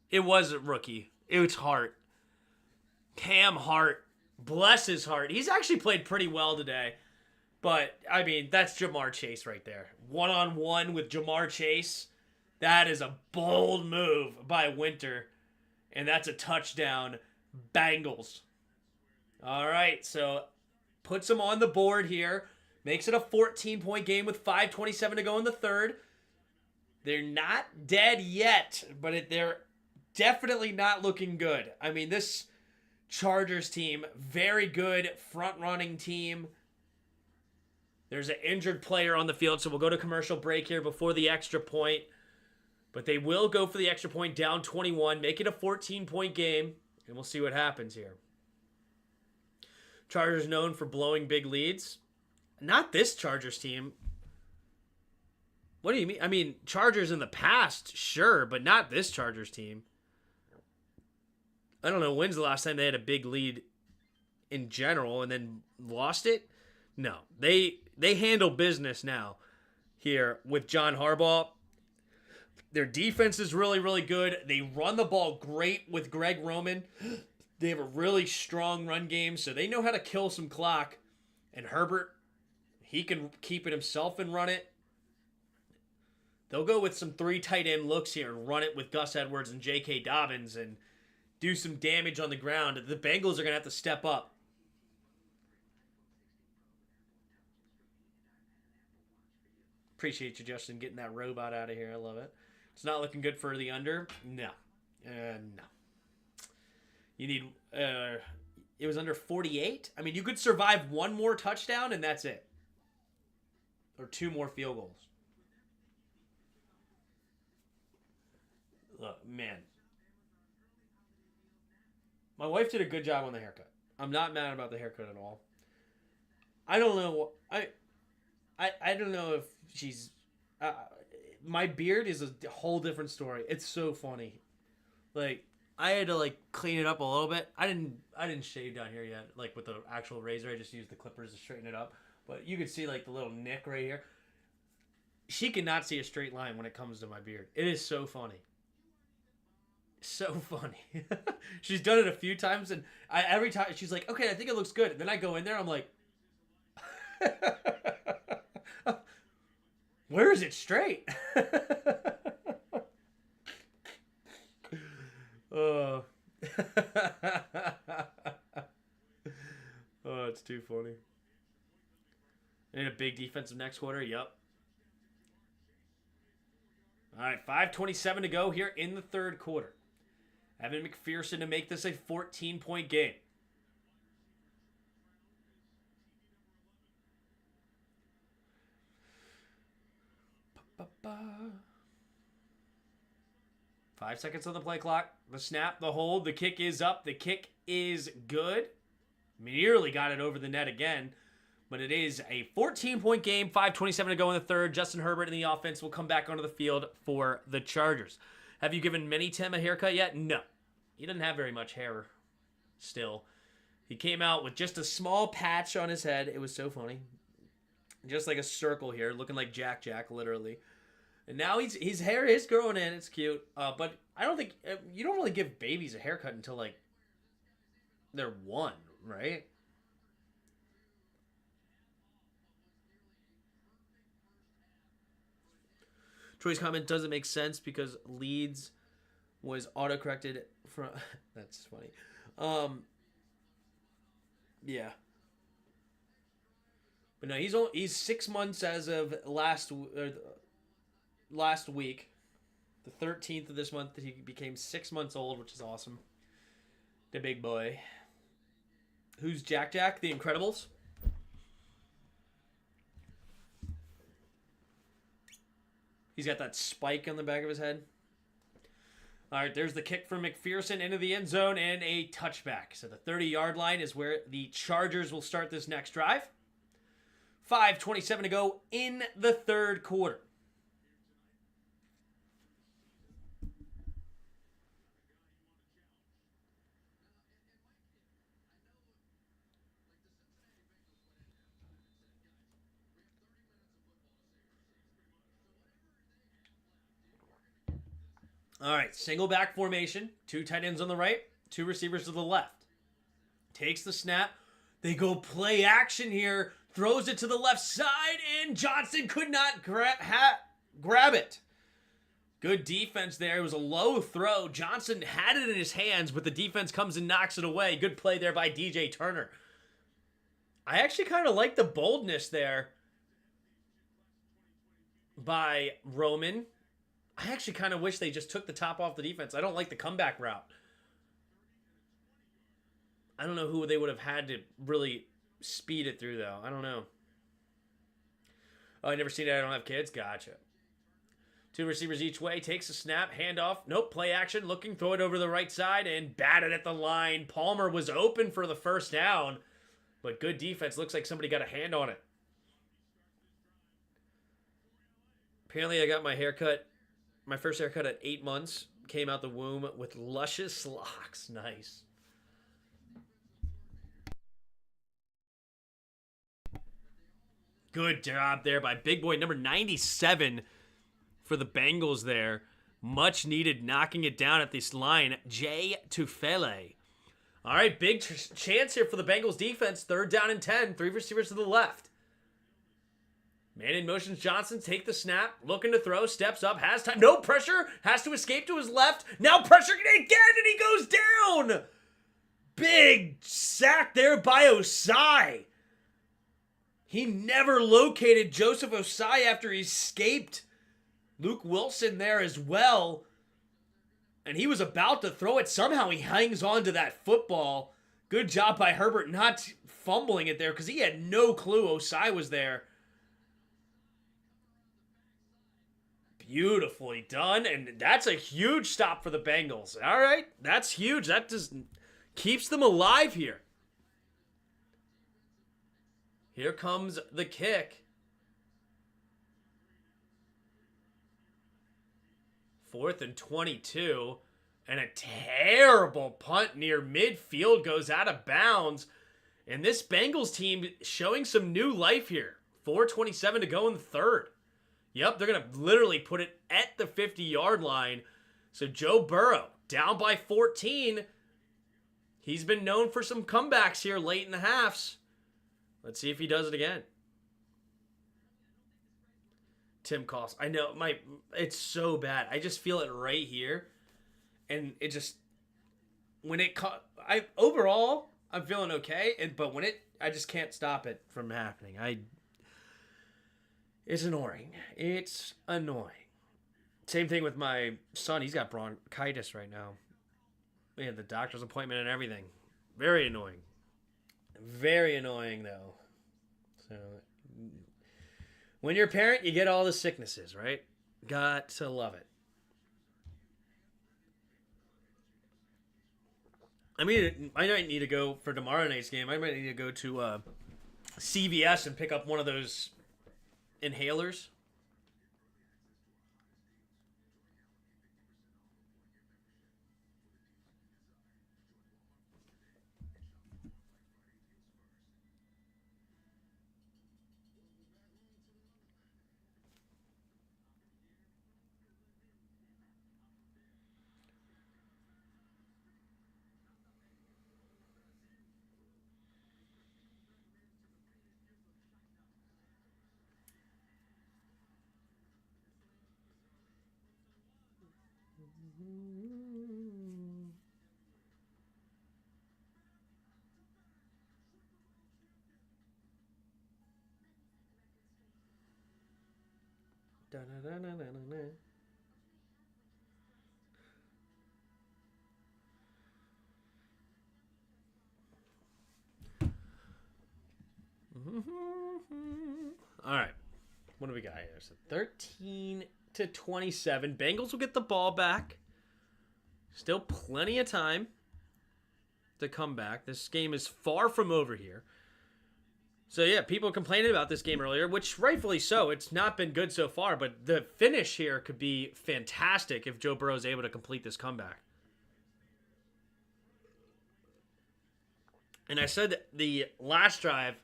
It wasn't rookie. It was Hart. Cam Hart. Bless his heart. He's actually played pretty well today. But, I mean, that's Jamar Chase right there. One-on-one with Jamar Chase. That is a bold move by Winter. And that's a touchdown. Bengals. All right, so puts them on the board here. Makes it a 14-point game with 5:27 to go in the third. They're not dead yet, but they're definitely not looking good. I mean, this Chargers team, very good front-running team. There's an injured player on the field, so we'll go to commercial break here before the extra point. But they will go for the extra point, down 21, make it a 14-point game, and we'll see what happens here. Chargers known for blowing big leads. Not this Chargers team. What do you mean? I mean, Chargers in the past, sure, but not this Chargers team. I don't know, when's the last time they had a big lead in general and then lost it? No. They handle business now here with John Harbaugh. Their defense is really, really good. They run the ball great with Greg Roman. They have a really strong run game, so they know how to kill some clock. And Herbert, he can keep it himself and run it. They'll go with some 3 tight end looks here and run it with Gus Edwards and J.K. Dobbins and do some damage on the ground. The Bengals are going to have to step up. Appreciate you, Justin, getting that robot out of here. I love it. It's not looking good for the under. No. No. You need... it was under 48. I mean, you could survive 1 more touchdown, and that's it. Or 2 more field goals. Look, man. My wife did a good job on the haircut. I'm not mad about the haircut at all. I don't know. I don't know if she's... my beard is a whole different story. It's so funny. Like, I had to, like, clean it up a little bit. I didn't shave down here yet, like, with the actual razor. I just used the clippers to straighten it up. But you can see, like, the little nick right here. She cannot see a straight line when it comes to my beard. It is so funny. So funny. She's done it a few times, and every time she's like, okay, I think it looks good. And then I go in there, I'm like, where is it straight? Oh, it's too funny. And a big defensive next quarter. Yep. All right, 5:27 to go here in the third quarter. Evan McPherson to make this a 14-point game. Ba-ba-ba. 5 seconds on the play clock. The snap, the hold, the kick is up. The kick is good. Nearly got it over the net again. But it is a 14-point game. 5:27 to go in the third. Justin Herbert in the offense will come back onto the field for the Chargers. Have you given Mini Tim a haircut yet? No. He doesn't have very much hair still. He came out with just a small patch on his head. It was so funny. Just like a circle here, looking like Jack, literally. And now his hair is growing in. It's cute. But I don't think... You don't really give babies a haircut until, like, they're 1, right? Troy's comment doesn't make sense because Leeds was autocorrected from... That's funny. Yeah. But no, he's 6 months as of last week. The 13th of this month, he became 6 months old, which is awesome. The big boy. Who's Jack? The Incredibles? He's got that spike on the back of his head. All right, there's the kick from McPherson into the end zone and a touchback. So the 30-yard line is where the Chargers will start this next drive. 5:27 to go in the third quarter. All right, single back formation. 2 tight ends on the right, 2 receivers to the left. Takes the snap. They go play action here. Throws it to the left side, and Johnson could not grab it. Good defense there. It was a low throw. Johnson had it in his hands, but the defense comes and knocks it away. Good play there by DJ Turner. I actually kind of like the boldness there by Roman. I actually kind of wish they just took the top off the defense. I don't like the comeback route. I don't know who they would have had to really speed it through, though. I don't know. Oh, I never seen it. I don't have kids. Gotcha. Two receivers each way. Takes a snap. Handoff. Nope. Play action. Looking. Throw it over the right side and batted at the line. Palmer was open for the first down. But good defense. Looks like somebody got a hand on it. Apparently I got my haircut. My first haircut at 8 months. Came out the womb with luscious locks. Nice. Good job there by big boy number 97 for the Bengals there. Much needed, knocking it down at this line. Jay Tufele. All right, big chance here for the Bengals defense. 3rd down and 10. 3 receivers to the left. Man in motions Johnson. Take the snap. Looking to throw. Steps up. Has time. No pressure. Has to escape to his left. Now pressure again, and he goes down. Big sack there by Osai. He never located Joseph Osai after he escaped. Luke Wilson there as well. And he was about to throw it. Somehow he hangs on to that football. Good job by Herbert not fumbling it there because he had no clue Osai was there. Beautifully done. And that's a huge stop for the Bengals. All right. That's huge. That just keeps them alive here. Here comes the kick. 4th and 22. And a terrible punt near midfield goes out of bounds. And this Bengals team showing some new life here. 4:27 to go in the 3rd. Yep, they're going to literally put it at the 50-yard line. So Joe Burrow down by 14. He's been known for some comebacks here late in the halves. Let's see if he does it again. Tim Cost. I know, it's so bad. I just feel it right here. And it just, when it caught, overall, I'm feeling okay. But when I just can't stop it from happening. It's annoying. It's annoying. Same thing with my son. He's got bronchitis right now. We had the doctor's appointment and everything. Very annoying. Very annoying, though. So, when you're a parent, you get all the sicknesses, right? Got to love it. I might need to go for tomorrow night's game. I might need to go to CVS and pick up one of those inhalers. All right. What do we got here? So 13-27. Bengals will get the ball back. Still plenty of time to come back. This game is far from over here. So, yeah, people complaining about this game earlier, which rightfully so. It's not been good so far, but the finish here could be fantastic if Joe Burrow is able to complete this comeback. And I said the last drive,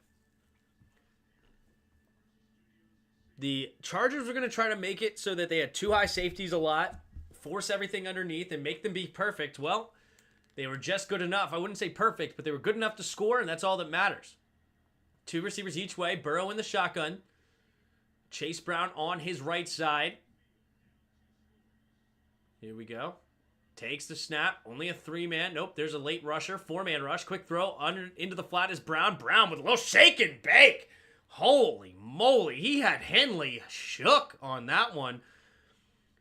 the Chargers were going to try to make it so that they had 2 high safeties a lot, force everything underneath, and make them be perfect. Well, they were just good enough. I wouldn't say perfect, but they were good enough to score, and that's all that matters. 2 receivers each way. Burrow in the shotgun. Chase Brown on his right side. Here we go. Takes the snap. Only a 3-man. Nope, there's a late rusher. 4-man rush. Quick throw into the flat is Brown. Brown with a little shake and bake. Holy moly. He had Henley shook on that one.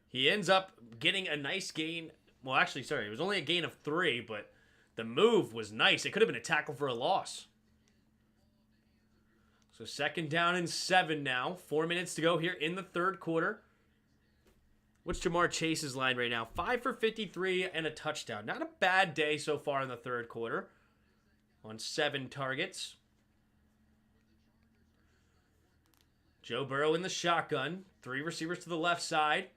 He ends up getting a nice gain. Well, actually, sorry. It was only a gain of 3, but the move was nice. It could have been a tackle for a loss. So 2nd down and 7 now. 4 minutes to go here in the third quarter. What's Jamar Chase's line right now? 5 for 53 and a touchdown. Not a bad day so far in the third quarter. On 7 targets. Joe Burrow in the shotgun. 3 receivers to the left side.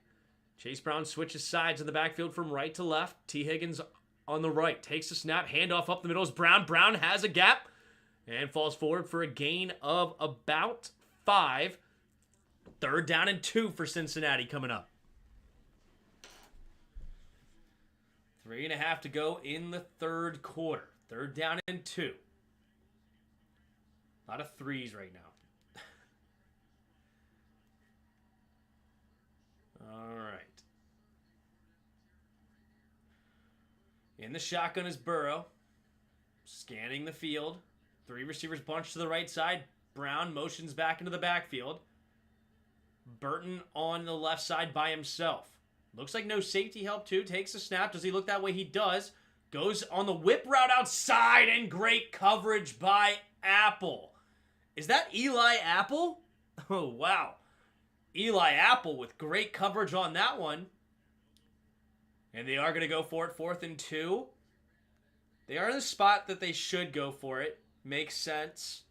Chase Brown switches sides in the backfield from right to left. T. Higgins on the right. Takes a snap. Handoff up the middle is Brown. Brown has a gap. And falls forward for a gain of about 5. 3rd down and 2 for Cincinnati coming up. 3.5 to go in the third quarter. 3rd down and 2. A lot of threes right now. All right. In the shotgun is Burrow. Scanning the field. 3 receivers bunched to the right side. Brown motions back into the backfield. Burton on the left side by himself. Looks like no safety help too. Takes a snap. Does he look that way? He does. Goes on the whip route outside and great coverage by Apple. Is that Eli Apple? Oh, wow. Eli Apple with great coverage on that one. And they are going to go for it. 4th and 2. They are in the spot that they should go for it. Makes sense.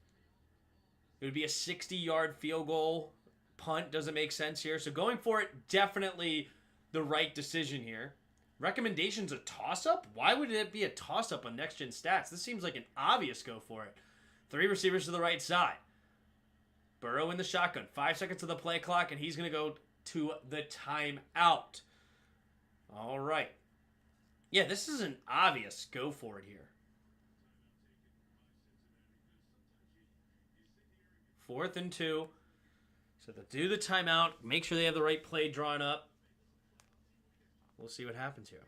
It would be a 60-yard field goal. Punt doesn't make sense here. So going for it, definitely the right decision here. Recommendations a toss-up? Why would it be a toss-up on Next Gen Stats? This seems like an obvious go for it. 3 receivers to the right side. Burrow in the shotgun. 5 seconds of the play clock, and he's going to go to the timeout. All right. Yeah, this is an obvious go for it here. 4th and 2. So they'll do the timeout. Make sure they have the right play drawn up. We'll see what happens here.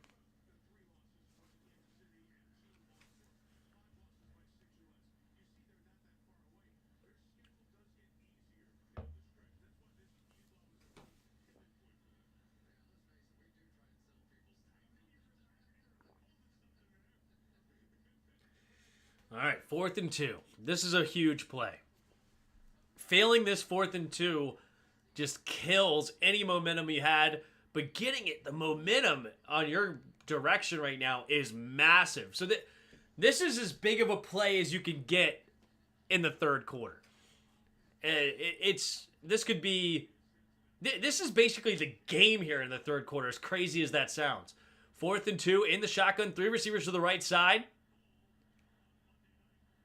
All right, 4th and 2. This is a huge play. Failing this 4th and 2 just kills any momentum you had, but getting it, the momentum on your direction right now is massive. So this is as big of a play as you can get in the third quarter. This is basically the game here in the third quarter, as crazy as that sounds. 4th and 2 in the shotgun, 3 receivers to the right side.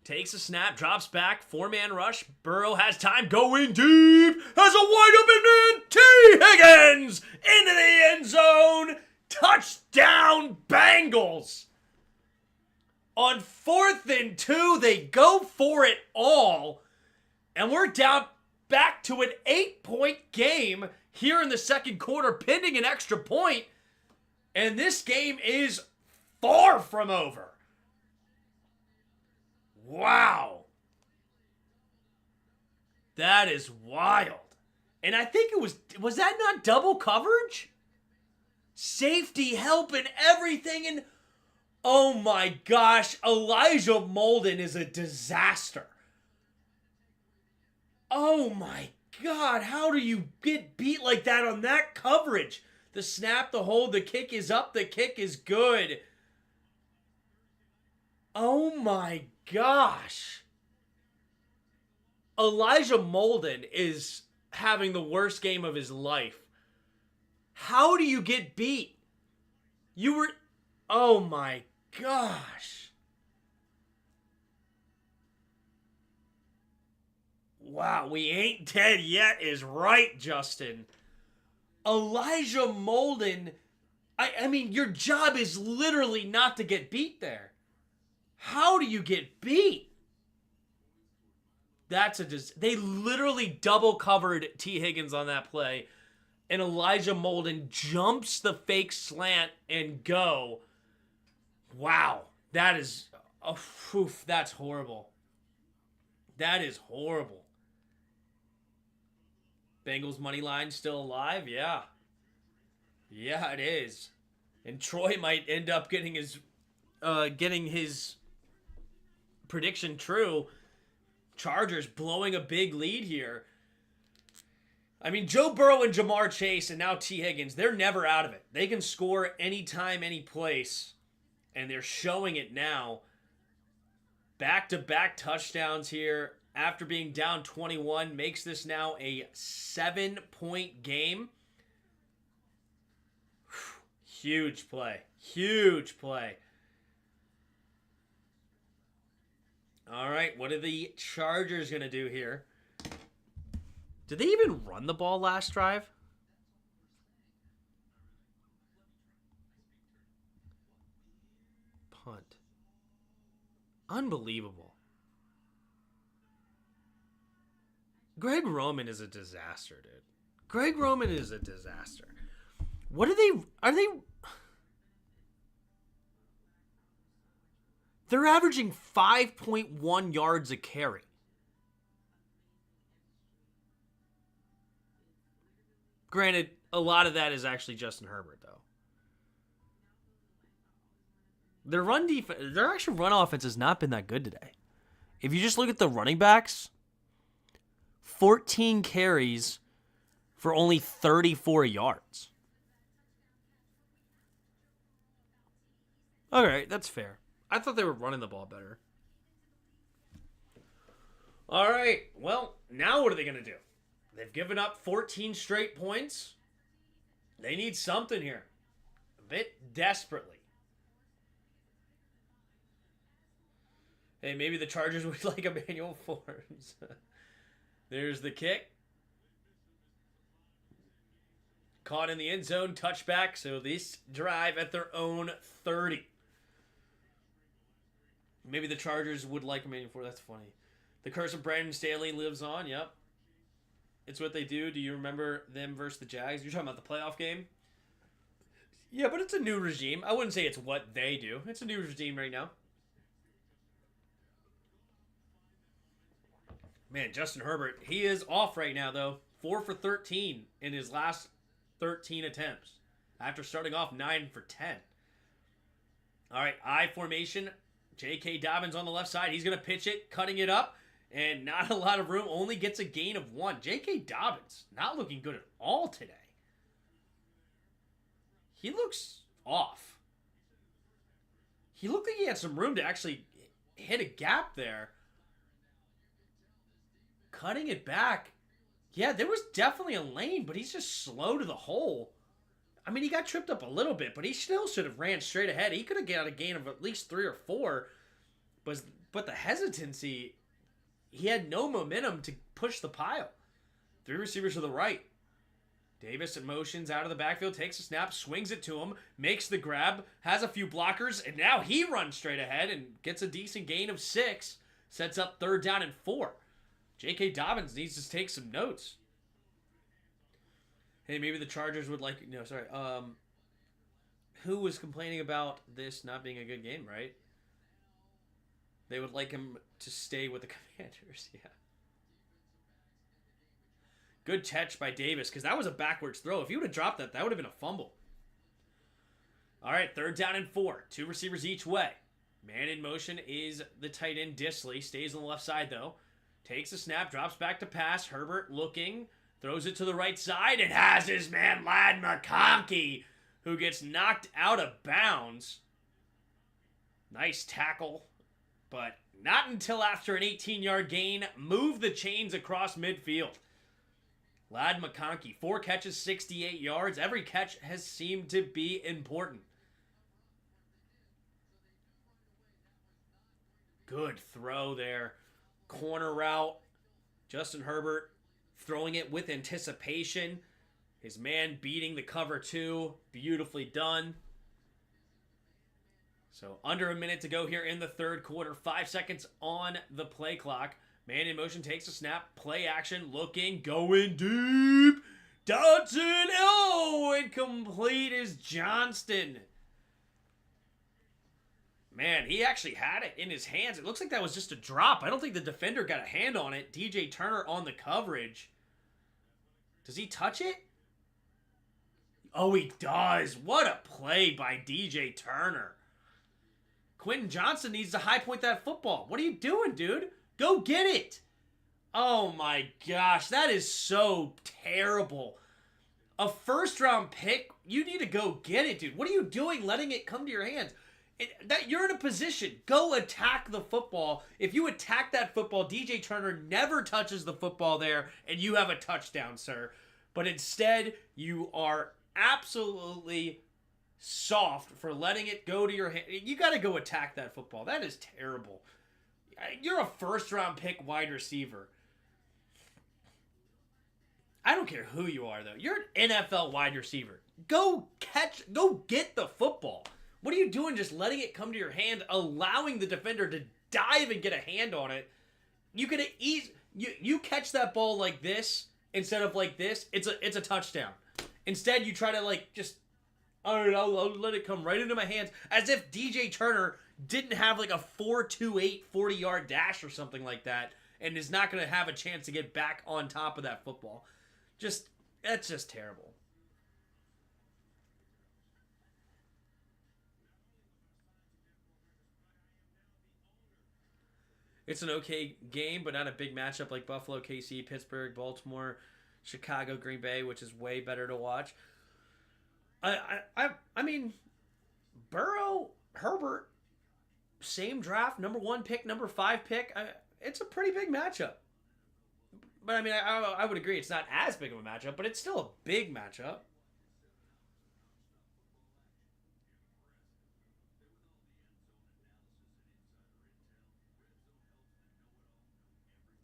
Takes a snap, drops back, 4-man rush. Burrow has time, going deep, has a wide open man, T. Higgins into the end zone. Touchdown, Bengals. On 4th and 2, they go for it all, and we're down back to an 8-point game here in the second quarter, pending an extra point, and this game is far from over. Wow. That is wild. And I think was that not double coverage? Safety help and everything. And oh my gosh, Elijah Molden is a disaster. Oh my God, how do you get beat like that on that coverage? The snap, the hold, the kick is up, the kick is good. Oh my gosh. Elijah Molden is having the worst game of his life. How do you get beat? Oh my gosh. Wow, we ain't dead yet is right, Justin. Elijah Molden, I mean, your job is literally not to get beat there. How do you get beat? They literally double covered T. Higgins on that play, and Elijah Molden jumps the fake slant and go. Wow, that's horrible. That is horrible. Bengals money line still alive? Yeah. Yeah, it is. And Troy might end up getting his prediction true. Chargers blowing a big lead here. I mean, Joe Burrow and Jamar Chase and now T. Higgins, they're never out of it. They can score anytime, any place, and they're showing it now. Back-to-back touchdowns here after being down 21 makes this now a 7-point game. Huge play. Huge play. All right, what are the Chargers going to do here? Did they even run the ball last drive? Punt. Unbelievable. Greg Roman is a disaster, dude. Greg Roman is a disaster. What are they... They're averaging 5.1 yards a carry. Granted, a lot of that is actually Justin Herbert, though. Their actual run offense has not been that good today. If you just look at the running backs, 14 carries for only 34 yards. All right, that's fair. I thought they were running the ball better. All right, well, now what are they going to do? They've given up 14 straight points. They need something here. A bit desperately. Hey, maybe the Chargers would like Emmanuel Forbes. There's the kick. Caught in the end zone, touchback. So this drive at their own 30. Maybe the Chargers would like Emmanuel Forbes. That's funny. The curse of Brandon Staley lives on. Yep. It's what they do. Do you remember them versus the Jags? You're talking about the playoff game? Yeah, but it's a new regime. I wouldn't say it's what they do. It's a new regime right now. Man, Justin Herbert, he is off right now, though. 4 for 13 in his last 13 attempts after starting off 9 for 10. All right, I formation. J.K. Dobbins on the left side. He's going to pitch it, cutting it up, and not a lot of room. Only gets a gain of 1. J.K. Dobbins not looking good at all today. He looks off. He looked like he had some room to actually hit a gap there. Cutting it back. Yeah, there was definitely a lane, but he's just slow to the hole. I mean, he got tripped up a little bit, but he still should have ran straight ahead. He could have got a gain of at least 3 or 4. But the hesitancy, he had no momentum to push the pile. 3 receivers to the right. Davis in motions out of the backfield, takes a snap, swings it to him, makes the grab, has a few blockers, and now he runs straight ahead and gets a decent gain of 6. Sets up 3rd down and 4. J.K. Dobbins needs to take some notes. Hey, maybe the Chargers would like... No, sorry. Who was complaining about this not being a good game, right? They would like him to stay with the Commanders, yeah. Good catch by Davis, because that was a backwards throw. If he would have dropped that, that would have been a fumble. All right, 3rd down and 4. 2 receivers each way. Man in motion is the tight end, Disley. Stays on the left side, though. Takes a snap, drops back to pass. Herbert looking, throws it to the right side, and has his man Ladd McConkey, who gets knocked out of bounds. Nice tackle, but not until after an 18-yard gain. Move the chains across midfield. Ladd McConkey, 4 catches, 68 yards. Every catch has seemed to be important. Good throw there. Corner route. Justin Herbert throwing it with anticipation. His man beating the cover 2. Beautifully done. So under a minute to go here in the 3rd quarter. 5 seconds on the play clock. Man in motion takes a snap. Play action. Looking. Going deep. Dodson. Oh, incomplete is Johnston. Man, he actually had it in his hands. It looks like that was just a drop. I don't think the defender got a hand on it. DJ Turner on the coverage. Does he touch it? Oh, he does. What a play by DJ Turner. Quentin Johnson needs to high point that football. What are you doing, dude? Go get it. Oh my gosh, that is so terrible. A first round pick, you need to go get it, dude. What are you doing letting it come to your hands? That you're in a position. Go attack the football. If you attack that football, DJ Turner never touches the football there, and you have a touchdown, sir. But instead, you are absolutely soft for letting it go to your hand. You got to go attack that football. That is terrible. You're a first round pick wide receiver. I don't care who you are, though. You're an NFL wide receiver. Go get the football. What are you doing just letting it come to your hand, allowing the defender to dive and get a hand on it? You could you catch that ball like this instead of like this, it's a touchdown. Instead, you try to I'll let it come right into my hands as if DJ Turner didn't have like a 4.28 40-yard dash or something like that and is not going to have a chance to get back on top of that football. That's just terrible. It's an okay game, but not a big matchup like Buffalo, KC, Pittsburgh, Baltimore, Chicago, Green Bay, which is way better to watch. I mean, Burrow, Herbert, same draft, number 1 pick, number 5 pick. It's a pretty big matchup. But I mean, I would agree it's not as big of a matchup, but it's still a big matchup.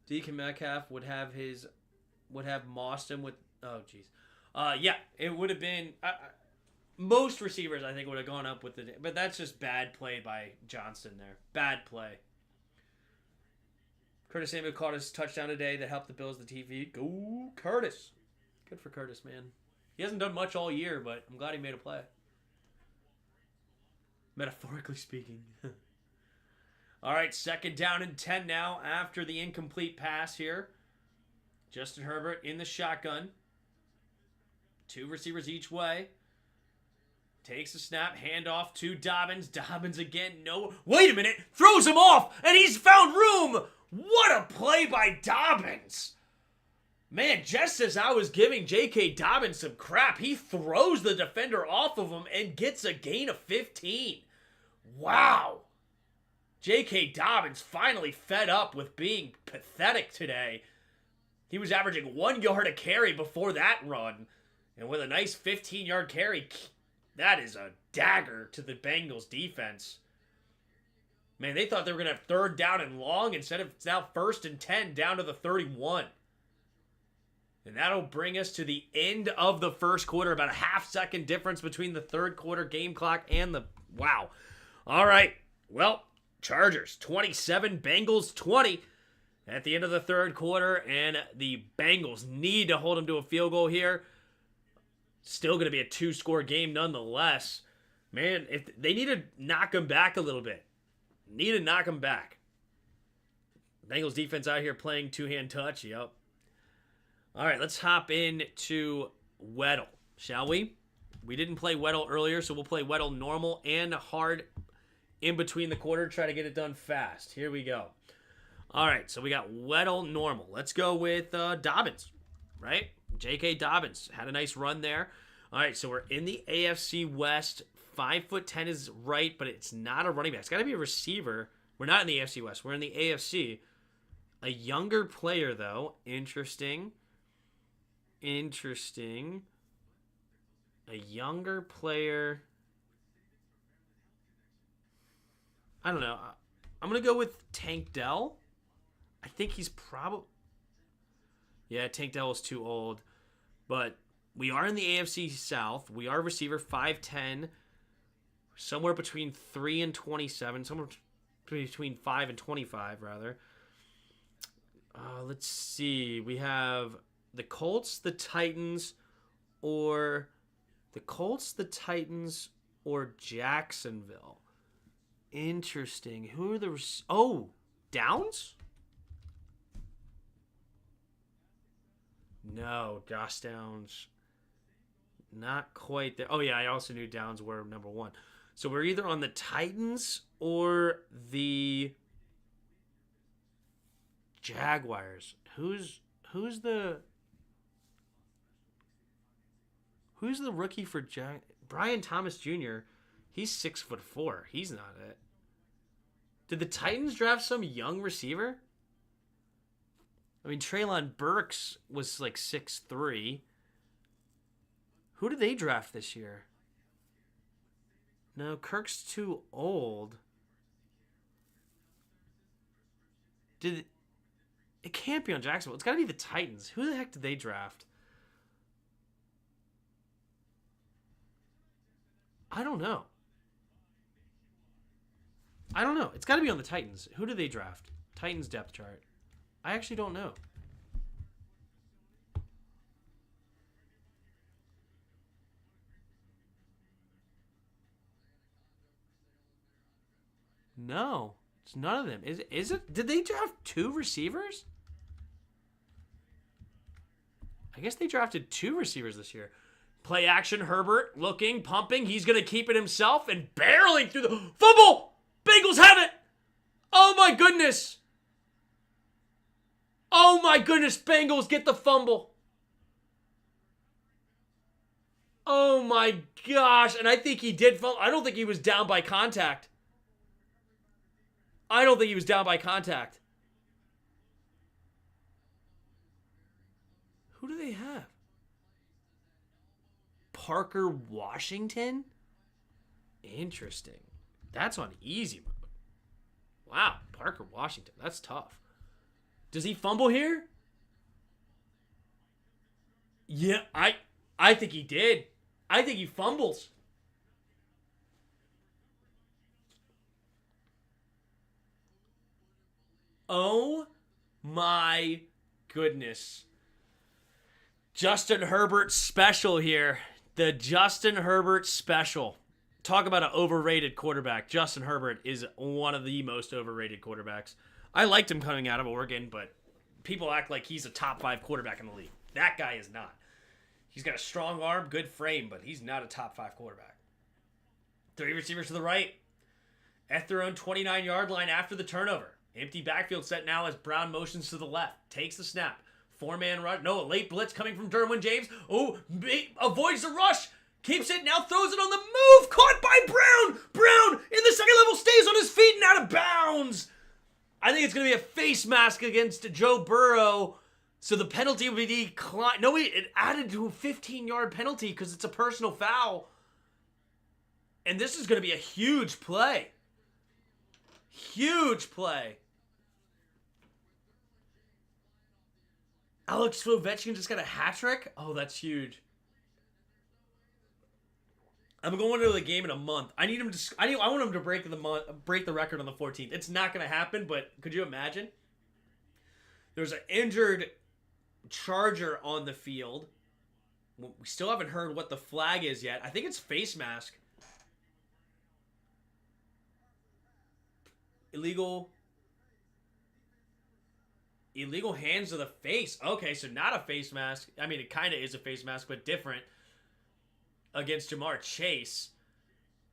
DK Metcalf would have mossed him with. Oh jeez. Yeah, it would have been. Most receivers, I think, would have gone up with it, but that's just bad play by Johnston there. Bad play. Curtis Samuel caught his touchdown today that helped the Bills the TV. Go Curtis. Good for Curtis, man. He hasn't done much all year, but I'm glad he made a play. Metaphorically speaking. All right, 2nd down and 10 now after the incomplete pass here. Justin Herbert in the shotgun. 2 receivers each way. Takes a snap, handoff to Dobbins. Dobbins again, no. Wait a minute, throws him off, and he's found room. What a play by Dobbins. Man, just as I was giving J.K. Dobbins some crap, he throws the defender off of him and gets a gain of 15. Wow. J.K. Dobbins finally fed up with being pathetic today. He was averaging 1 yard a carry before that run. And with a nice 15-yard carry, that is a dagger to the Bengals defense. Man, they thought they were going to have 3rd down and long. Instead of it's now 1st and 10 down to the 31. And that'll bring us to the end of the first quarter. About a half-second difference between the 3rd quarter game clock and the... Wow. All right. Well, Chargers 27, Bengals 20 at the end of the 3rd quarter. And the Bengals need to hold them to a field goal here. Still going to be a 2-score game nonetheless. Man, if they need to knock them back a little bit. Need to knock them back. Bengals defense out here playing 2-hand touch. Yep. All right, let's hop into Weddle, shall we? We didn't play Weddle earlier, so we'll play Weddle normal and hard in between the quarter. Try to get it done fast. Here we go. All right, so we got Weddle normal. Let's go with Dobbins, right? J.K. Dobbins had a nice run there. All right, so we're in the AFC West. 5'10" is right, but it's not a running back. It's got to be a receiver. We're not in the AFC West. We're in the AFC. A younger player, though. Interesting. A younger player. I don't know. I'm going to go with Tank Dell. I think he's probably... Yeah, Tank Dell is too old. But we are in the AFC South. We are receiver 5'10", somewhere between 3 and 27, somewhere between 5 and 25, rather. Let's see. We have the Colts, the Titans, or Jacksonville. Interesting. Who are the... Downs? No, Josh Downs. Not quite there. Oh, yeah, I also knew Downs were number 1. So we're either on the Titans or the Jaguars. Who's the rookie for Brian Thomas Jr.? He's 6'4". He's not it. Did the Titans draft some young receiver? I mean, Treylon Burks was like 6'3". Who did they draft this year? No, Kirk's too old. It can't be on Jacksonville. It's got to be the Titans. Who the heck did they draft? I don't know. It's got to be on the Titans. Who did they draft? Titans depth chart. I actually don't know. No, it's none of them. Is it? Did they draft 2 receivers? I guess they drafted 2 receivers this year. Play action, Herbert looking, pumping. He's going to keep it himself and barreling through the fumble. Bengals have it. Oh my goodness. Oh my goodness, Bengals get the fumble. Oh my gosh, and I think he did fumble. I don't think he was down by contact. Who do they have? Parker Washington? Interesting. That's on easy mode. Wow, Parker Washington. That's tough. Does he fumble here? Yeah, I think he did. I think he fumbles. Oh my goodness. Justin Herbert special here. The Justin Herbert special. Talk about an overrated quarterback. Justin Herbert is one of the most overrated quarterbacks. I liked him coming out of Oregon, but people act like he's a top 5 quarterback in the league. That guy is not. He's got a strong arm, good frame, but he's not a top 5 quarterback. 3 receivers to the right. At their own 29-yard line after the turnover. Empty backfield set now as Brown motions to the left. Takes the snap. 4-man rush. No, a late blitz coming from Derwin James. Oh, avoids the rush. Keeps it, now throws it on the move. Caught by Brown. Brown in the second level stays on his feet and out of bounds. I think it's going to be a face mask against Joe Burrow. So the penalty will be declined. No, it added to a 15-yard penalty because it's a personal foul. And this is going to be a huge play. Huge play. Alex Ovechkin just got a hat trick? Oh, that's huge. I'm going to the game in a month. I want him to break the record on the 14th. It's not going to happen, but could you imagine? There's an injured Charger on the field. We still haven't heard what the flag is yet. I think it's face mask. Illegal hands to the face. Okay, so not a face mask. I mean, it kind of is a face mask, but different. Against Jamar Chase.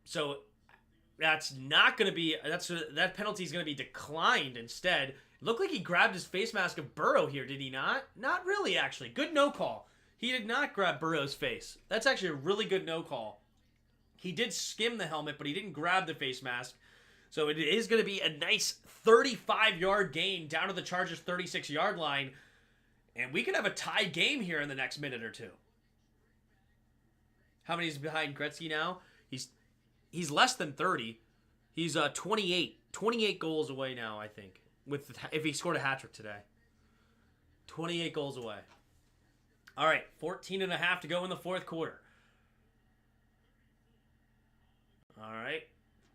So that's not going to be... That penalty is going to be declined instead. It looked like he grabbed his face mask of Burrow here, did he not? Not really, actually. Good no call. He did not grab Burrow's face. That's actually a really good no call. He did skim the helmet, but he didn't grab the face mask. So it is going to be a nice 35-yard gain down to the Chargers' 36-yard line. And we could have a tie game here in the next minute or two. How many is behind Gretzky now? He's less than 30. He's 28. 28 goals away now, I think. If he scored a hat trick today. 28 goals away. All right, 14.5 to go in the fourth quarter. All right.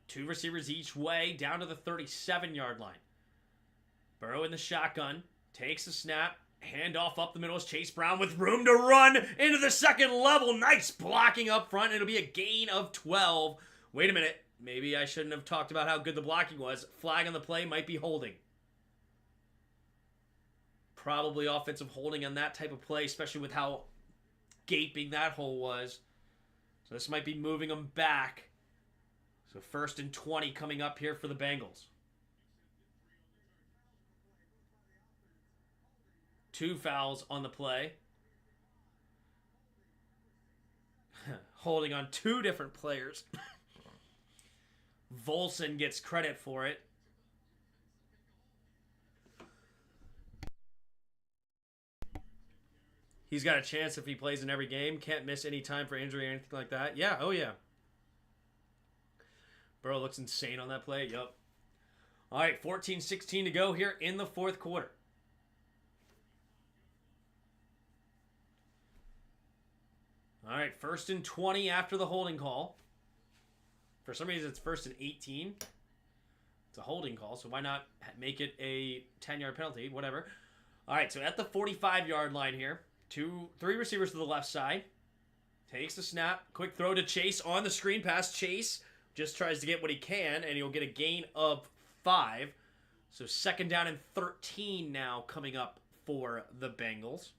2 receivers each way, down to the 37-yard line. Burrow in the shotgun, takes the snap, handoff up the middle is Chase Brown with room to run into the second level. Nice blocking up front. It'll be a gain of 12. Wait a minute. Maybe I shouldn't have talked about how good the blocking was. Flag on the play, might be holding. Probably offensive holding on that type of play, especially with how gaping that hole was. So this might be moving them back. So 1st and 20 coming up here for the Bengals. 2 fouls on the play. Holding on 2 different players. Volson gets credit for it. He's got a chance if he plays in every game. Can't miss any time for injury or anything like that. Yeah, oh yeah. Burrow looks insane on that play. Yup. All right, 14-16 to go here in the fourth quarter. All right, 1st and 20 after the holding call. For some reason, it's 1st and 18. It's a holding call, so why not make it a 10-yard penalty? Whatever. All right, so at the 45-yard line here, 3 receivers to the left side. Takes the snap. Quick throw to Chase on the screen pass. Chase just tries to get what he can, and he'll get a gain of 5. So 2nd down and 13 now coming up for the Bengals.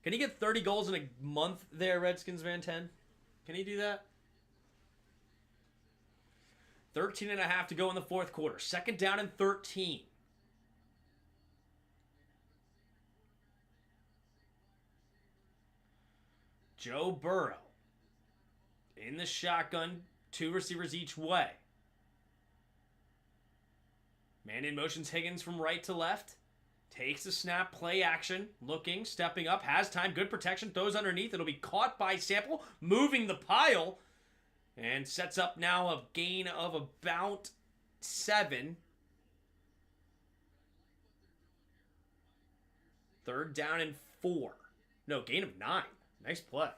Can he get 30 goals in a month there, Redskins Van 10? Can he do that? 13 and a half to go in the fourth quarter. 2nd down and 13. Joe Burrow in the shotgun, 2 receivers each way. Man in motions Higgins from right to left. Takes the snap, play action, looking, stepping up, has time, good protection, throws underneath. It'll be caught by Sample, moving the pile, and sets up now a gain of about 7. 3rd down and 4. No, gain of 9. Nice play.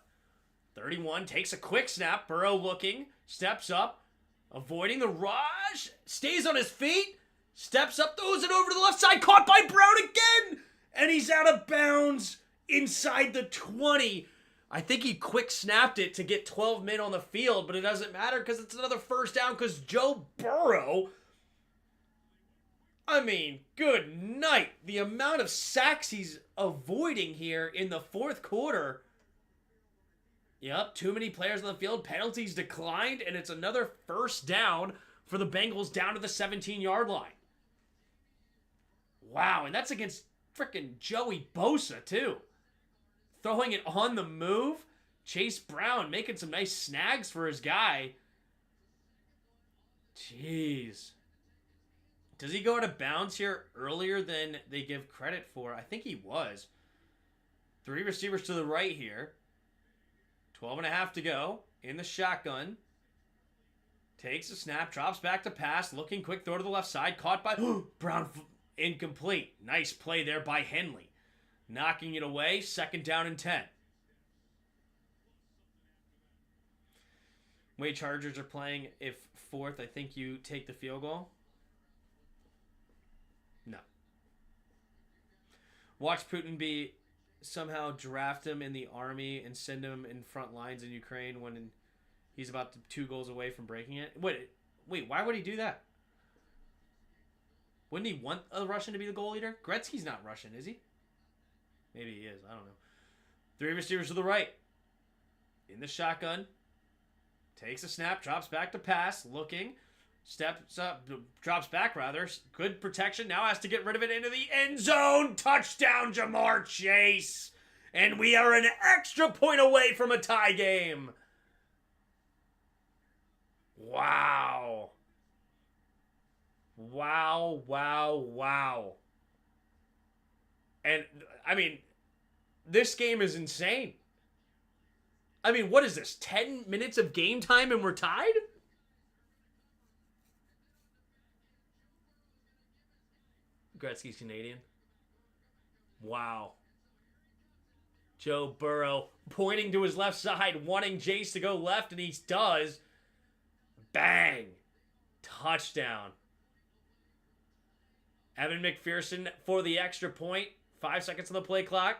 31, takes a quick snap. Burrow looking, steps up, avoiding the rush, stays on his feet, steps up, throws it over to the left side, caught by Brown again, and he's out of bounds inside the 20. I think he quick snapped it to get 12 men on the field, but it doesn't matter because it's another 1st down because Joe Burrow, I mean, good night. The amount of sacks he's avoiding here in the fourth quarter. Yep, too many players on the field. Penalties declined, and it's another 1st down for the Bengals down to the 17-yard line. Wow, and that's against freaking Joey Bosa, too. Throwing it on the move. Chase Brown making some nice snags for his guy. Jeez. Does he go out of bounds here earlier than they give credit for? I think he was. 3 receivers to the right here. 12 and a half to go in the shotgun. Takes a snap, drops back to pass, looking quick throw to the left side, caught by Brown, incomplete. Nice play there by Henley. Knocking it away, 2nd down and 10. Way Chargers are playing if 4th, I think you take the field goal. No. Watch Putin somehow draft him in the army and send him in front lines in Ukraine when he's about 2 goals away from breaking it. Wait, why would he do that? Wouldn't he want a Russian to be the goal leader? Gretzky's not Russian, is he? Maybe he is. I don't know. 3 receivers to the right. In the shotgun. Takes a snap, drops back to pass, looking. Steps up, drops back rather. Good protection. Now has to get rid of it into the end zone. Touchdown, Jamar Chase. And we are an extra point away from a tie game. Wow. Wow. And, I mean, this game is insane. I mean, what is this? 10 minutes of game time and we're tied? Gretzky's Canadian. Wow. Joe Burrow pointing to his left side, wanting Jace to go left, and he does. Bang. Touchdown. Evan McPherson for the extra point. 5 seconds on the play clock.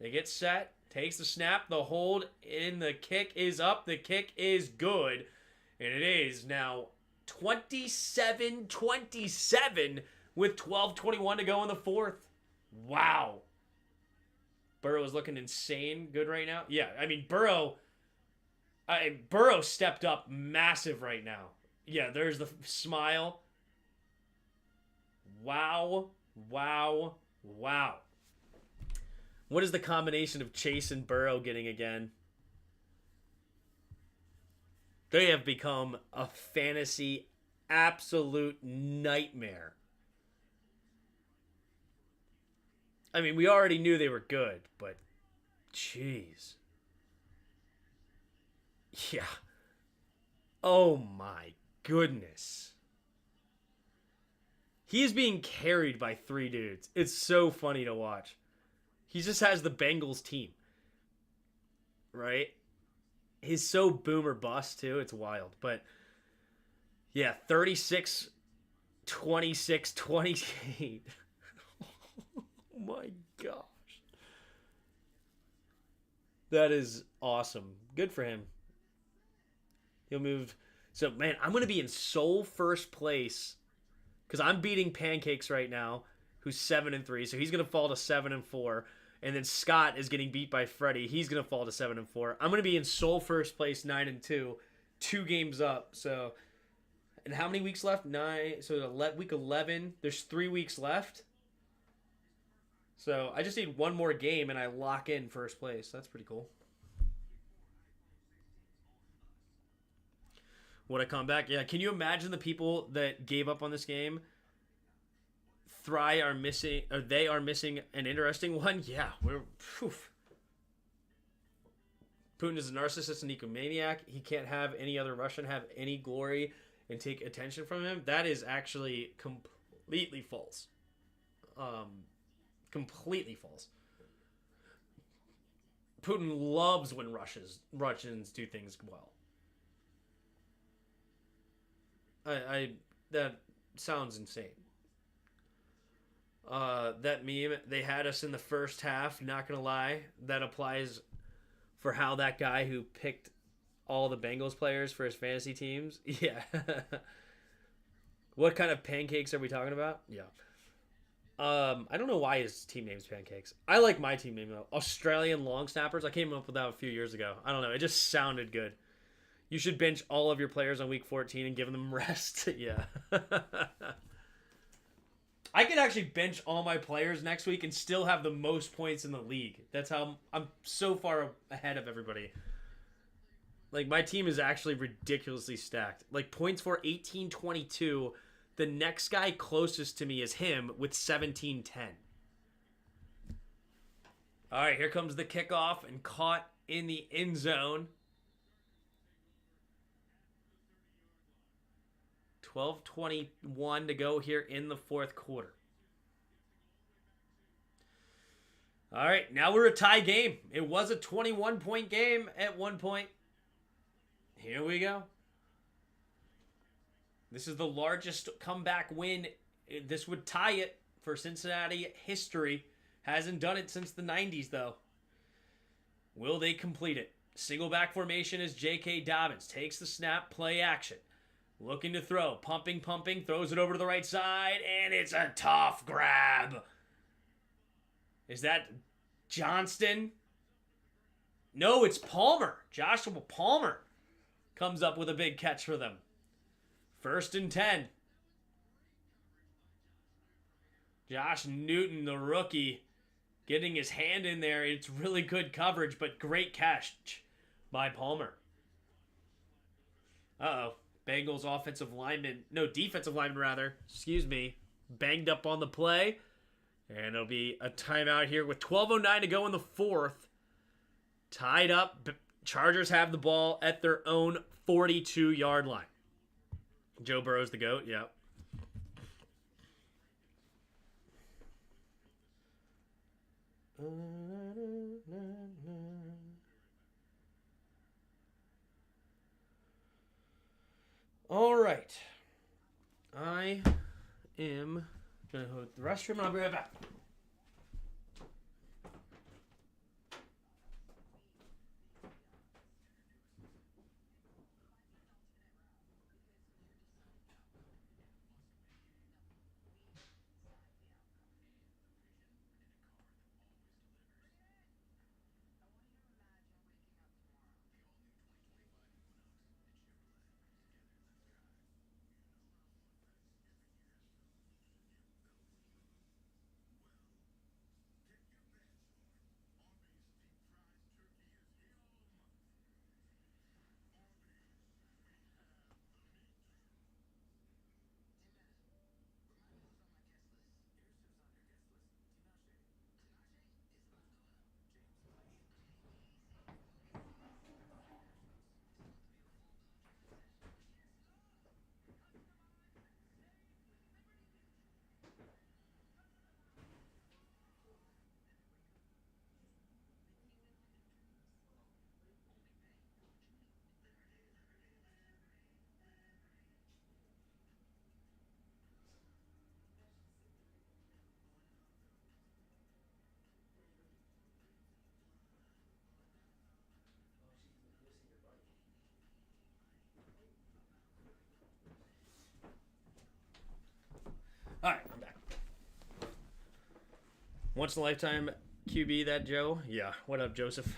They get set. Takes the snap. The hold in the kick is up. The kick is good. And it is now 27-27 with 12:21 to go in the fourth. Wow. Burrow is looking insane good right now. Yeah, I mean, Burrow stepped up massive right now. Yeah, there's the smile. Wow. Wow. Wow. What is the combination of Chase and Burrow getting again? They have become a fantasy absolute nightmare. I mean, we already knew they were good, but jeez. Yeah. Oh my goodness. He's being carried by three dudes. It's so funny to watch. He just has the Bengals team, right? He's so boomer bust too. It's wild. But yeah, 36, 26, 28. Oh my gosh. That is awesome. Good for him. He'll move. So, man, I'm going to be in sole first place because I'm beating Pancakes right now, who's 7-3. So he's going to fall to 7-4. And then Scott is getting beat by Freddie. He's going to fall to 7-4. I'm going to be in sole first place, 9-2, 2 games up. So, and how many weeks left? 9. So week 11. There's 3 weeks left. So I just need one more game and I lock in first place. That's pretty cool. What a comeback. Yeah, can you imagine the people that gave up on this game? They are missing an interesting one. Yeah, we're phew. Putin is a narcissist and egomaniac. He can't have any other Russian have any glory and take attention from him. That is actually completely false. Completely false. Putin loves when Russians do things well. I that sounds insane. That meme, they had us in the first half, not gonna lie, that applies for how that guy who picked all the Bengals players for his fantasy teams. Yeah. What kind of pancakes are we talking about? Yeah. I don't know why his team name's Pancakes. I like my team name though. Australian Long Snappers. I came up with that a few years ago. I don't know. It just sounded good. You should bench all of your players on week 14 and give them rest. Yeah. I could actually bench all my players next week and still have the most points in the league. That's how I'm so far ahead of everybody. Like, my team is actually ridiculously stacked. Like, points for 18-22. The next guy closest to me is him with 17-10. All right, here comes the kickoff and caught in the end zone. 12:21 to go here in the fourth quarter. All right, now we're a tie game. It was a 21-point game at one point. Here we go. This is the largest comeback win. This would tie it for Cincinnati history. Hasn't done it since the 90s, though. Will they complete it? Single back formation as J.K. Dobbins takes the snap, play action. Looking to throw. Pumping, throws it over to the right side, and it's a tough grab. Is that Johnston? No, it's Palmer. Joshua Palmer comes up with a big catch for them. 1st and 10. Josh Newton, the rookie, getting his hand in there. It's really good coverage, but great catch by Palmer. Uh-oh. Bengals defensive lineman rather, banged up on the play. And it'll be a timeout here with 12:09 to go in the fourth. Tied up. Chargers have the ball at their own 42-yard line. Joe Burrow's the GOAT, yep. All right. I am going to go to the restroom and I'll be right back. Once in a lifetime QB, that Joe. Yeah. What up, Joseph?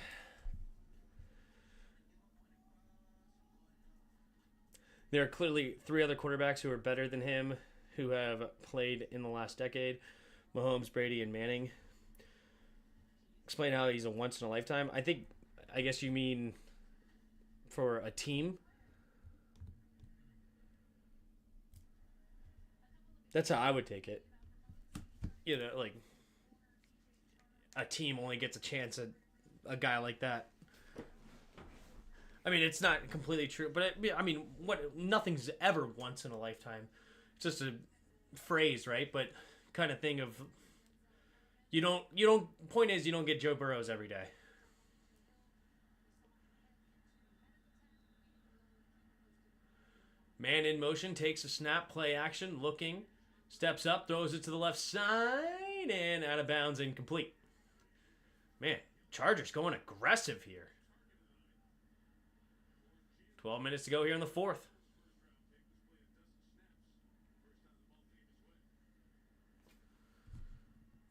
There are clearly 3 other quarterbacks who are better than him who have played in the last decade: Mahomes, Brady, and Manning. Explain how he's a once in a lifetime. I guess you mean for a team. That's how I would take it. Like a team only gets a chance at a guy like that. I mean, it's not completely true, but nothing's ever once in a lifetime. It's just a phrase, right? But kind of thing of point is you don't get Joe Burrows every day. Man in motion, takes a snap, play action, looking, steps up, throws it to the left side, and out of bounds, incomplete. Man, Chargers going aggressive here. 12 minutes to go here in the fourth.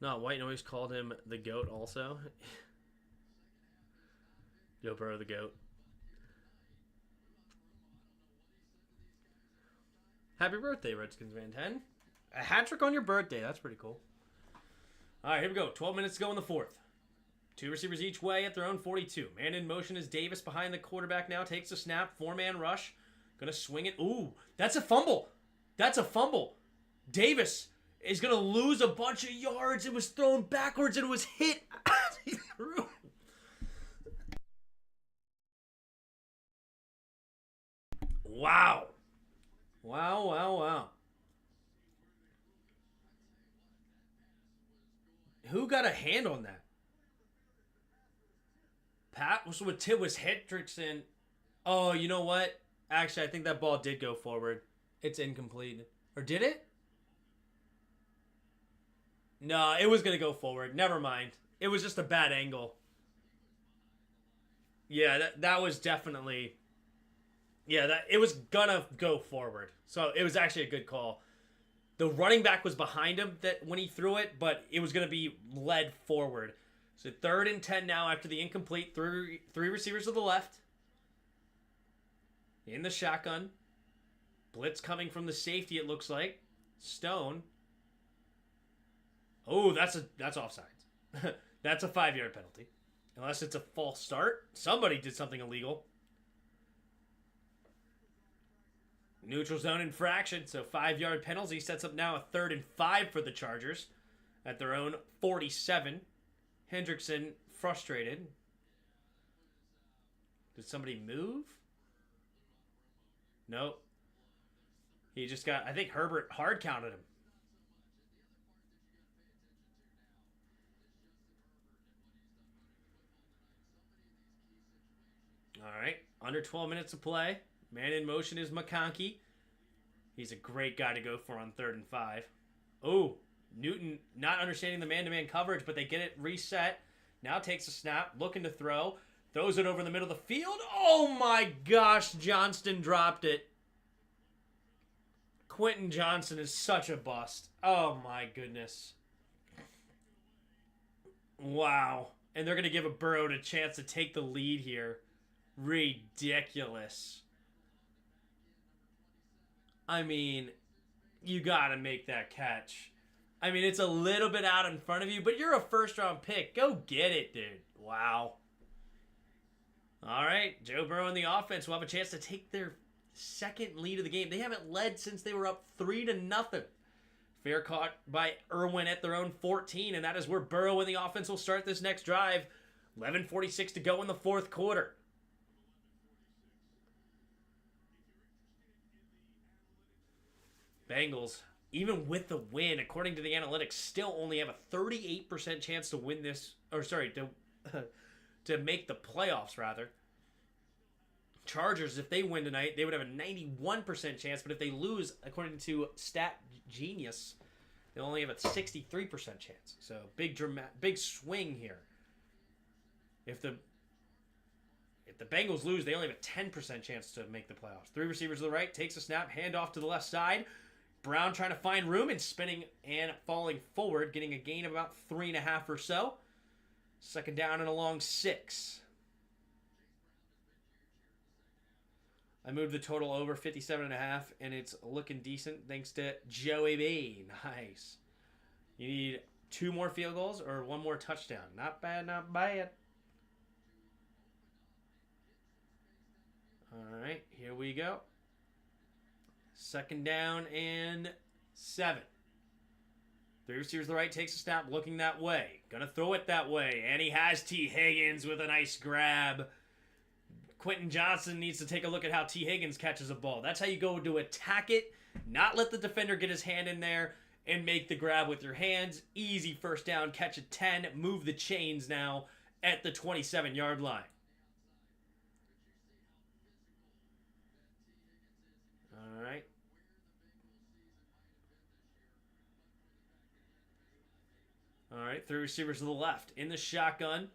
Not White always called him the GOAT also. Joe Burrow the GOAT. Happy birthday, Redskins fan 10. A hat trick on your birthday. That's pretty cool. All right, here we go. 12 minutes to go in the fourth. 2 receivers each way at their own 42. Man in motion is Davis behind the quarterback now. Takes a snap. 4-man rush. Going to swing it. Ooh, that's a fumble. That's a fumble. Davis is going to lose a bunch of yards. It was thrown backwards and it was hit as he threw. Wow. Wow. Who got a hand on that? Pat was with Hendrickson. Oh, you know what? Actually, I think that ball did go forward. It's incomplete. Or did it? No, it was going to go forward. Never mind. It was just a bad angle. Yeah, that was definitely... Yeah, it was going to go forward. So it was actually a good call. The running back was behind him when he threw it, but it was going to be led forward. So 3rd and 10 now after the incomplete. Three receivers to the left. In the shotgun. Blitz coming from the safety, it looks like. Stone. Oh, that's offsides. That's a 5-yard penalty. Unless it's a false start. Somebody did something illegal. Neutral zone infraction, so 5-yard penalty sets up now a 3rd and 5 for the Chargers at their own 47. Hendrickson frustrated. Did somebody move? Nope. He just got, I think Herbert hard counted him. All right, under 12 minutes to play. Man in motion is McConkey. He's a great guy to go for on 3rd and 5. Oh, Newton not understanding the man-to-man coverage, but they get it reset. Now takes a snap, looking to throw. Throws it over the middle of the field. Oh my gosh, Johnston dropped it. Quentin Johnson is such a bust. Oh my goodness. Wow. And they're going to give a Burrow a chance to take the lead here. Ridiculous. I mean, you got to make that catch. I mean, it's a little bit out in front of you, but you're a first-round pick. Go get it, dude. Wow. All right, Joe Burrow and the offense will have a chance to take their second lead of the game. They haven't led since they were up 3-0. Fair caught by Irwin at their own 14, and that is where Burrow and the offense will start this next drive. 11:46 to go in the fourth quarter. Bengals, even with the win, according to the analytics, still only have a 38% chance to win this, to make the playoffs, rather. Chargers, if they win tonight, they would have a 91% chance, but if they lose, according to Stat Genius, they only have a 63% chance. So big swing here. If the Bengals lose, they only have a 10% chance to make the playoffs. 3 receivers to the right, takes a snap, hand off to the left side. Brown trying to find room and spinning and falling forward, getting a gain of about 3.5 or so. Second down and a long 6. I moved the total over 57.5, and it's looking decent thanks to Joey B. Nice. You need 2 more field goals or 1 more touchdown. Not bad, not bad. All right, here we go. Second down and 7. 3 receivers to the right, takes a snap, looking that way. Gonna throw it that way, and he has T. Higgins with a nice grab. Quentin Johnson needs to take a look at how T. Higgins catches a ball. That's how you go to attack it, not let the defender get his hand in there and make the grab with your hands. Easy first down, catch at 10, move the chains now at the 27-yard line. All right. All right, 3 receivers to the left. In the shotgun.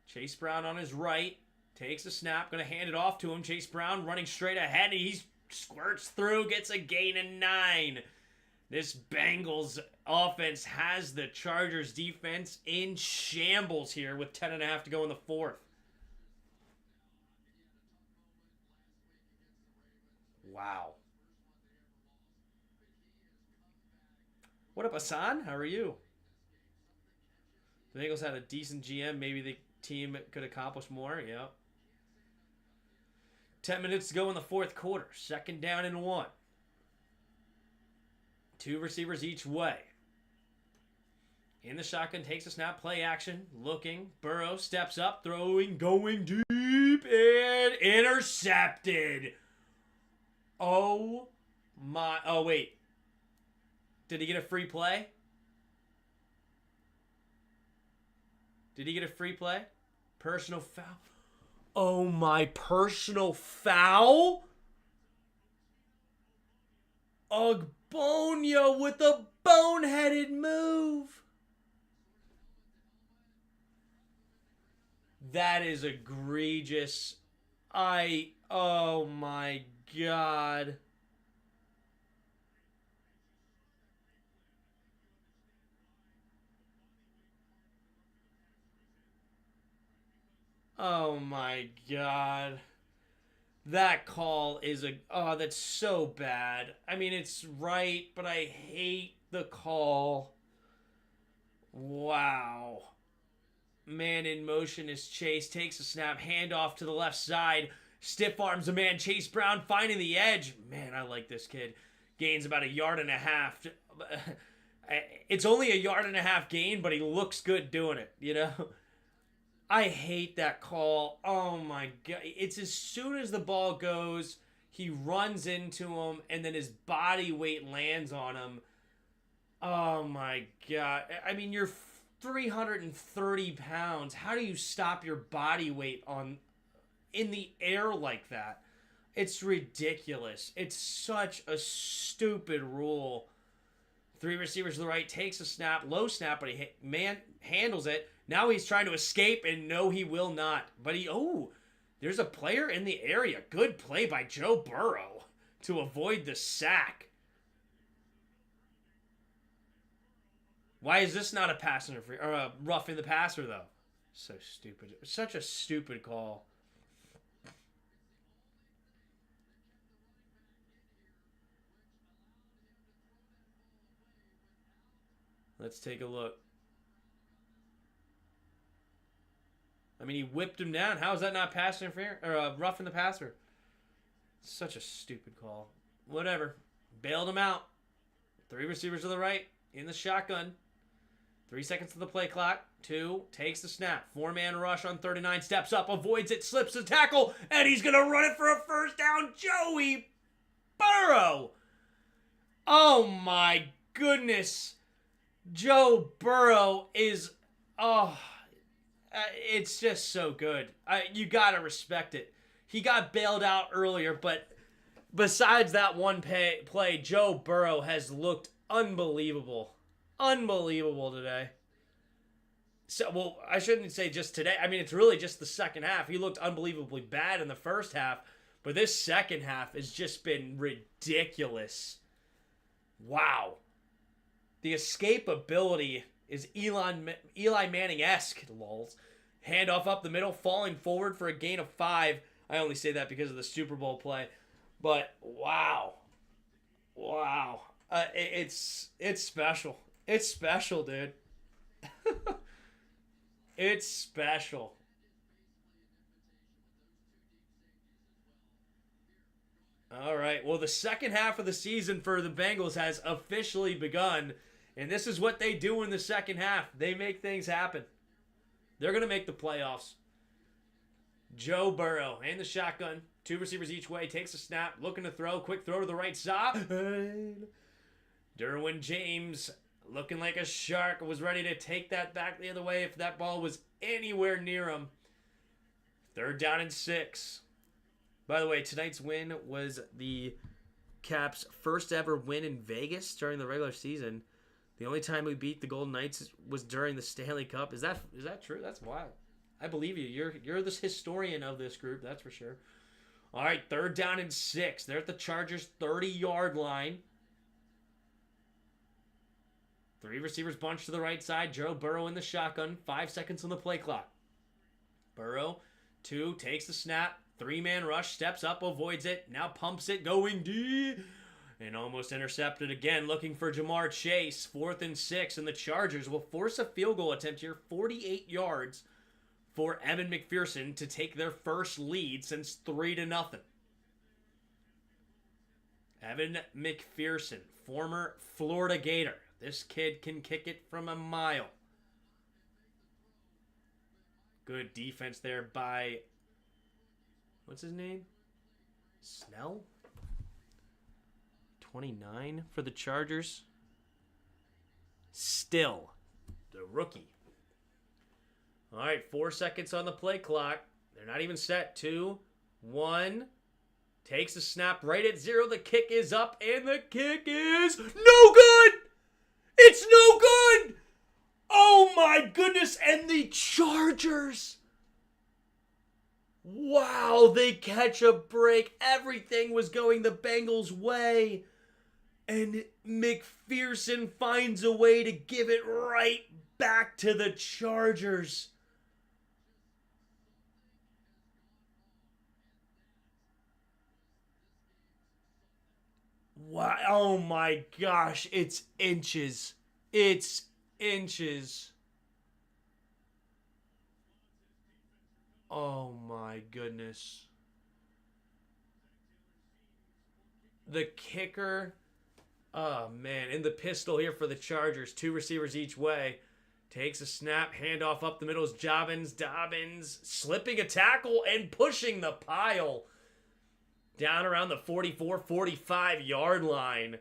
Chase Brown on his right. Takes a snap, going to hand it off to him. Chase Brown running straight ahead. He squirts through, gets a gain of 9. This Bengals offense has the Chargers defense in shambles here with 10.5 to go in the 4th. Wow. What up, Hassan? How are you? The Bengals had a decent GM. Maybe the team could accomplish more. Yep. 10 minutes to go in the 4th quarter. Second down and 1. 2 receivers each way. In the shotgun, takes a snap, play action, looking. Burrow steps up, throwing, going deep, and intercepted. Oh my. Oh, wait. Did he get a free play? Did he get a free play? Personal foul. Oh my, personal foul? Ogbonia with a boneheaded move. That is egregious. Oh my God. Oh my God. That call is that's so bad. I mean, it's right, but I hate the call. Wow. Man in motion is Chase. Takes a snap, handoff to the left side. Stiff arms a man. Chase Brown finding the edge. Man, I like this kid. Gains about 1.5 yards. It's only 1.5 yards gain, but he looks good doing it, you know? I hate that call. Oh my God. It's as soon as the ball goes, he runs into him, and then his body weight lands on him. Oh my God. I mean, you're 330 pounds. How do you stop your body weight in the air like that? It's ridiculous. It's such a stupid rule. 3 receivers to the right, takes a snap, low snap, but he handles it. Now he's trying to escape, and no, he will not. But there's a player in the area. Good play by Joe Burrow to avoid the sack. Why is this not a pass interference or a roughing the passer though? So stupid. Such a stupid call. Let's take a look. I mean, he whipped him down. How is that not pass interference or roughing the passer? Such a stupid call. Whatever. Bailed him out. 3 receivers to the right in the shotgun. 3 seconds to the play clock. 2, takes the snap. 4-man rush on 39. Steps up, avoids it, slips the tackle, and he's going to run it for a first down. Joey Burrow. Oh, my goodness. Joe Burrow is... it's just so good. You got to respect it. He got bailed out earlier, but besides that one play, Joe Burrow has looked unbelievable. Unbelievable today. So, well, I shouldn't say just today. I mean, it's really just the second half. He looked unbelievably bad in the first half, but this second half has just been ridiculous. Wow. The escapability is Eli Manning-esque, lols. Handoff up the middle, falling forward for a gain of 5. I only say that because of the Super Bowl play. But, wow. Wow. It's special. It's special, dude. It's special. All right. Well, the second half of the season for the Bengals has officially begun. And this is what they do in the second half. They make things happen. They're going to make the playoffs. Joe Burrow and the shotgun. 2 receivers each way. Takes a snap. Looking to throw. Quick throw to the right side. Derwin James looking like a shark. Was ready to take that back the other way if that ball was anywhere near him. 3rd down and 6. By the way, tonight's win was the Caps' first ever win in Vegas during the regular season. The only time we beat the Golden Knights was during the Stanley Cup. Is that true? That's wild. I believe you. You're this historian of this group, that's for sure. All right, 3rd down and 6. They're at the Chargers' 30-yard line. 3 receivers bunched to the right side. Joe Burrow in the shotgun. 5 seconds on the play clock. Burrow, 2, takes the snap. 3-man rush, steps up, avoids it. Now pumps it, going deep. And almost intercepted again, looking for Jamar Chase. 4th and 6, and the Chargers will force a field goal attempt here. 48 yards for Evan McPherson to take their first lead since 3-0. Evan McPherson, former Florida Gator. This kid can kick it from a mile. Good defense there by, what's his name? Snell? 29 for the Chargers. Still, the rookie. All right, 4 seconds on the play clock. They're not even set. 2, 1. Takes the snap right at 0. The kick is up, and the kick is no good! It's no good! Oh my goodness, and the Chargers. Wow, they catch a break. Everything was going the Bengals' way. And McPherson finds a way to give it right back to the Chargers. Wow, oh my gosh, it's inches. It's inches. Oh my goodness. The kicker. Oh man, in the pistol here for the Chargers. 2 receivers each way. Takes a snap, handoff up the middle is Dobbins. Dobbins slipping a tackle and pushing the pile down around the 44-45 yard line.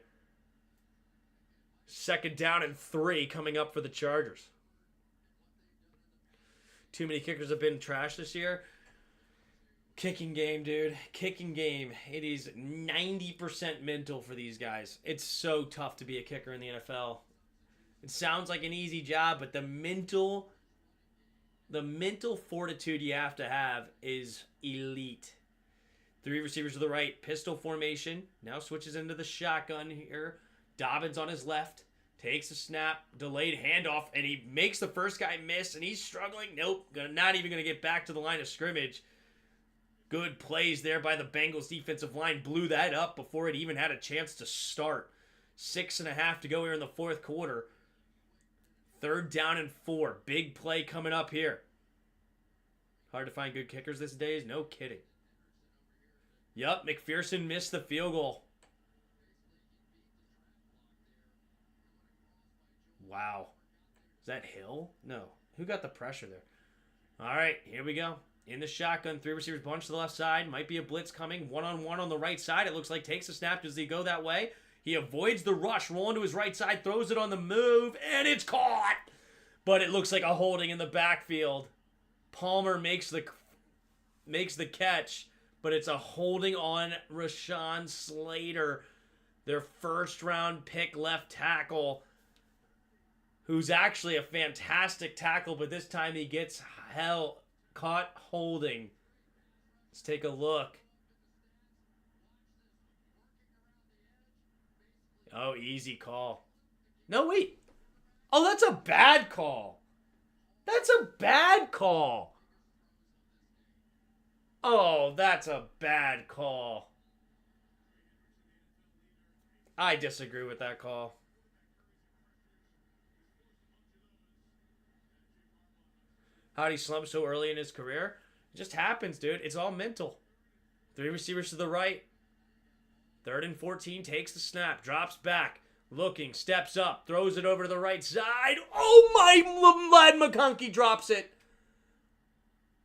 2nd down and 3 coming up for the Chargers. Too many kickers have been trashed this year. Kicking game, dude. Kicking game. It is 90% mental for these guys. It's so tough to be a kicker in the NFL. It sounds like an easy job, but the mental fortitude you have to have is elite. 3 receivers to the right. Pistol formation. Now switches into the shotgun here. Dobbins on his left. Takes a snap. Delayed handoff. And he makes the first guy miss. And he's struggling. Nope. Not even going to get back to the line of scrimmage. Good plays there by the Bengals defensive line. Blew that up before it even had a chance to start. 6.5 to go here in the 4th quarter. 3rd down and 4. Big play coming up here. Hard to find good kickers these days. No kidding. Yup, McPherson missed the field goal. Wow. Is that Hill? No. Who got the pressure there? All right, here we go. In the shotgun, 3 receivers bunch to the left side. Might be a blitz coming. 1-on-1 on the right side. It looks like takes a snap. Does he go that way? He avoids the rush. Rolling to his right side. Throws it on the move. And it's caught. But it looks like a holding in the backfield. Palmer makes the catch. But it's a holding on Rashawn Slater. Their first-round pick left tackle. Who's actually a fantastic tackle. But this time he gets caught holding. Let's take a look. Oh, easy call. No, wait. Oh, that's a bad call. That's a bad call. Oh, that's a bad call. I disagree with that call. How'd he slump so early in his career? It just happens, dude. It's all mental. 3 receivers to the right. 3rd and 14, takes the snap, drops back, looking, steps up, throws it over to the right side. Oh my, Lad McConkey drops it.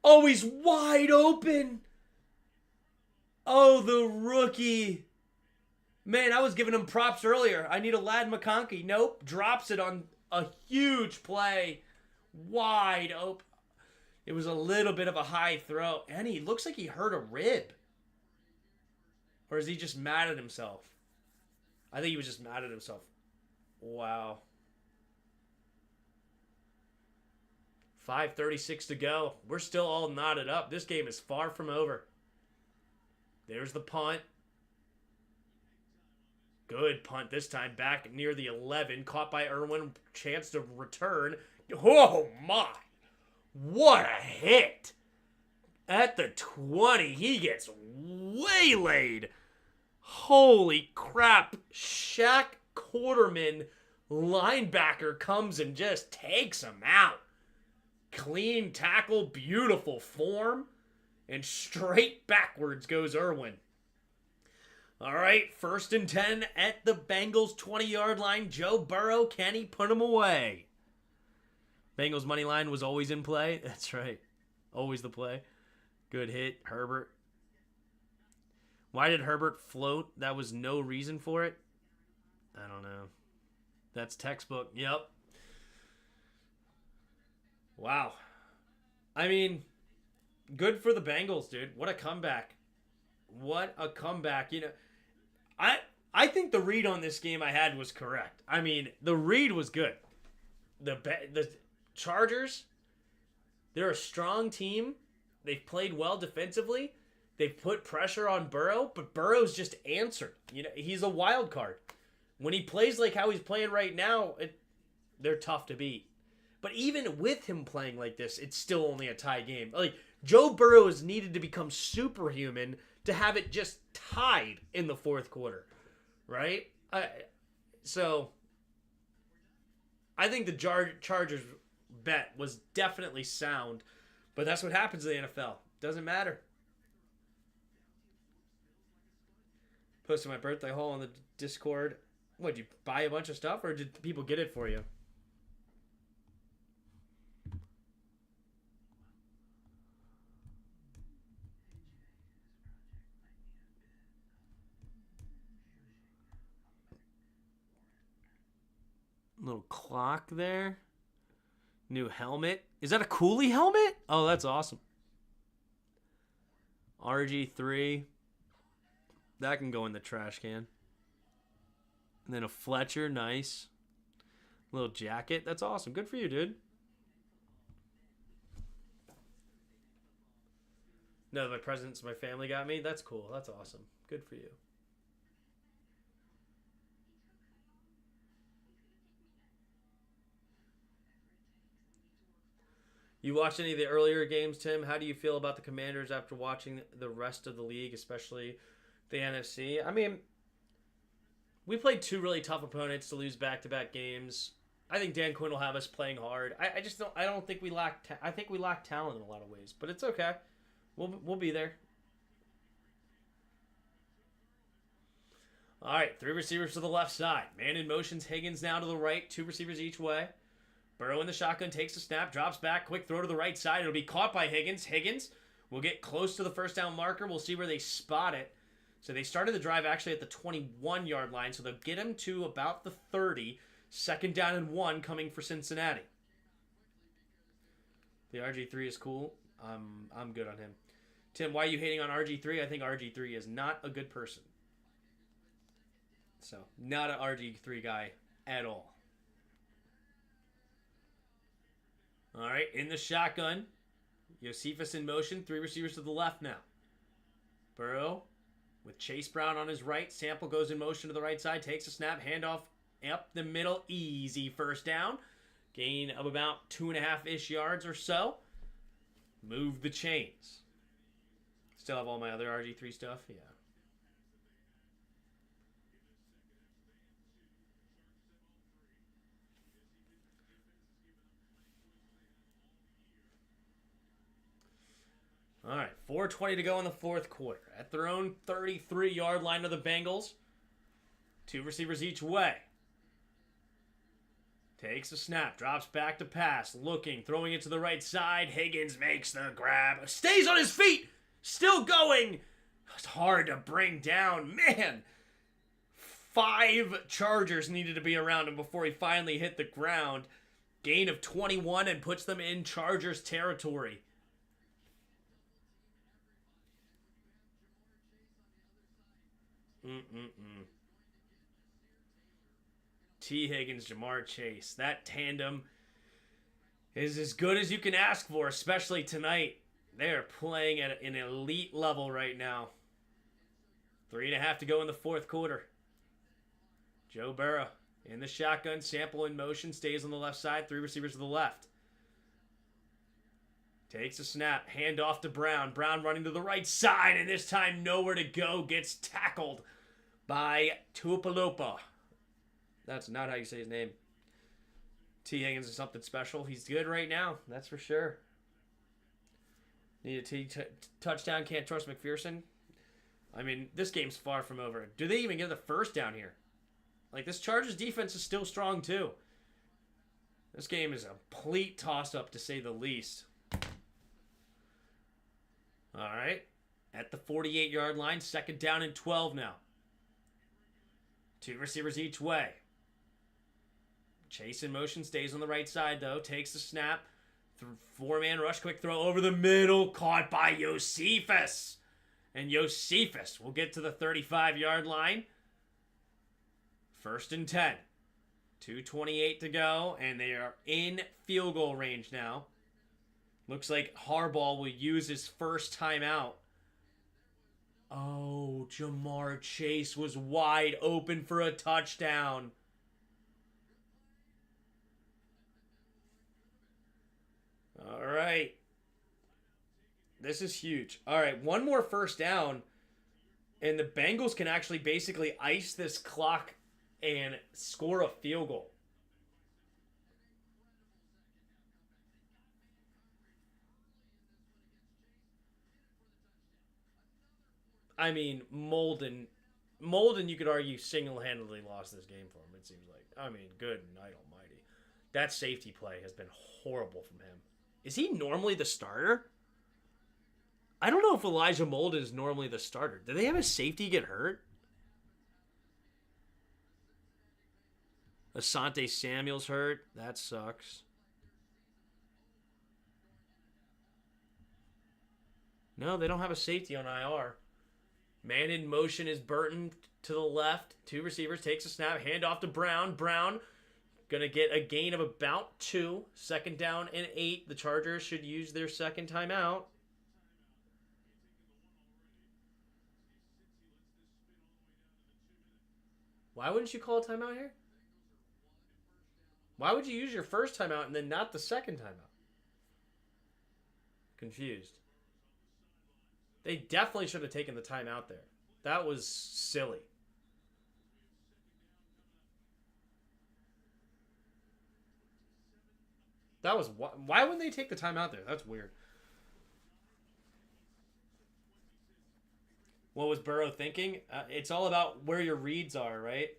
Oh, he's wide open. Oh, the rookie. Man, I was giving him props earlier. I need a Lad McConkey. Nope, drops it on a huge play. Wide open. It was a little bit of a high throw. And he looks like he hurt a rib. Or is he just mad at himself? I think he was just mad at himself. Wow. 5:36 to go. We're still all knotted up. This game is far from over. There's the punt. Good punt this time. Back near the 11. Caught by Irwin. Chance to return. Oh, my. What a hit. At the 20, he gets waylaid. Holy crap. Shaq Quarterman, linebacker, comes and just takes him out. Clean tackle, beautiful form, and straight backwards goes Irwin. All right, 1st and 10 at the Bengals 20-yard line. Joe Burrow, can he put him away? Bengals money line was always in play. That's right. Always the play. Good hit, Herbert. Why did Herbert float? That was no reason for it. I don't know. That's textbook. Yep. Wow. I mean, good for the Bengals, dude. What a comeback. What a comeback. You know, I think the read on this game I had was correct. I mean, the read was good. The Chargers, they're a strong team. They've played well defensively. They've put pressure on Burrow, but Burrow's just answered. You know, he's a wild card. When he plays like how he's playing right now, they're tough to beat. But even with him playing like this, it's still only a tie game. Like, Joe Burrow has needed to become superhuman to have it just tied in the 4th quarter, right? So, I think the Chargers bet was definitely sound, but that's what happens in the NFL. Doesn't matter. Posted my birthday haul on the Discord. What, did you buy a bunch of stuff, or did people get it for you? Little clock there. New helmet. Is that a Cooley helmet? Oh, that's awesome. RG3. That can go in the trash can. And then a Fletcher, nice. Little jacket. That's awesome. Good for you, dude. No, my presents my family got me. That's cool. That's awesome. Good for you. You watched any of the earlier games, Tim? How do you feel about the Commanders after watching the rest of the league, especially the NFC? I mean, we played 2 really tough opponents to lose back-to-back games. I think Dan Quinn will have us playing hard. I just don't. I don't think we lack. I think we lack talent in a lot of ways, but it's okay. We'll be there. All right, 3 receivers to the left side. Man in motions. Higgins now to the right. 2 receivers each way. Burrow in the shotgun, takes the snap, drops back, quick throw to the right side. It'll be caught by Higgins. Higgins will get close to the 1st down marker. We'll see where they spot it. So they started the drive actually at the 21-yard line, so they'll get him to about the 30. 2nd down and 1 coming for Cincinnati. The RG3 is cool. I'm good on him. Tim, why are you hating on RG3? I think RG3 is not a good person. So, not an RG3 guy at all. All right, in the shotgun. Josephus in motion. 3 receivers to the left now. Burrow with Chase Brown on his right. Sample goes in motion to the right side, takes a snap, handoff up the middle, easy first down. Gain of about 2.5-ish yards or so. Move the chains. Still have all my other RG3 stuff? Yeah. All right, 4:20 to go in the fourth quarter. At their own 33-yard line of the Bengals. 2 receivers each way. Takes a snap, drops back to pass, looking, throwing it to the right side. Higgins makes the grab, stays on his feet, still going. It's hard to bring down. Man, 5 Chargers needed to be around him before he finally hit the ground. Gain of 21 and puts them in Chargers territory. T. Higgins, Jamar Chase. That tandem is as good as you can ask for, especially tonight. They are playing at an elite level right now. 3.5 to go in the fourth quarter. Joe Burrow in the shotgun, Sample in motion, stays on the left side, 3 receivers to the left. Takes a snap, hand off to Brown. Brown running to the right side, and this time nowhere to go. Gets tackled by Tuipulotu. That's not how you say his name. T. Higgins is something special. He's good right now, that's for sure. Need a touchdown, can't trust McPherson. I mean, this game's far from over. Do they even get the first down here? Like, this Chargers defense is still strong, too. This game is a complete toss-up, to say the least. All right. At the 48-yard line, 2nd down and 12 now. 2 receivers each way. Chase in motion, stays on the right side, though. Takes the snap. 4-man rush, quick throw over the middle. Caught by Josephus. And Josephus will get to the 35-yard line. 1st and 10. 2:28 to go, and they are in field goal range now. Looks like Harbaugh will use his first timeout. Oh, Jamar Chase was wide open for a touchdown. All right. This is huge. All right, one more first down, and the Bengals can actually basically ice this clock and score a field goal. I mean, Molden, you could argue single-handedly lost this game for him, it seems like. I mean, good night almighty. That safety play has been horrible from him. Is he normally the starter? I don't know if Elijah Molden is normally the starter. Did they have a safety get hurt? Asante Samuel's hurt. That sucks. No, they don't have a safety on IR. Man in motion is Burton to the left. 2 receivers, takes a snap, hand off to Brown. Brown going to get a gain of about 2. 2nd down and 8. The Chargers should use their second timeout. Why wouldn't you call a timeout here? Why would you use your first timeout and then not the second timeout? Confused. They definitely should have taken the timeout there. That was silly. That was... Why wouldn't they take the timeout there? That's weird. What was Burrow thinking? It's all about where your reads are, right?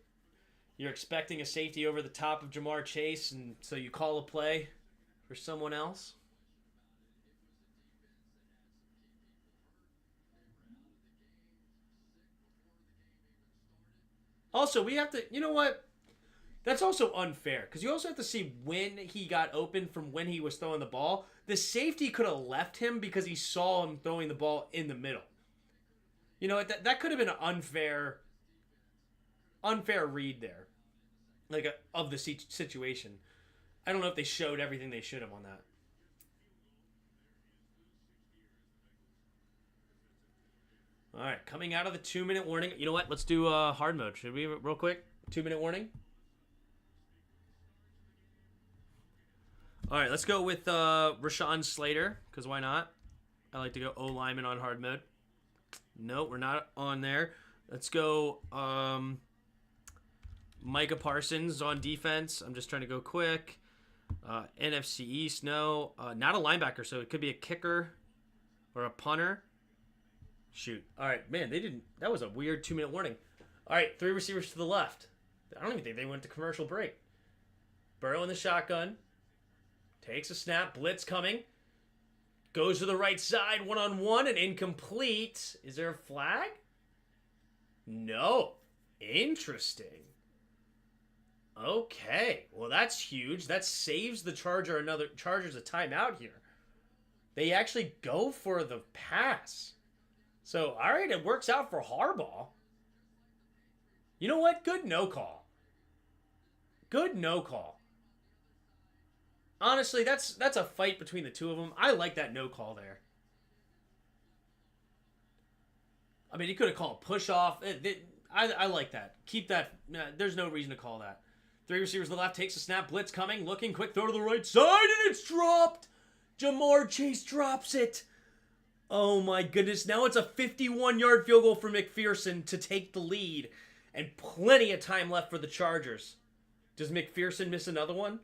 You're expecting a safety over the top of Jamar Chase, and so you call a play for someone else. Also, we have to... You know what? That's also unfair, because you also have to see when he got open from when he was throwing the ball. The safety could have left him because he saw him throwing the ball in the middle. You know, that could have been an unfair read there, like of the situation. I don't know if they showed everything they should have on that. All right, coming out of the 2-minute warning. You know what? Let's do hard mode. Should we, real quick? 2-minute warning. All right, let's go with Rashawn Slater, because why not? I like to go O lineman on hard mode. No, we're not on there. Let's go Micah Parsons on defense. I'm just trying to go quick. NFC East, no. Not a linebacker, so it could be a kicker or a punter. Shoot. All right, man, they didn't. That was a weird 2-minute warning. All right, 3 receivers to the left. I don't even think they went to commercial break. Burrow in the shotgun. Takes a snap. Blitz coming. Goes to the right side. One-on-one and incomplete. Is there a flag? No. Interesting. Okay. Well, that's huge. That saves the Chargers a timeout here. They actually go for the pass. So, all right, it works out for Harbaugh. You know what? Good no call. Good no call. Honestly, that's a fight between the two of them. I like that no call there. I mean, he could have called push off. I like that. Keep that. There's no reason to call that. 3 receivers to the left, takes a snap, blitz coming, looking, quick throw to the right side, and it's dropped. Jamar Chase drops it. Oh my goodness. Now it's a 51-yard field goal for McPherson to take the lead. And plenty of time left for the Chargers. Does McPherson miss another one?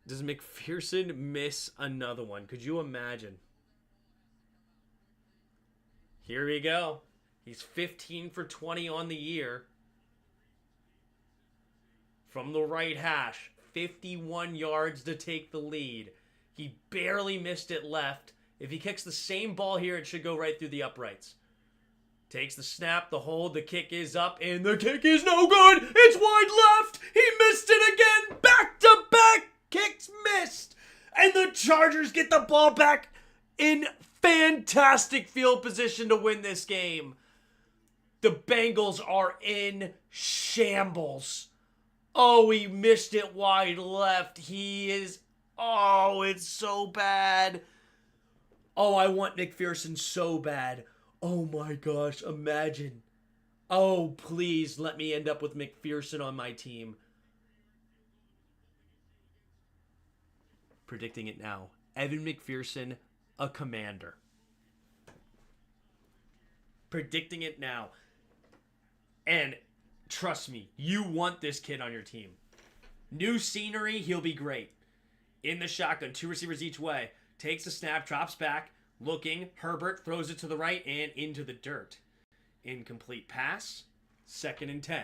Does McPherson miss another one? Could you imagine? Here we go. He's 15 for 20 on the year. From the right hash. 51 yards to take the lead. He barely missed it left. If he kicks the same ball here, it should go right through the uprights. Takes the snap, the hold, the kick is up, and the kick is no good. It's wide left. He missed it again. Back-to-back kicks missed. And the Chargers get the ball back in fantastic field position to win this game. The Bengals are in shambles. Oh, he missed it wide left. He is... Oh, it's so bad. Oh, I want McPherson so bad. Oh my gosh, imagine. Oh, please let me end up with McPherson on my team. Predicting it now. Evan McPherson, a Commander. Predicting it now. And trust me, you want this kid on your team. New scenery, he'll be great. In the shotgun, 2 receivers each way. Takes a snap, drops back. Looking, Herbert throws it to the right and into the dirt. Incomplete pass. 2nd and 10.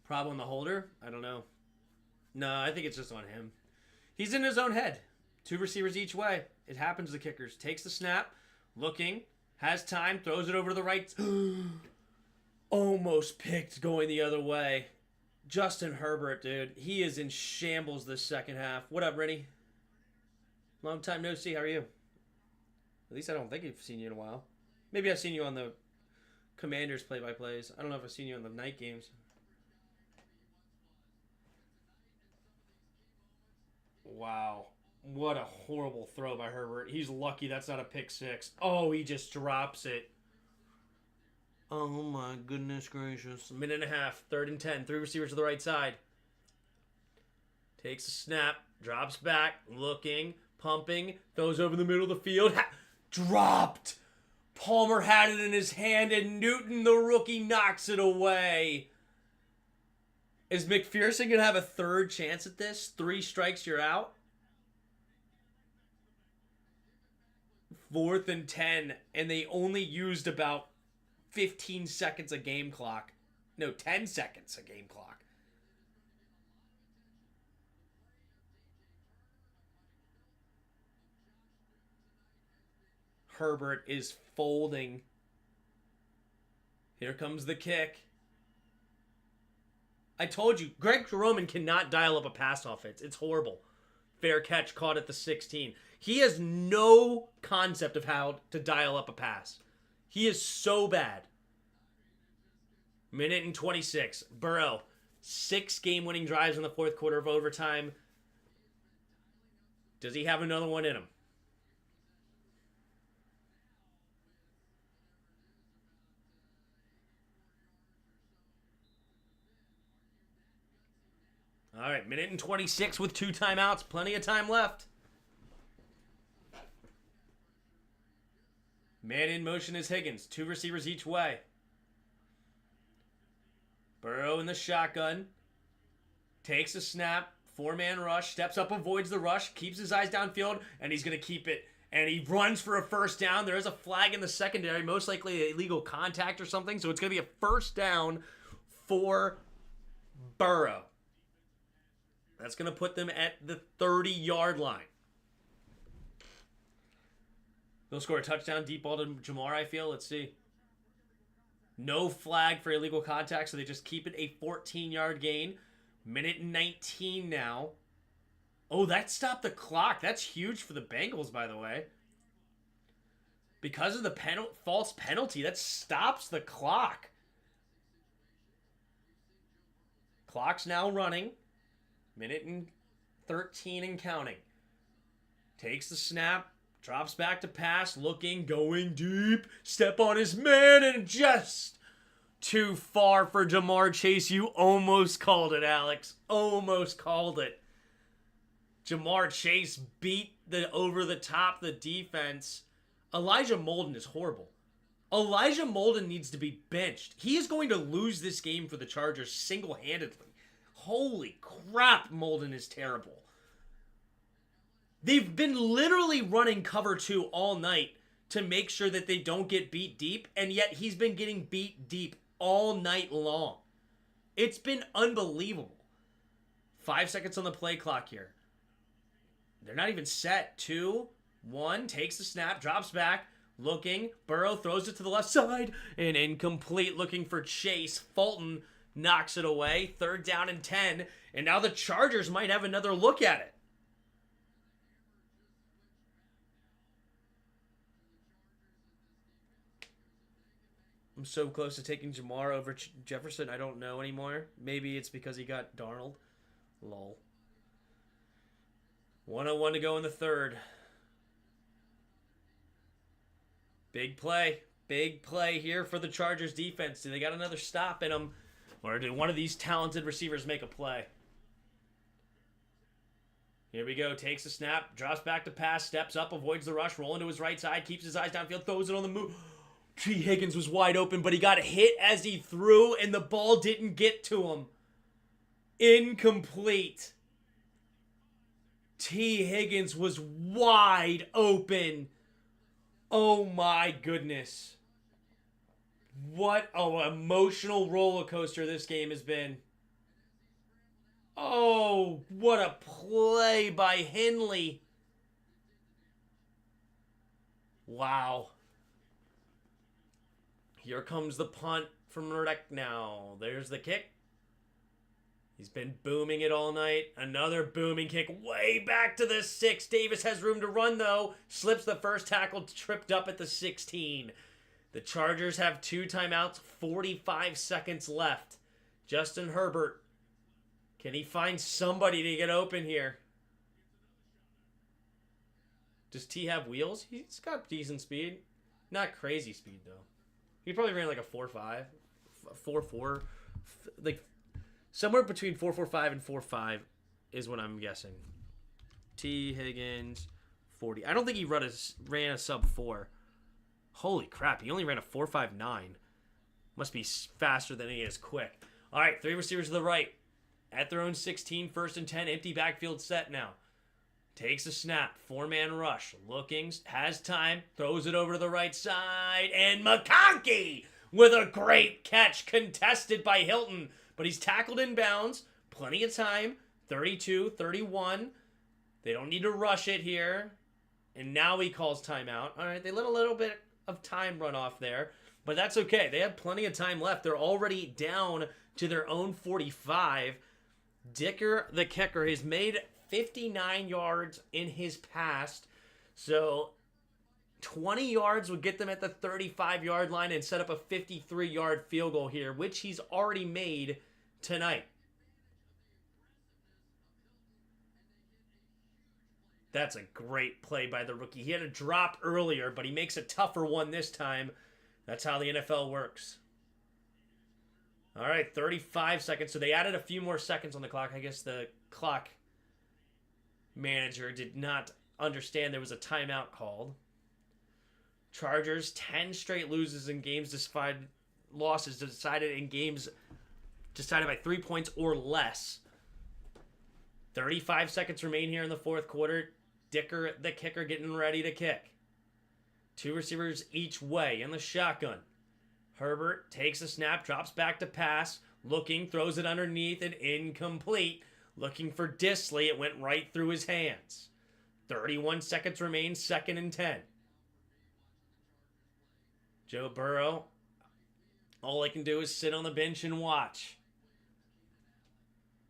Problem the holder? I don't know. No, I think it's just on him. He's in his own head. 2 receivers each way. It happens to kickers. Takes the snap. Looking. Has time. Throws it over to the right. Almost picked going the other way. Justin Herbert, dude. He is in shambles this second half. What up, Rennie? Long time no see. How are you? At least I don't think I've seen you in a while. Maybe I've seen you on the Commanders play-by-plays. I don't know if I've seen you on the night games. Wow. What a horrible throw by Herbert. He's lucky that's not a pick six. Oh, he just drops it. Oh my goodness gracious. 1.5, 3rd and 10. 3 receivers to the right side. Takes a snap. Drops back. Looking. Pumping. Throws over the middle of the field. Dropped. Palmer had it in his hand and Newton, the rookie, knocks it away. Is McPherson going to have a 3rd chance at this? 3 strikes, you're out? 4th and 10, and they only used about 15 seconds of game clock. No, 10 seconds of game clock. Herbert is folding. Here comes the kick. I told you, Greg Roman cannot dial up a pass offense. It's horrible. Fair catch caught at the 16. He has no concept of how to dial up a pass. He is so bad. Minute and 26. Burrow, 6 game-winning drives in the fourth quarter of overtime. Does he have another one in him? All right, minute and 26 with 2 timeouts. Plenty of time left. Man in motion is Higgins. 2 receivers each way. Burrow in the shotgun. Takes a snap. 4-man rush. Steps up, avoids the rush. Keeps his eyes downfield, and he's going to keep it. And he runs for a first down. There is a flag in the secondary. Most likely illegal contact or something. So it's going to be a first down for Burrow. That's going to put them at the 30-yard line. They'll score a touchdown, deep ball to Jamar, I feel. Let's see. No flag for illegal contact, so they just keep it a 14-yard gain. Minute 19 now. Oh, that stopped the clock. That's huge for the Bengals, by the way. Because of the false penalty, that stops the clock. Clock's now running. Minute and 13 and counting. Takes the snap. Drops back to pass. Looking. Going deep. Step on his man. And just too far for Jamar Chase. You almost called it, Alex. Almost called it. Jamar Chase beat the over-the-top the defense. Elijah Molden is horrible. Elijah Molden needs to be benched. He is going to lose this game for the Chargers single-handedly. Holy crap, Molden is terrible. They've been literally running cover 2 all night to make sure that they don't get beat deep, and yet he's been getting beat deep all night long. It's been unbelievable. 5 seconds on the play clock here. They're not even set. 2, 1, takes the snap, drops back, looking. Burrow throws it to the left side, and incomplete, looking for Chase. Fulton knocks it away. 3rd down and 10. And now the Chargers might have another look at it. I'm so close to taking Jamar over Jefferson. I don't know anymore. Maybe it's because he got Darnold. Lol. 1:01 to go in the 3rd. Big play. Big play here for the Chargers defense. Do they got another stop in them? Or did one of these talented receivers make a play? Here we go. Takes a snap. Drops back to pass. Steps up. Avoids the rush. Rolling to his right side. Keeps his eyes downfield. Throws it on the move. T. Higgins was wide open, but he got hit as he threw, and the ball didn't get to him. Incomplete. T. Higgins was wide open. Oh my goodness. What an emotional roller coaster this game has been. Oh, what a play by Henley. Wow. Here comes the punt from Reddick now. There's the kick. He's been booming it all night. Another booming kick way back to the 6. Davis has room to run, though. Slips the first tackle, tripped up at the 16. The Chargers have 2 timeouts, 45 seconds left. Justin Herbert, can he find somebody to get open here? Does T have wheels? He's got decent speed. Not crazy speed, though. He probably ran like a 4.5, 4.4. Like, somewhere between 4.45 and 4.5 is what I'm guessing. T. Higgins, 40. I don't think he ran a sub 4. Holy crap, he only ran a 4.59. Must be faster than he is quick. All right, 3 receivers to the right. At their own 16, 1st and 10. Empty backfield set now. Takes a snap. 4-man rush. Looking. Has time. Throws it over to the right side. And McConkey with a great catch. Contested by Hilton. But he's tackled in bounds. Plenty of time. 32, 31. They don't need to rush it here. And now he calls timeout. All right, they let a little bit of time run off there. But that's okay. They have plenty of time left. They're already down to their own 45. Dicker, the kicker, has made 59 yards in his past. So 20 yards would get them at the 35-yard line and set up a 53-yard field goal here, which he's already made tonight. That's a great play by the rookie. He had a drop earlier, but he makes a tougher one this time. That's how the NFL works. All right, 35 seconds. So they added a few more seconds on the clock. I guess the clock manager did not understand there was a timeout called. Chargers, 10 straight losses in games losses decided in games decided by 3 points or less. 35 seconds remain here in the fourth quarter. Dicker, the kicker, getting ready to kick. 2 receivers each way in the shotgun. Herbert takes a snap, drops back to pass, looking, throws it underneath and incomplete. Looking for Disley, it went right through his hands. 31 seconds remain, 2nd and 10. Joe Burrow, all I can do is sit on the bench and watch.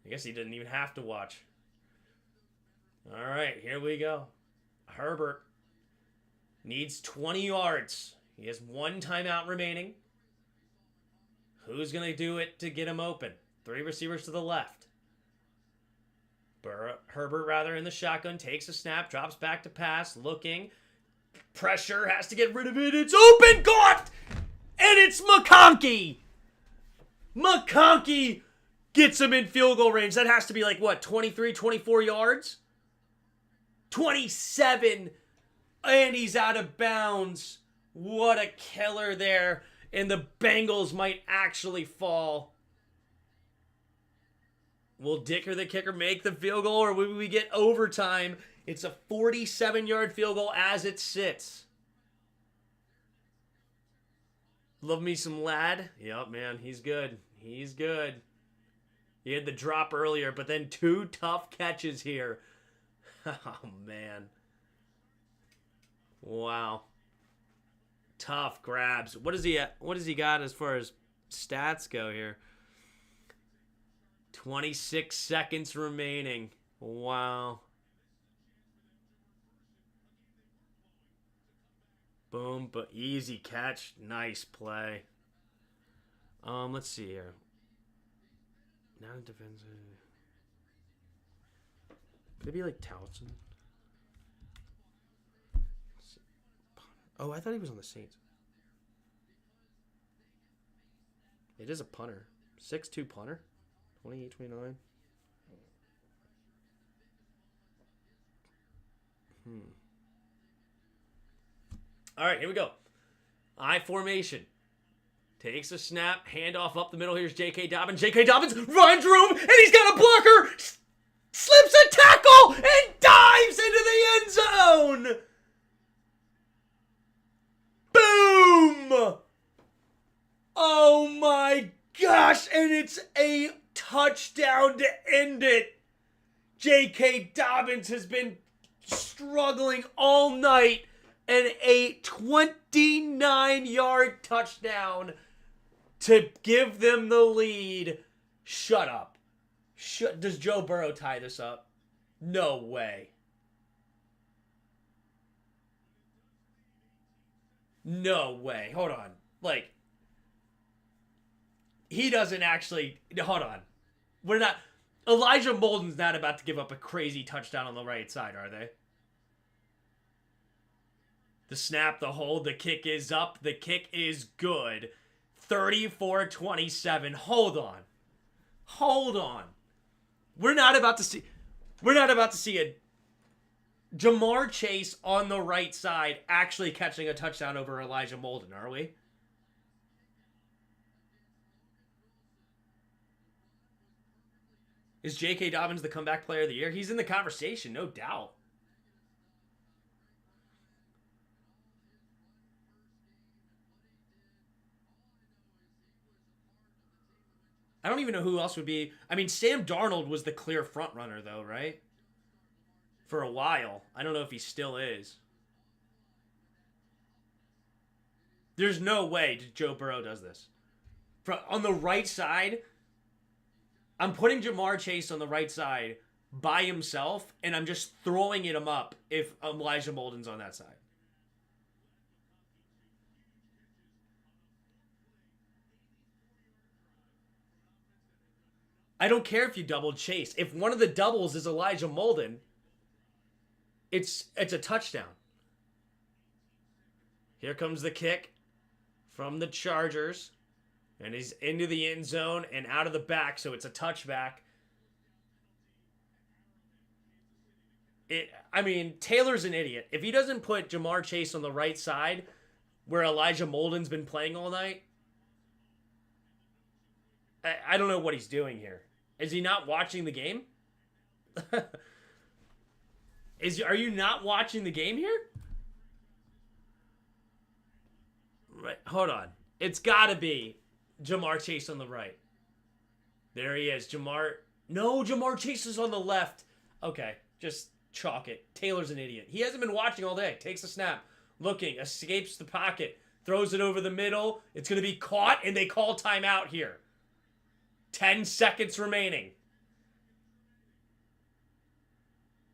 I guess he didn't even have to watch. All right, here we go. Herbert needs 20 yards. He has 1 timeout remaining. Who's going to do it to get him open? 3 receivers to the left. Herbert in the shotgun, takes a snap, drops back to pass, looking. Pressure, has to get rid of it. It's open, caught! And it's McConkey! McConkey gets him in field goal range. That has to be like, what, 23, 24 yards? 27, and he's out of bounds. What a killer there. And the Bengals might actually fall. Will Dicker, the kicker, make the field goal, or will we get overtime? It's a 47-yard field goal as it sits. Love me some Ladd. Yep, man, he's good. He's good. He had the drop earlier, but then 2 tough catches here. Oh, man. Wow. Tough grabs. What does he got as far as stats go here? 26 seconds remaining. Wow. Boom, but easy catch. Nice play. Let's see here. Now defensive. Could it be like Towson? Oh, I thought he was on the Saints. It is a punter. 6'2" punter. 28, 29. All right, here we go. I formation. Takes a snap. Handoff up the middle. Here's J.K. Dobbins. J.K. Dobbins runs room, and he's got a blocker. Slips a tackle and dives into the end zone. Boom! Oh my gosh, and it's a touchdown to end it. J.K. Dobbins has been struggling all night, and a 29-yard touchdown to give them the lead. Shut up. Does Joe Burrow tie this up? No way. No way. Hold on. Like, he doesn't actually... Hold on. We're not... Elijah Molden's not about to give up a crazy touchdown on the right side, are they? The snap, the hold, the kick is up. The kick is good. 34-27. Hold on. Hold on. We're not about to see a Jamar Chase on the right side actually catching a touchdown over Elijah Molden, are we? Is J.K. Dobbins the comeback player of the year? He's in the conversation, no doubt. I don't even know who else would be. I mean, Sam Darnold was the clear front runner, though, right? For a while. I don't know if he still is. There's no way Joe Burrow does this. On the right side, I'm putting Jamar Chase on the right side. by himself, and I'm just throwing him up if Elijah Molden's on that side. I don't care if you double Chase. If one of the doubles is Elijah Molden, it's a touchdown. Here comes the kick from the Chargers. And he's into the end zone and out of the back, so it's a touchback. Taylor's an idiot. If he doesn't put Jamar Chase on the right side, where Elijah Molden's been playing all night, I don't know what he's doing here. Is he not watching the game? Are you not watching the game here? Right, hold on. It's got to be Jamar Chase on the right. There he is. Jamar Chase is on the left. Okay, just chalk it. Taylor's an idiot. He hasn't been watching all day. Takes a snap. Looking. Escapes the pocket. Throws it over the middle. It's going to be caught, and they call timeout here. 10 seconds remaining.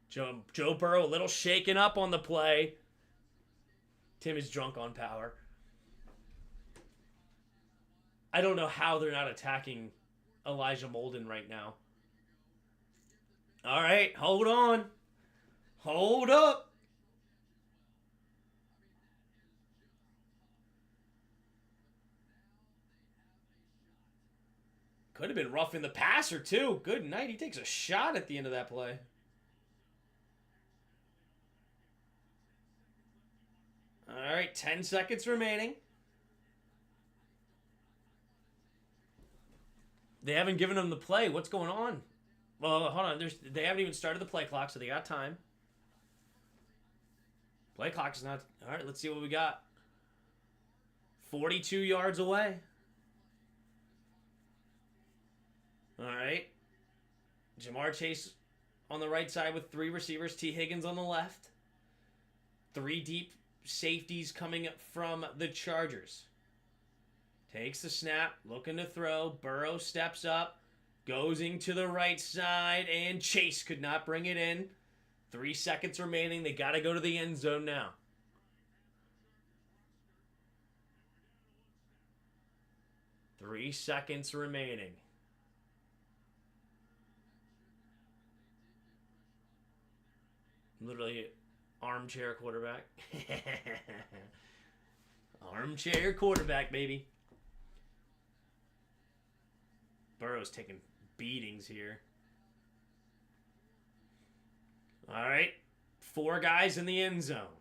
Joe Burrow a little shaken up on the play. Tim is drunk on power. I don't know how they're not attacking Elijah Molden right now. All right, hold on. Hold up. Could have been roughing the passer, too. Good night. He takes a shot at the end of that play. All right, 10 seconds remaining. They haven't given him the play. What's going on? Well, hold on. They haven't even started the play clock, so they got time. Play clock is not... All right, let's see what we got. 42 yards away. All right. Jamar Chase on the right side with 3 receivers. T. Higgins on the left. 3 deep safeties coming from the Chargers. Takes the snap, looking to throw. Burrow steps up, goes into the right side, and Chase could not bring it in. 3 seconds remaining. They got to go to the end zone now. Three seconds remaining. Literally armchair quarterback. Armchair quarterback, baby. Burrow's taking beatings here. All right. 4 guys in the end zone.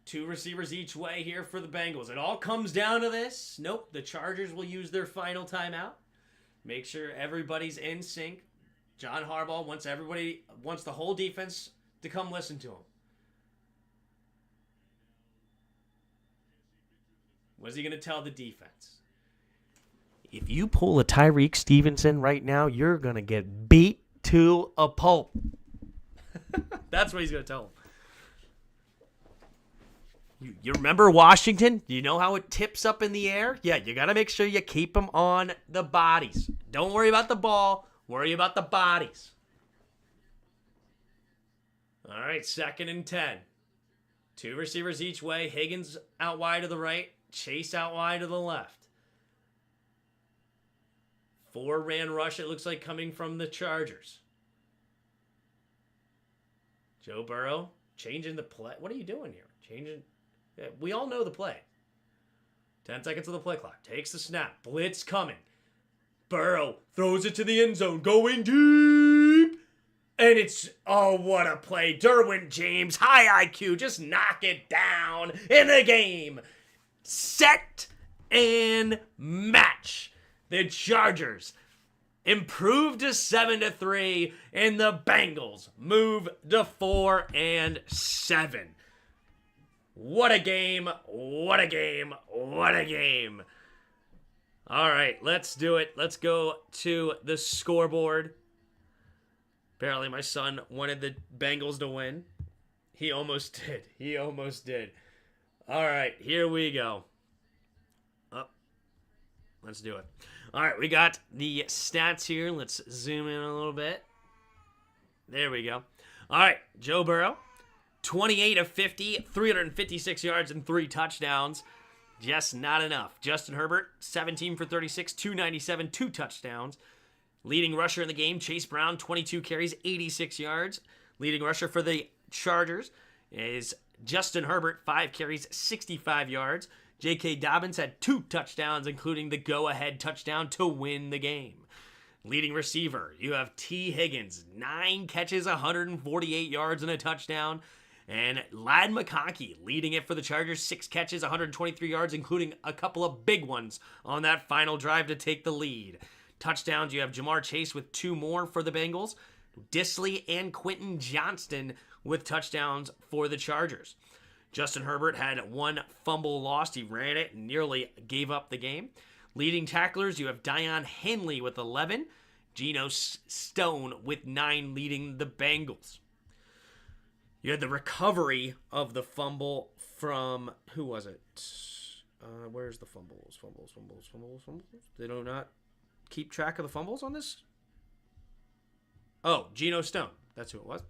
2 receivers each way here for the Bengals. It all comes down to this. Nope. The Chargers will use their final timeout. Make sure everybody's in sync. John Harbaugh wants the whole defense to come listen to him. What's he going to tell the defense? If you pull a Tyreek Stevenson right now, you're going to get beat to a pulp. That's what he's going to tell them. You remember Washington? You know how it tips up in the air? Yeah, you got to make sure you keep them on the bodies. Don't worry about the ball. Worry about the bodies. All right, 2nd and 10. 2 receivers each way. Higgins out wide to the right. Chase out wide to the left. 4 ran rush, it looks like, coming from the Chargers. Joe Burrow changing the play. What are you doing here? Changing. We all know the play. 10 seconds of the play clock. Takes the snap. Blitz coming. Burrow throws it to the end zone. Going deep. And it's, oh, what a play. Derwin James, high IQ. Just knock it down in the game. Set and match. The Chargers improve to 7-3, and the Bengals move to 4-7. What a game. What a game. What a game. All right, let's do it. Let's go to the scoreboard. Apparently my son wanted the Bengals to win. He almost did. He almost did. All right, here we go. Let's do it. All right, we got the stats here. Let's zoom in a little bit. There we go. All right, Joe Burrow, 28 of 50, 356 yards and 3 touchdowns. Just not enough. Justin Herbert, 17 for 36, 297, 2 touchdowns. Leading rusher in the game, Chase Brown, 22 carries, 86 yards. Leading rusher for the Chargers is Justin Herbert, 5 carries, 65 yards. J.K. Dobbins had 2 touchdowns, including the go-ahead touchdown to win the game. Leading receiver, you have T. Higgins, 9 catches, 148 yards and a touchdown. And Ladd McConkey leading it for the Chargers, 6 catches, 123 yards, including a couple of big ones on that final drive to take the lead. Touchdowns, you have Jamar Chase with 2 more for the Bengals. Disley and Quentin Johnston with touchdowns for the Chargers. Justin Herbert had 1 fumble lost. He ran it and nearly gave up the game. Leading tacklers, you have Dion Henley with 11. Geno Stone with 9 leading the Bengals. You had the recovery of the fumble from, who was it? Where's the fumbles? Fumbles. They do not keep track of the fumbles on this? Oh, Geno Stone. That's who it was.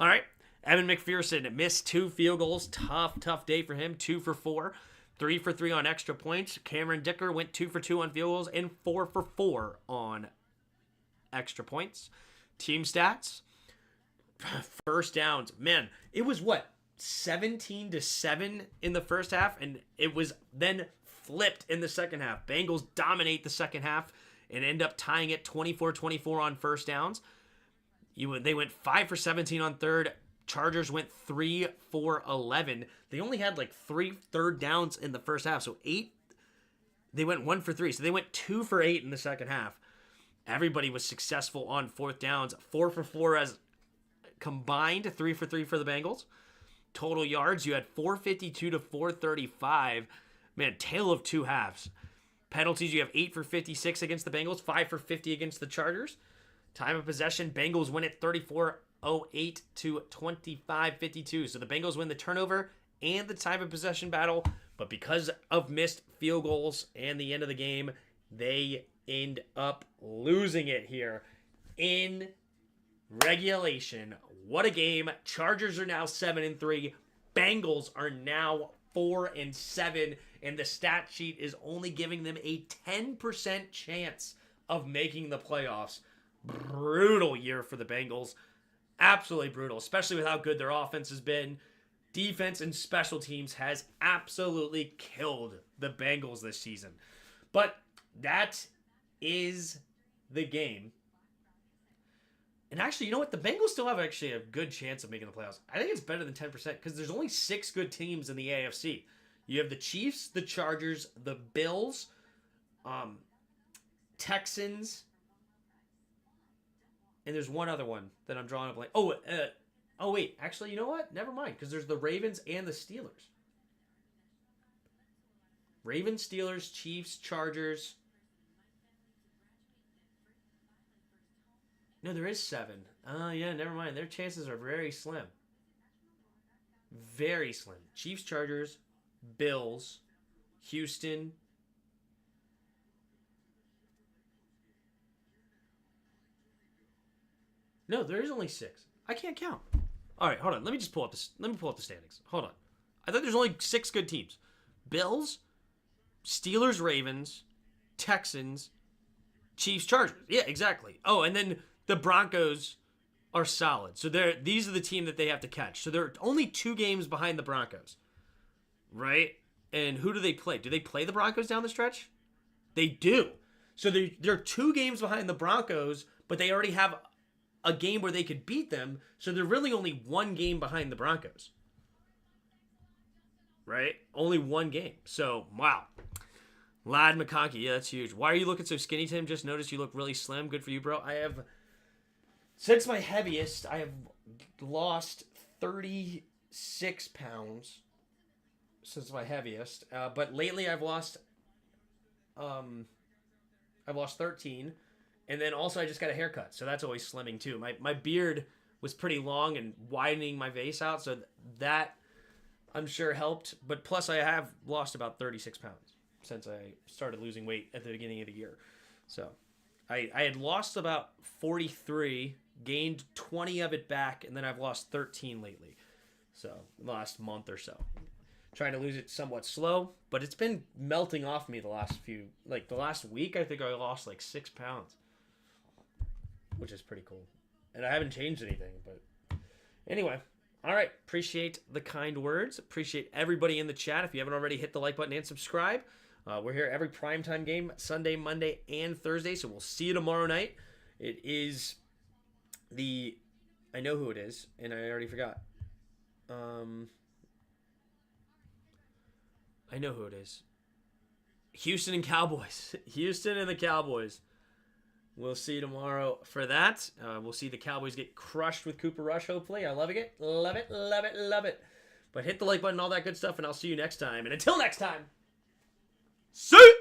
All right. Evan McPherson missed 2 field goals. Tough day for him. 2 for 4. 3 for 3 on extra points. Cameron Dicker went 2 for 2 on field goals and 4 for 4 on extra points. Team stats. First downs. Man, it was 17-7 in the first half, and it was then flipped in the second half. Bengals dominate the second half and end up tying it 24-24 on first downs. They went 5 for 17 on third. Chargers went 3 for 11. They only had 3 third downs in the first half, so 8. They went 1 for 3, so they went 2 for 8 in the second half. Everybody was successful on fourth downs. 4 for 4 as combined, 3 for 3 for the Bengals. Total yards, you had 452 to 435. Man, tale of 2 halves. Penalties, you have 8 for 56 against the Bengals, 5 for 50 against the Chargers. Time of possession, Bengals win it 34-08 to 25-52. So the Bengals win the turnover and the time of possession battle, but because of missed field goals and the end of the game, they end up losing it here in regulation. What a game. Chargers are now 7-3. Bengals are now 4-7, and the stat sheet is only giving them a 10% chance of making the playoffs. Brutal year for the Bengals. Absolutely brutal, especially with how good their offense has been. Defense and special teams has absolutely killed the Bengals this season. But that is the game. And actually, you know what? The Bengals still have actually a good chance of making the playoffs. I think it's better than 10% because there's only 6 good teams in the AFC. You have the Chiefs, the Chargers, the Bills, Texans, and there's one other one that I'm drawing a blank. Oh, wait. Actually, you know what? Never mind, because there's the Ravens and the Steelers. Ravens, Steelers, Chiefs, Chargers. No, there is 7. Yeah, never mind. Their chances are very slim. Very slim. Chiefs, Chargers, Bills, Houston. No, there is only 6. I can't count. All right, hold on. Let me pull up the standings. Hold on. I thought there's only 6 good teams. Bills, Steelers, Ravens, Texans, Chiefs, Chargers. Yeah, exactly. Oh, and then the Broncos are solid. So these are the team that they have to catch. So they're only 2 games behind the Broncos. Right? And who do they play? Do they play the Broncos down the stretch? They do. So they're 2 games behind the Broncos, but they already have a game where they could beat them. So they're really only 1 game behind the Broncos. Right? Only 1 game. So, wow. Ladd McConkey. Yeah, that's huge. Why are you looking so skinny, Tim? Just noticed you look really slim. Good for you, bro. Since my heaviest, I have lost 36 pounds since my heaviest. But lately I've lost 13. And then also I just got a haircut, so that's always slimming too. My beard was pretty long and widening my face out, so that I'm sure helped. But plus I have lost about 36 pounds since I started losing weight at the beginning of the year. So I had lost about 43 gained 20 of it back, and then I've lost 13 lately. So, the last month or so. Trying to lose it somewhat slow, but it's been melting off me the last week, I think I lost like 6 pounds, which is pretty cool. And I haven't changed anything, but anyway. All right. Appreciate the kind words. Appreciate everybody in the chat. If you haven't already, hit the like button and subscribe. We're here every primetime game, Sunday, Monday, and Thursday, so we'll see you tomorrow night. It is I know who it is, and I already forgot. I know who it is. Houston and Cowboys. Houston and the Cowboys. We'll see you tomorrow for that. We'll see the Cowboys get crushed with Cooper Rush, hopefully. I love it. Love it, love it, love it. But hit the like button, all that good stuff, and I'll see you next time. And until next time, see you!